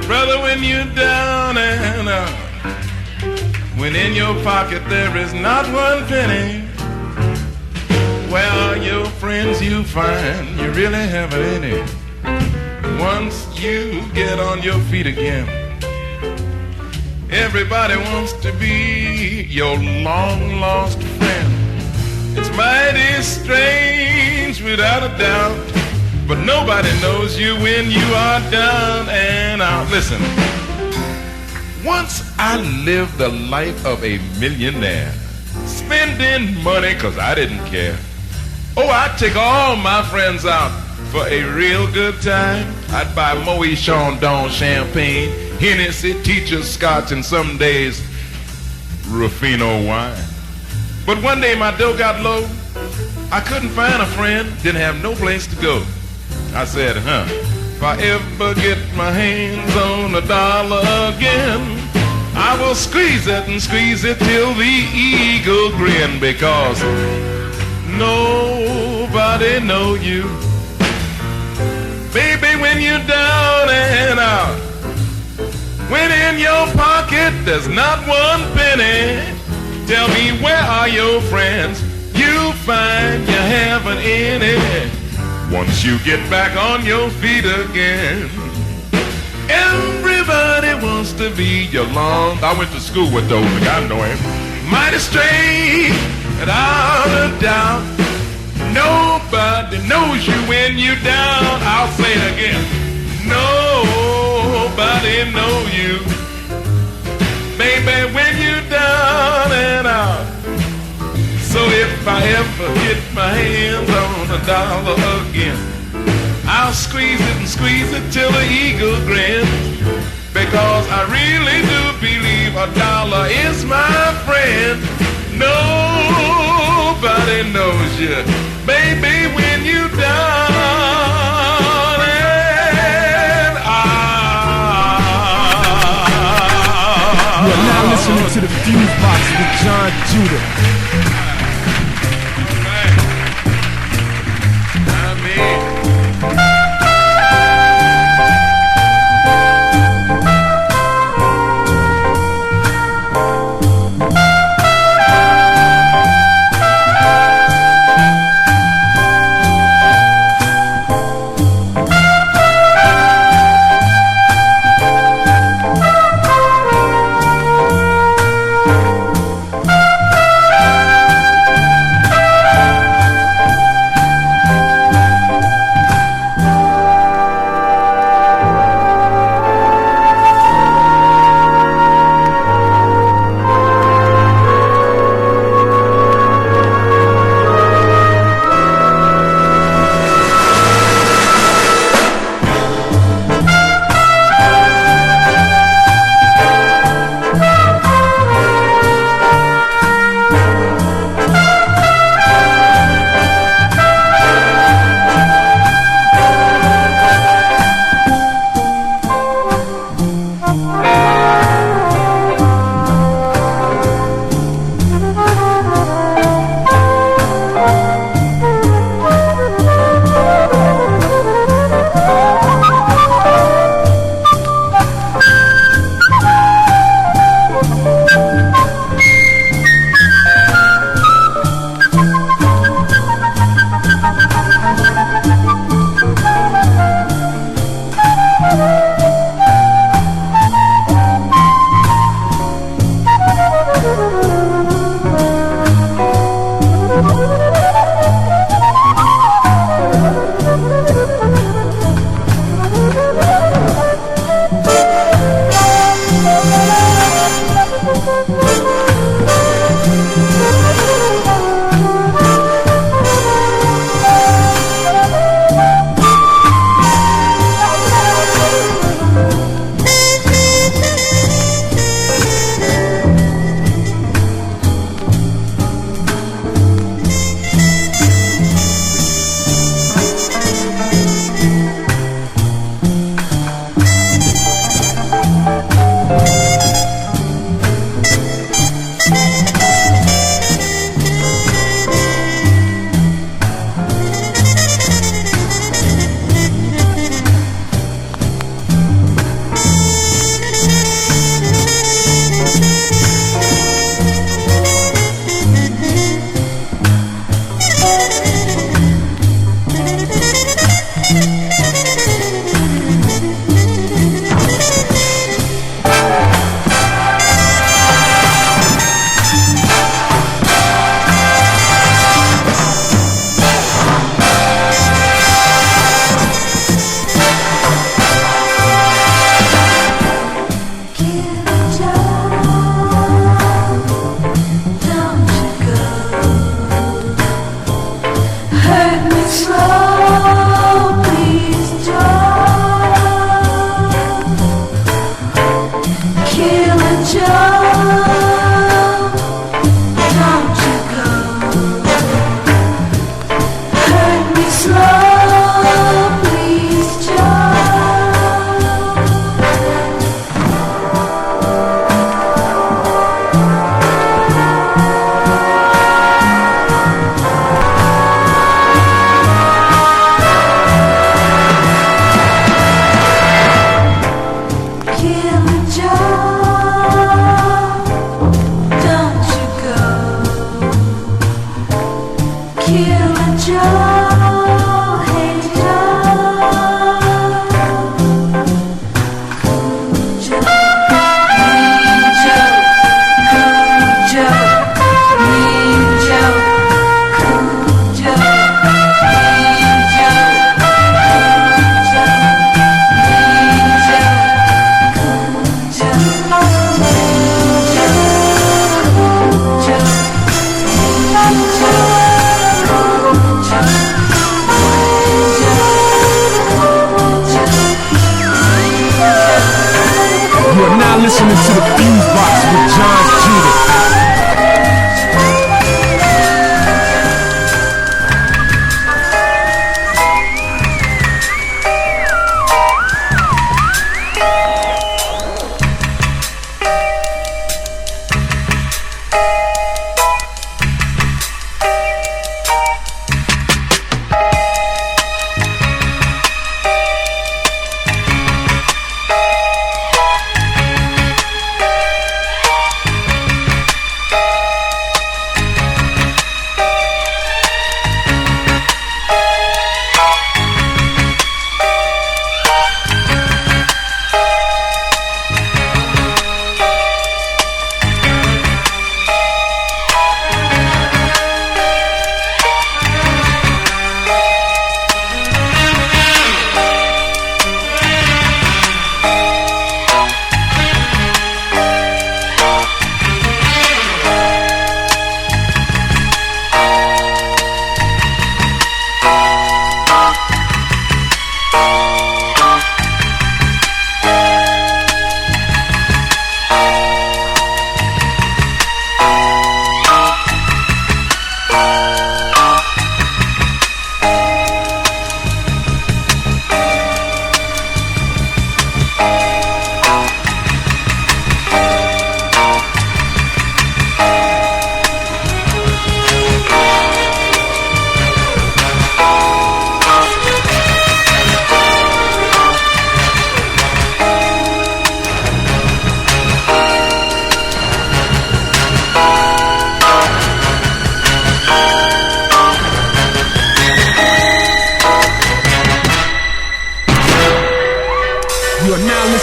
brother, when you're down and out. When in your pocket there is not one penny. Where are your friends you find you really haven't any? Once you get on your feet again, everybody wants to be your long lost friend. It's mighty strange without a doubt, but nobody knows you when you are down and out. Listen, once I lived the life of a millionaire, spending money cause I didn't care. Oh, I'd take all my friends out for a real good time. I'd buy Moët Chandon champagne, Hennessy, Teacher's Scotch, and some days Ruffino wine. But one day my dough got low. I couldn't find a friend, didn't have no place to go. I said, if I ever get my hands on $1 again, I will squeeze it till the eagle grin, because nobody know you, baby, when you're down and out. When in your pocket there's not one penny. Tell me, where are your friends? You find you haven't any. Once you get back on your feet again, everybody wants to be your long. I went to school with those, like I know him. Mighty straight, without a doubt. Nobody knows you when you're down. I'll say it again. Nobody know you, baby, when you're down and out. So if I ever get my hands on $1 again, I'll squeeze it and squeeze it till the eagle grins, because I really do believe a dollar is my friend. Nobody knows you, baby, when you down and out. You're now listening to the FuseBox with Jon Judah.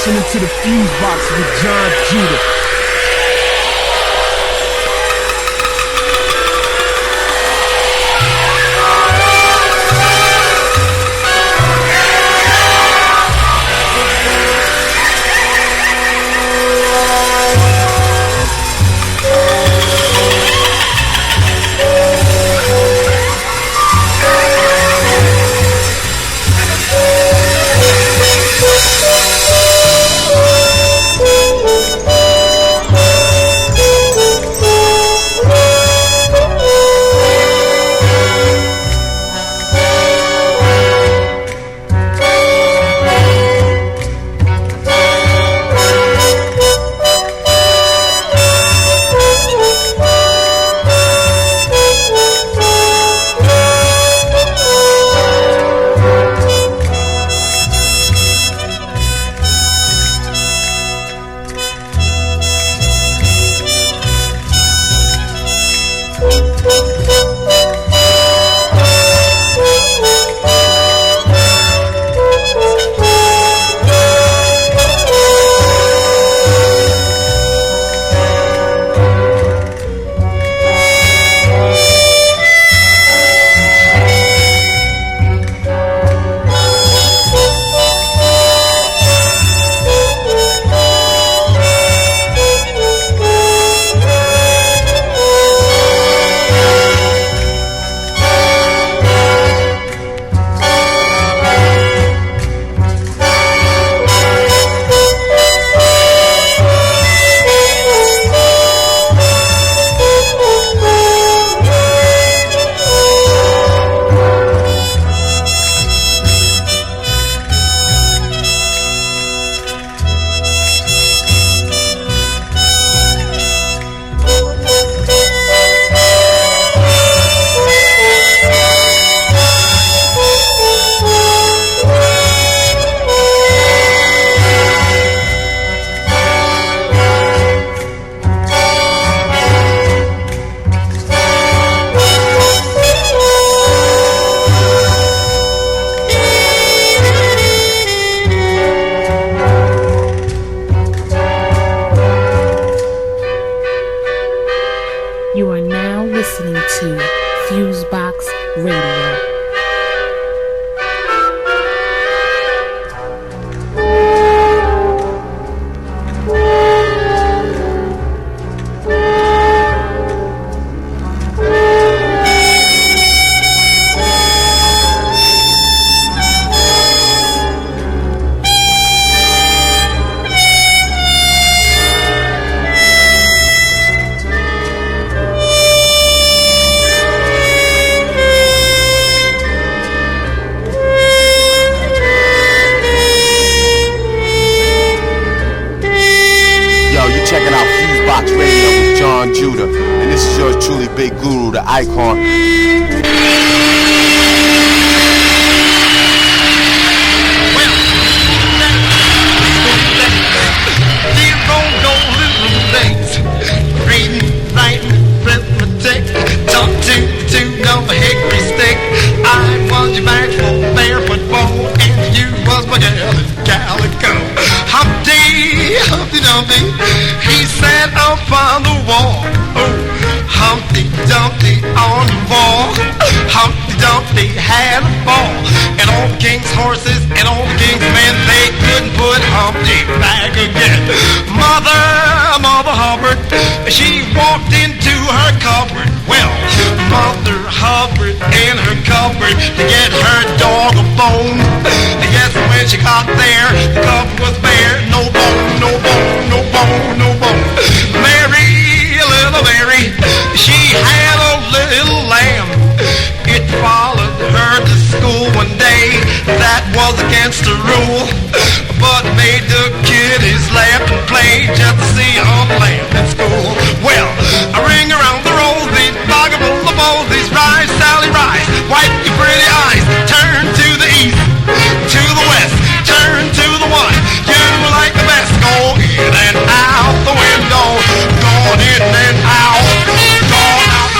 listening to the FuseBox with Jon Judah. Judah, and this is yours truly, Big Guru, the icon. He sat up on the wall. Humpty Dumpty on the wall. Humpty Dumpty had a fall. And all the king's horses and all the king's men, they couldn't put Humpty back again. Mother Hubbard, she walked into her cupboard. Well, Mother Hubbard in her cupboard to get her dog a bone. And yes, when she got there, the cupboard was bare. No bone, no bone, no bone, no bone. Mary, little Mary, she had a little lamb. It followed her to school one day. That was against the rule, but made the kiddies laugh and play just to see a lamb at school. Well, I ring around the rosy, bog full of posies. Rise, Sally, rise, wipe your pretty eyes. Turn to the east, to the west, turn to the one you like the best. Go in and out the window, going in and out, going out.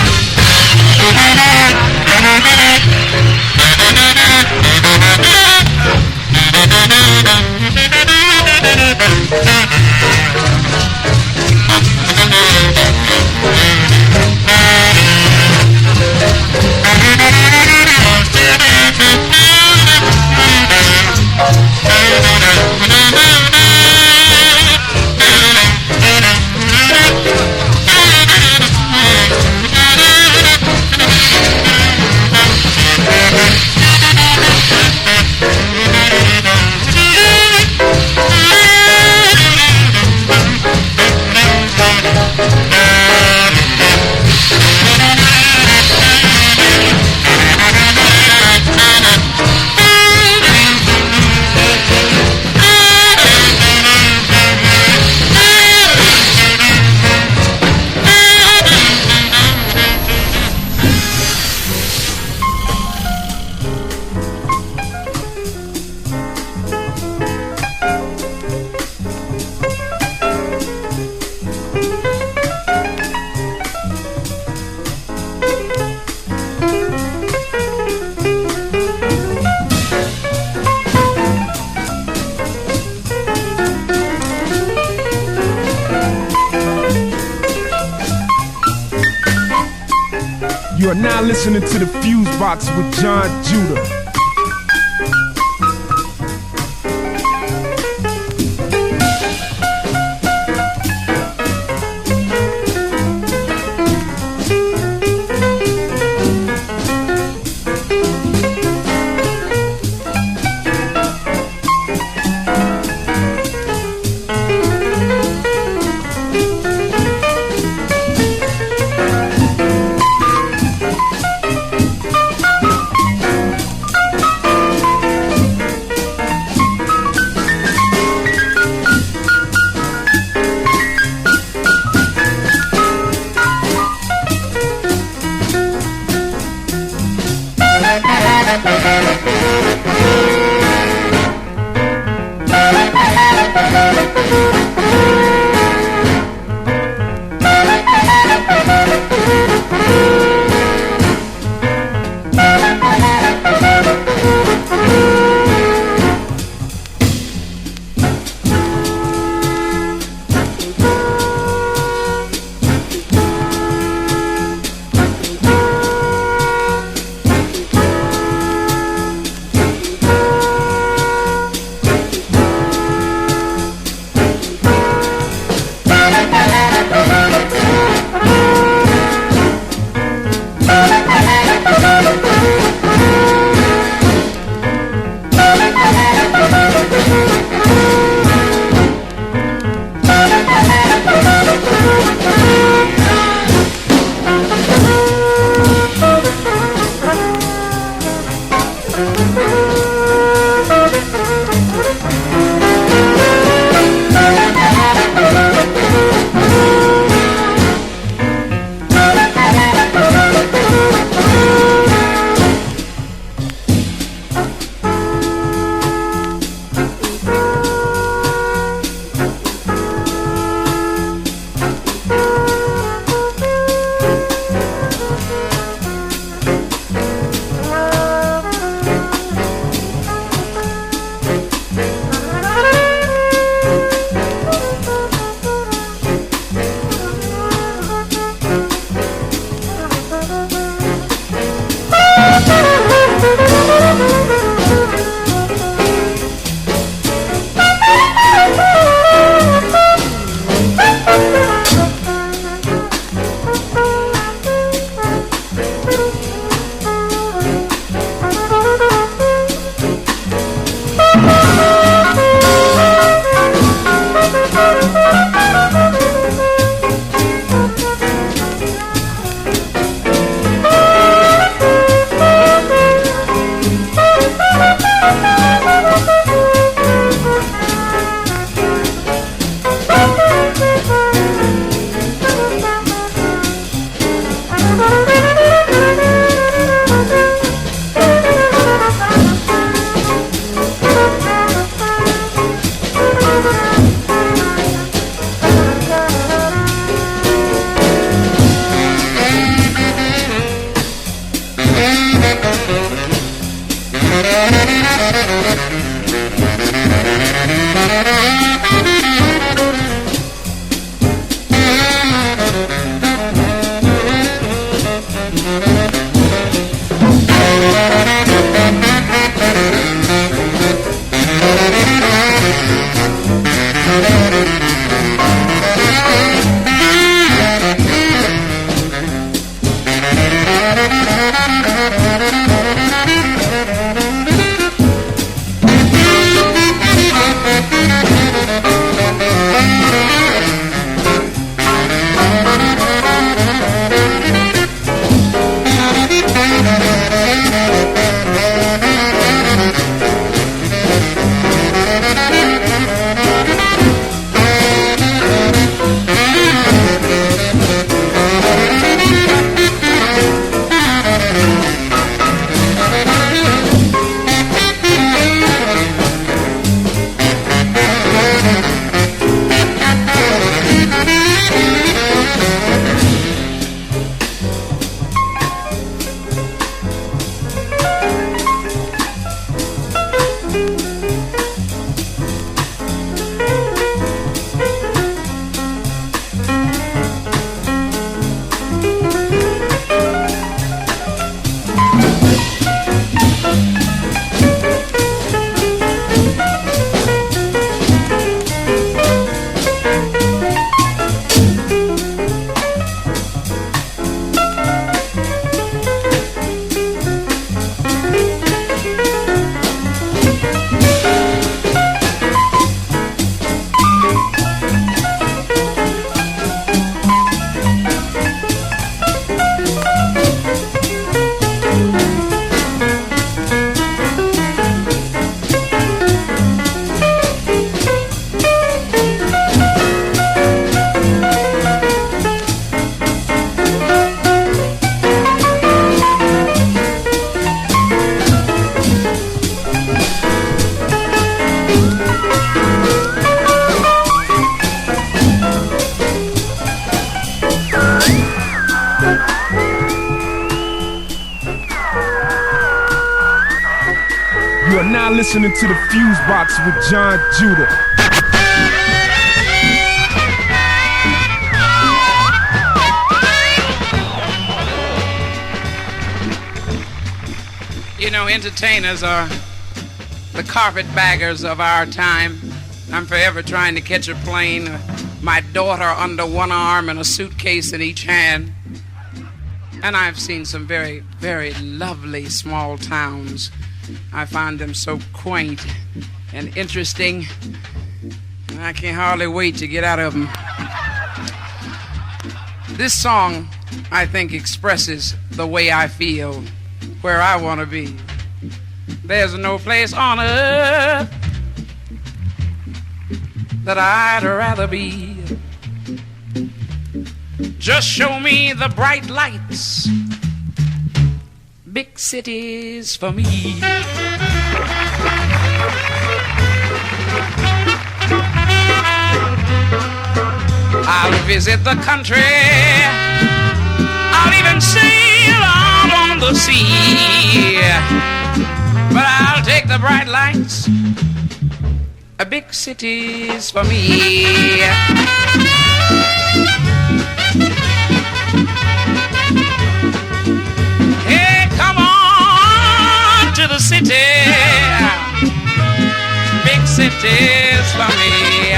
now listening to the FuseBox with Jon Judah. You are now listening to the FuseBox with Jon Judah. You know, entertainers are the carpetbaggers of our time. I'm forever trying to catch a plane, my daughter under one arm and a suitcase in each hand. And I've seen some very, very lovely small towns. I find them so quaint and interesting. I can hardly wait to get out of them. This song, I think, expresses the way I feel, where I want to be. There's no place on earth that I'd rather be. Just show me the bright lights, big cities for me. I'll visit the country, I'll even sail out on the sea, but I'll take the bright lights, big cities for me. Hey, come on to the city, big cities for me.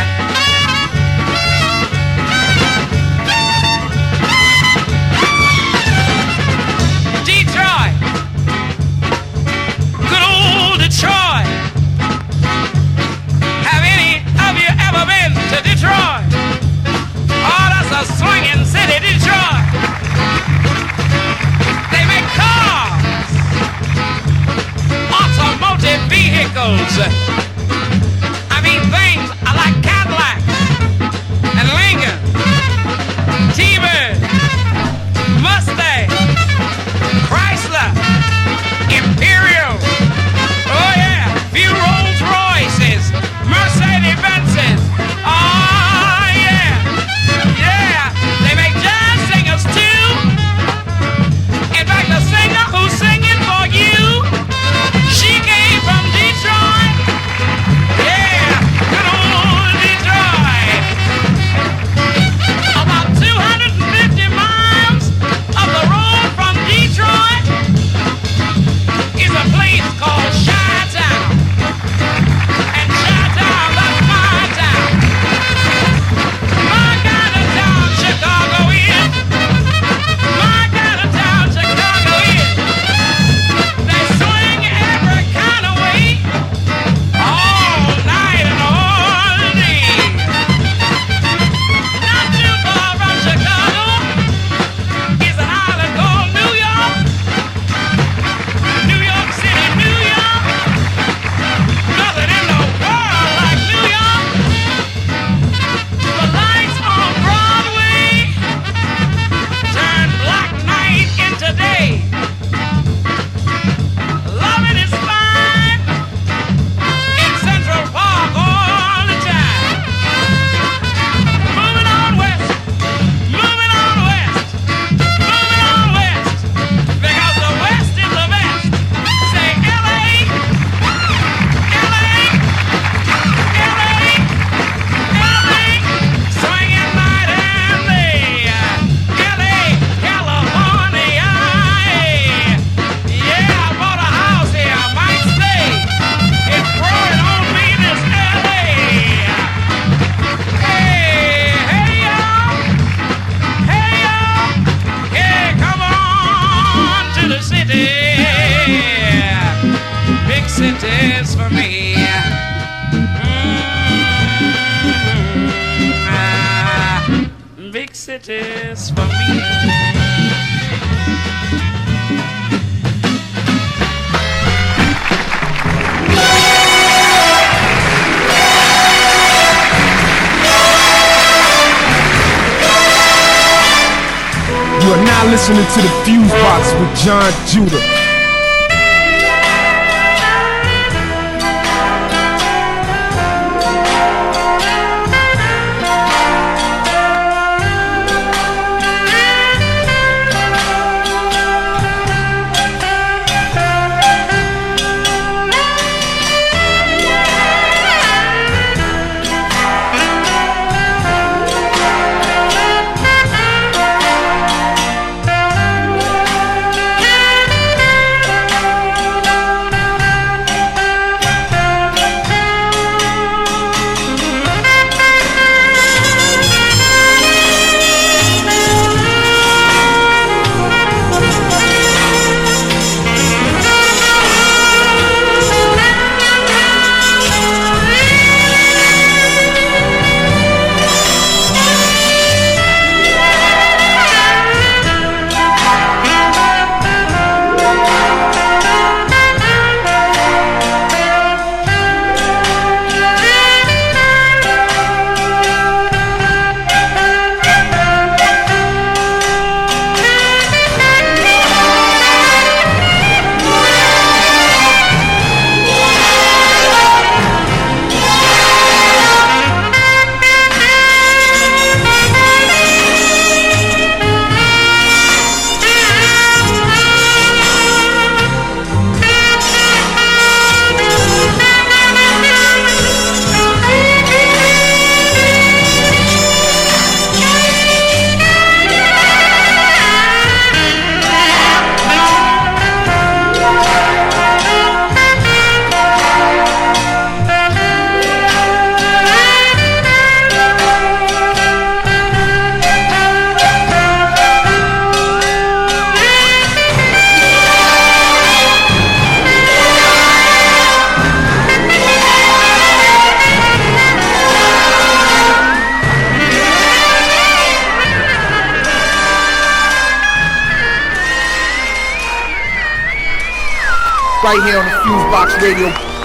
Detroit, good old Detroit. Have any of you ever been to Detroit? Oh, that's a swinging city, Detroit. They make cars, automotive vehicles. I mean things like Cadillacs and Lincoln, T-Bird, Mustang, Chrysler, Imperial. Oh yeah, few Rolls Royces, Mercedes Benzes. Oh yeah, yeah. They make jazz singers too. In fact, the singer who's singing for you, she came from Detroit. Yeah, good old Detroit. About 250 miles of the road from Detroit is a place called Chi-Town. And Chi-Town, that's my town. My kind of town, Chicago is. My kind of town, Chicago is. They swing every kind of way, all night and all day. Not too far from Chicago is an island called New York. New York City, New York. Nothing in the world like New York. The lights on Broadway turn black night into day. Loving is fine in Central Park all the time. Moving on west, moving on west, moving on west, because the west is the best. Say L.A., L.A., L.A., L.A., swinging night and day. L.A., California. Yeah, I bought a house here, I might stay. It's growing on me, this L.A. Hey, hey, y'all. Hey, y'all. Yeah, come on to the city. Big cities for me. Big cities for me. You are now listening to the FuseBox with Jon Judah. right here on the FuseBox Radio.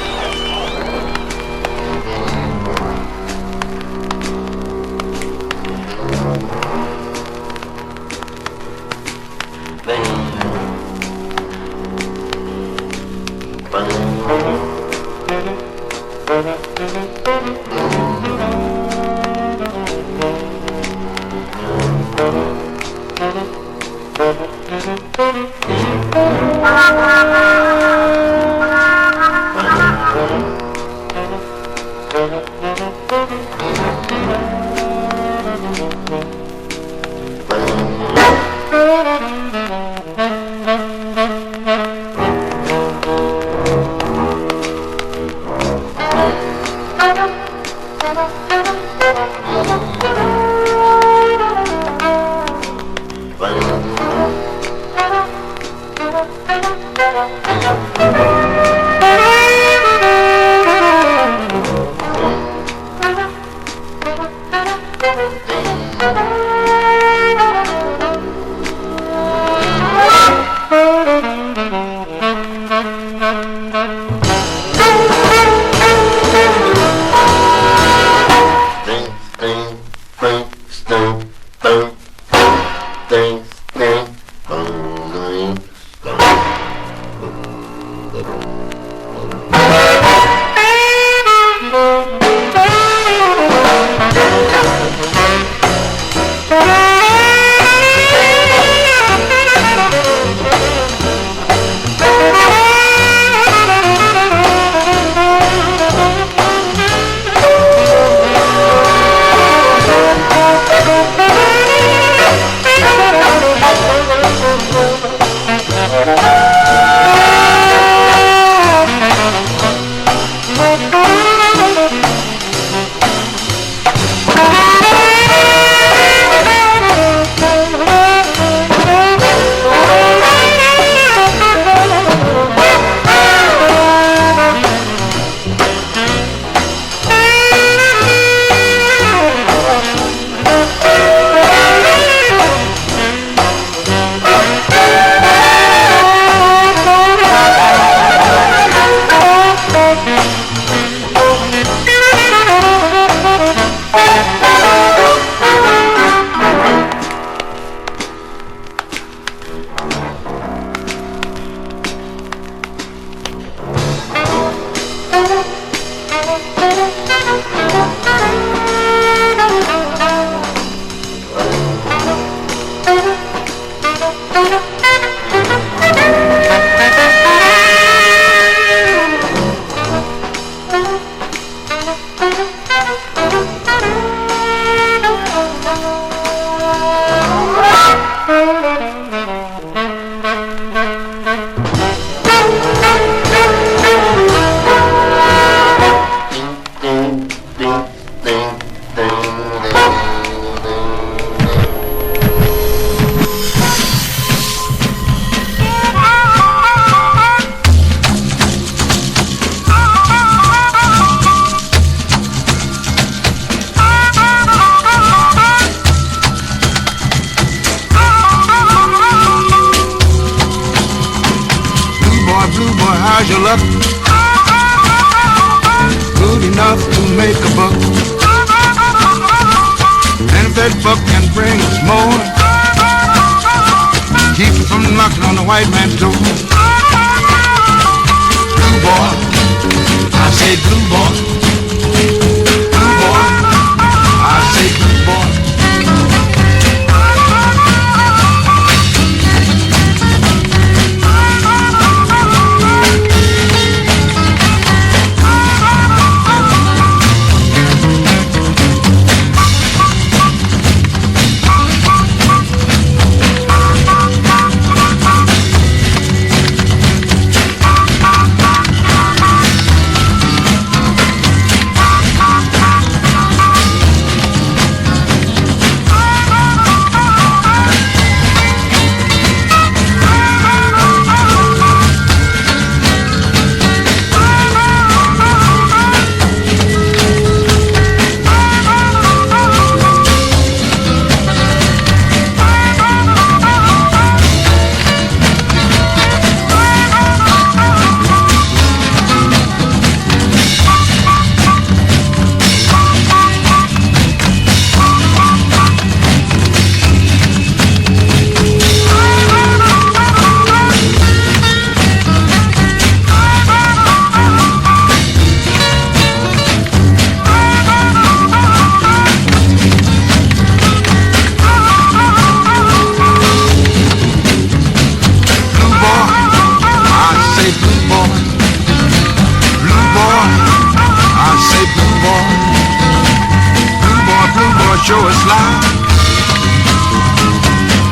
Blue boy, show a slide.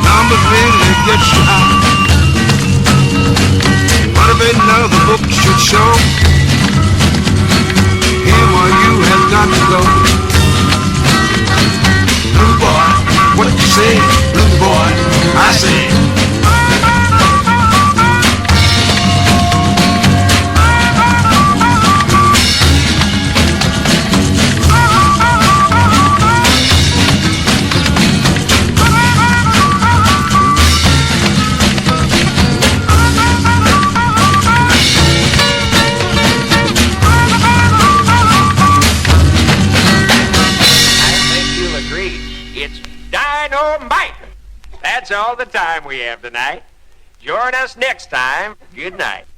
Numbers really get you high. What if another book should show him or you has got to go? Blue boy, what you say? Blue boy, I say. That's all the time we have tonight. Join us next time. Good night.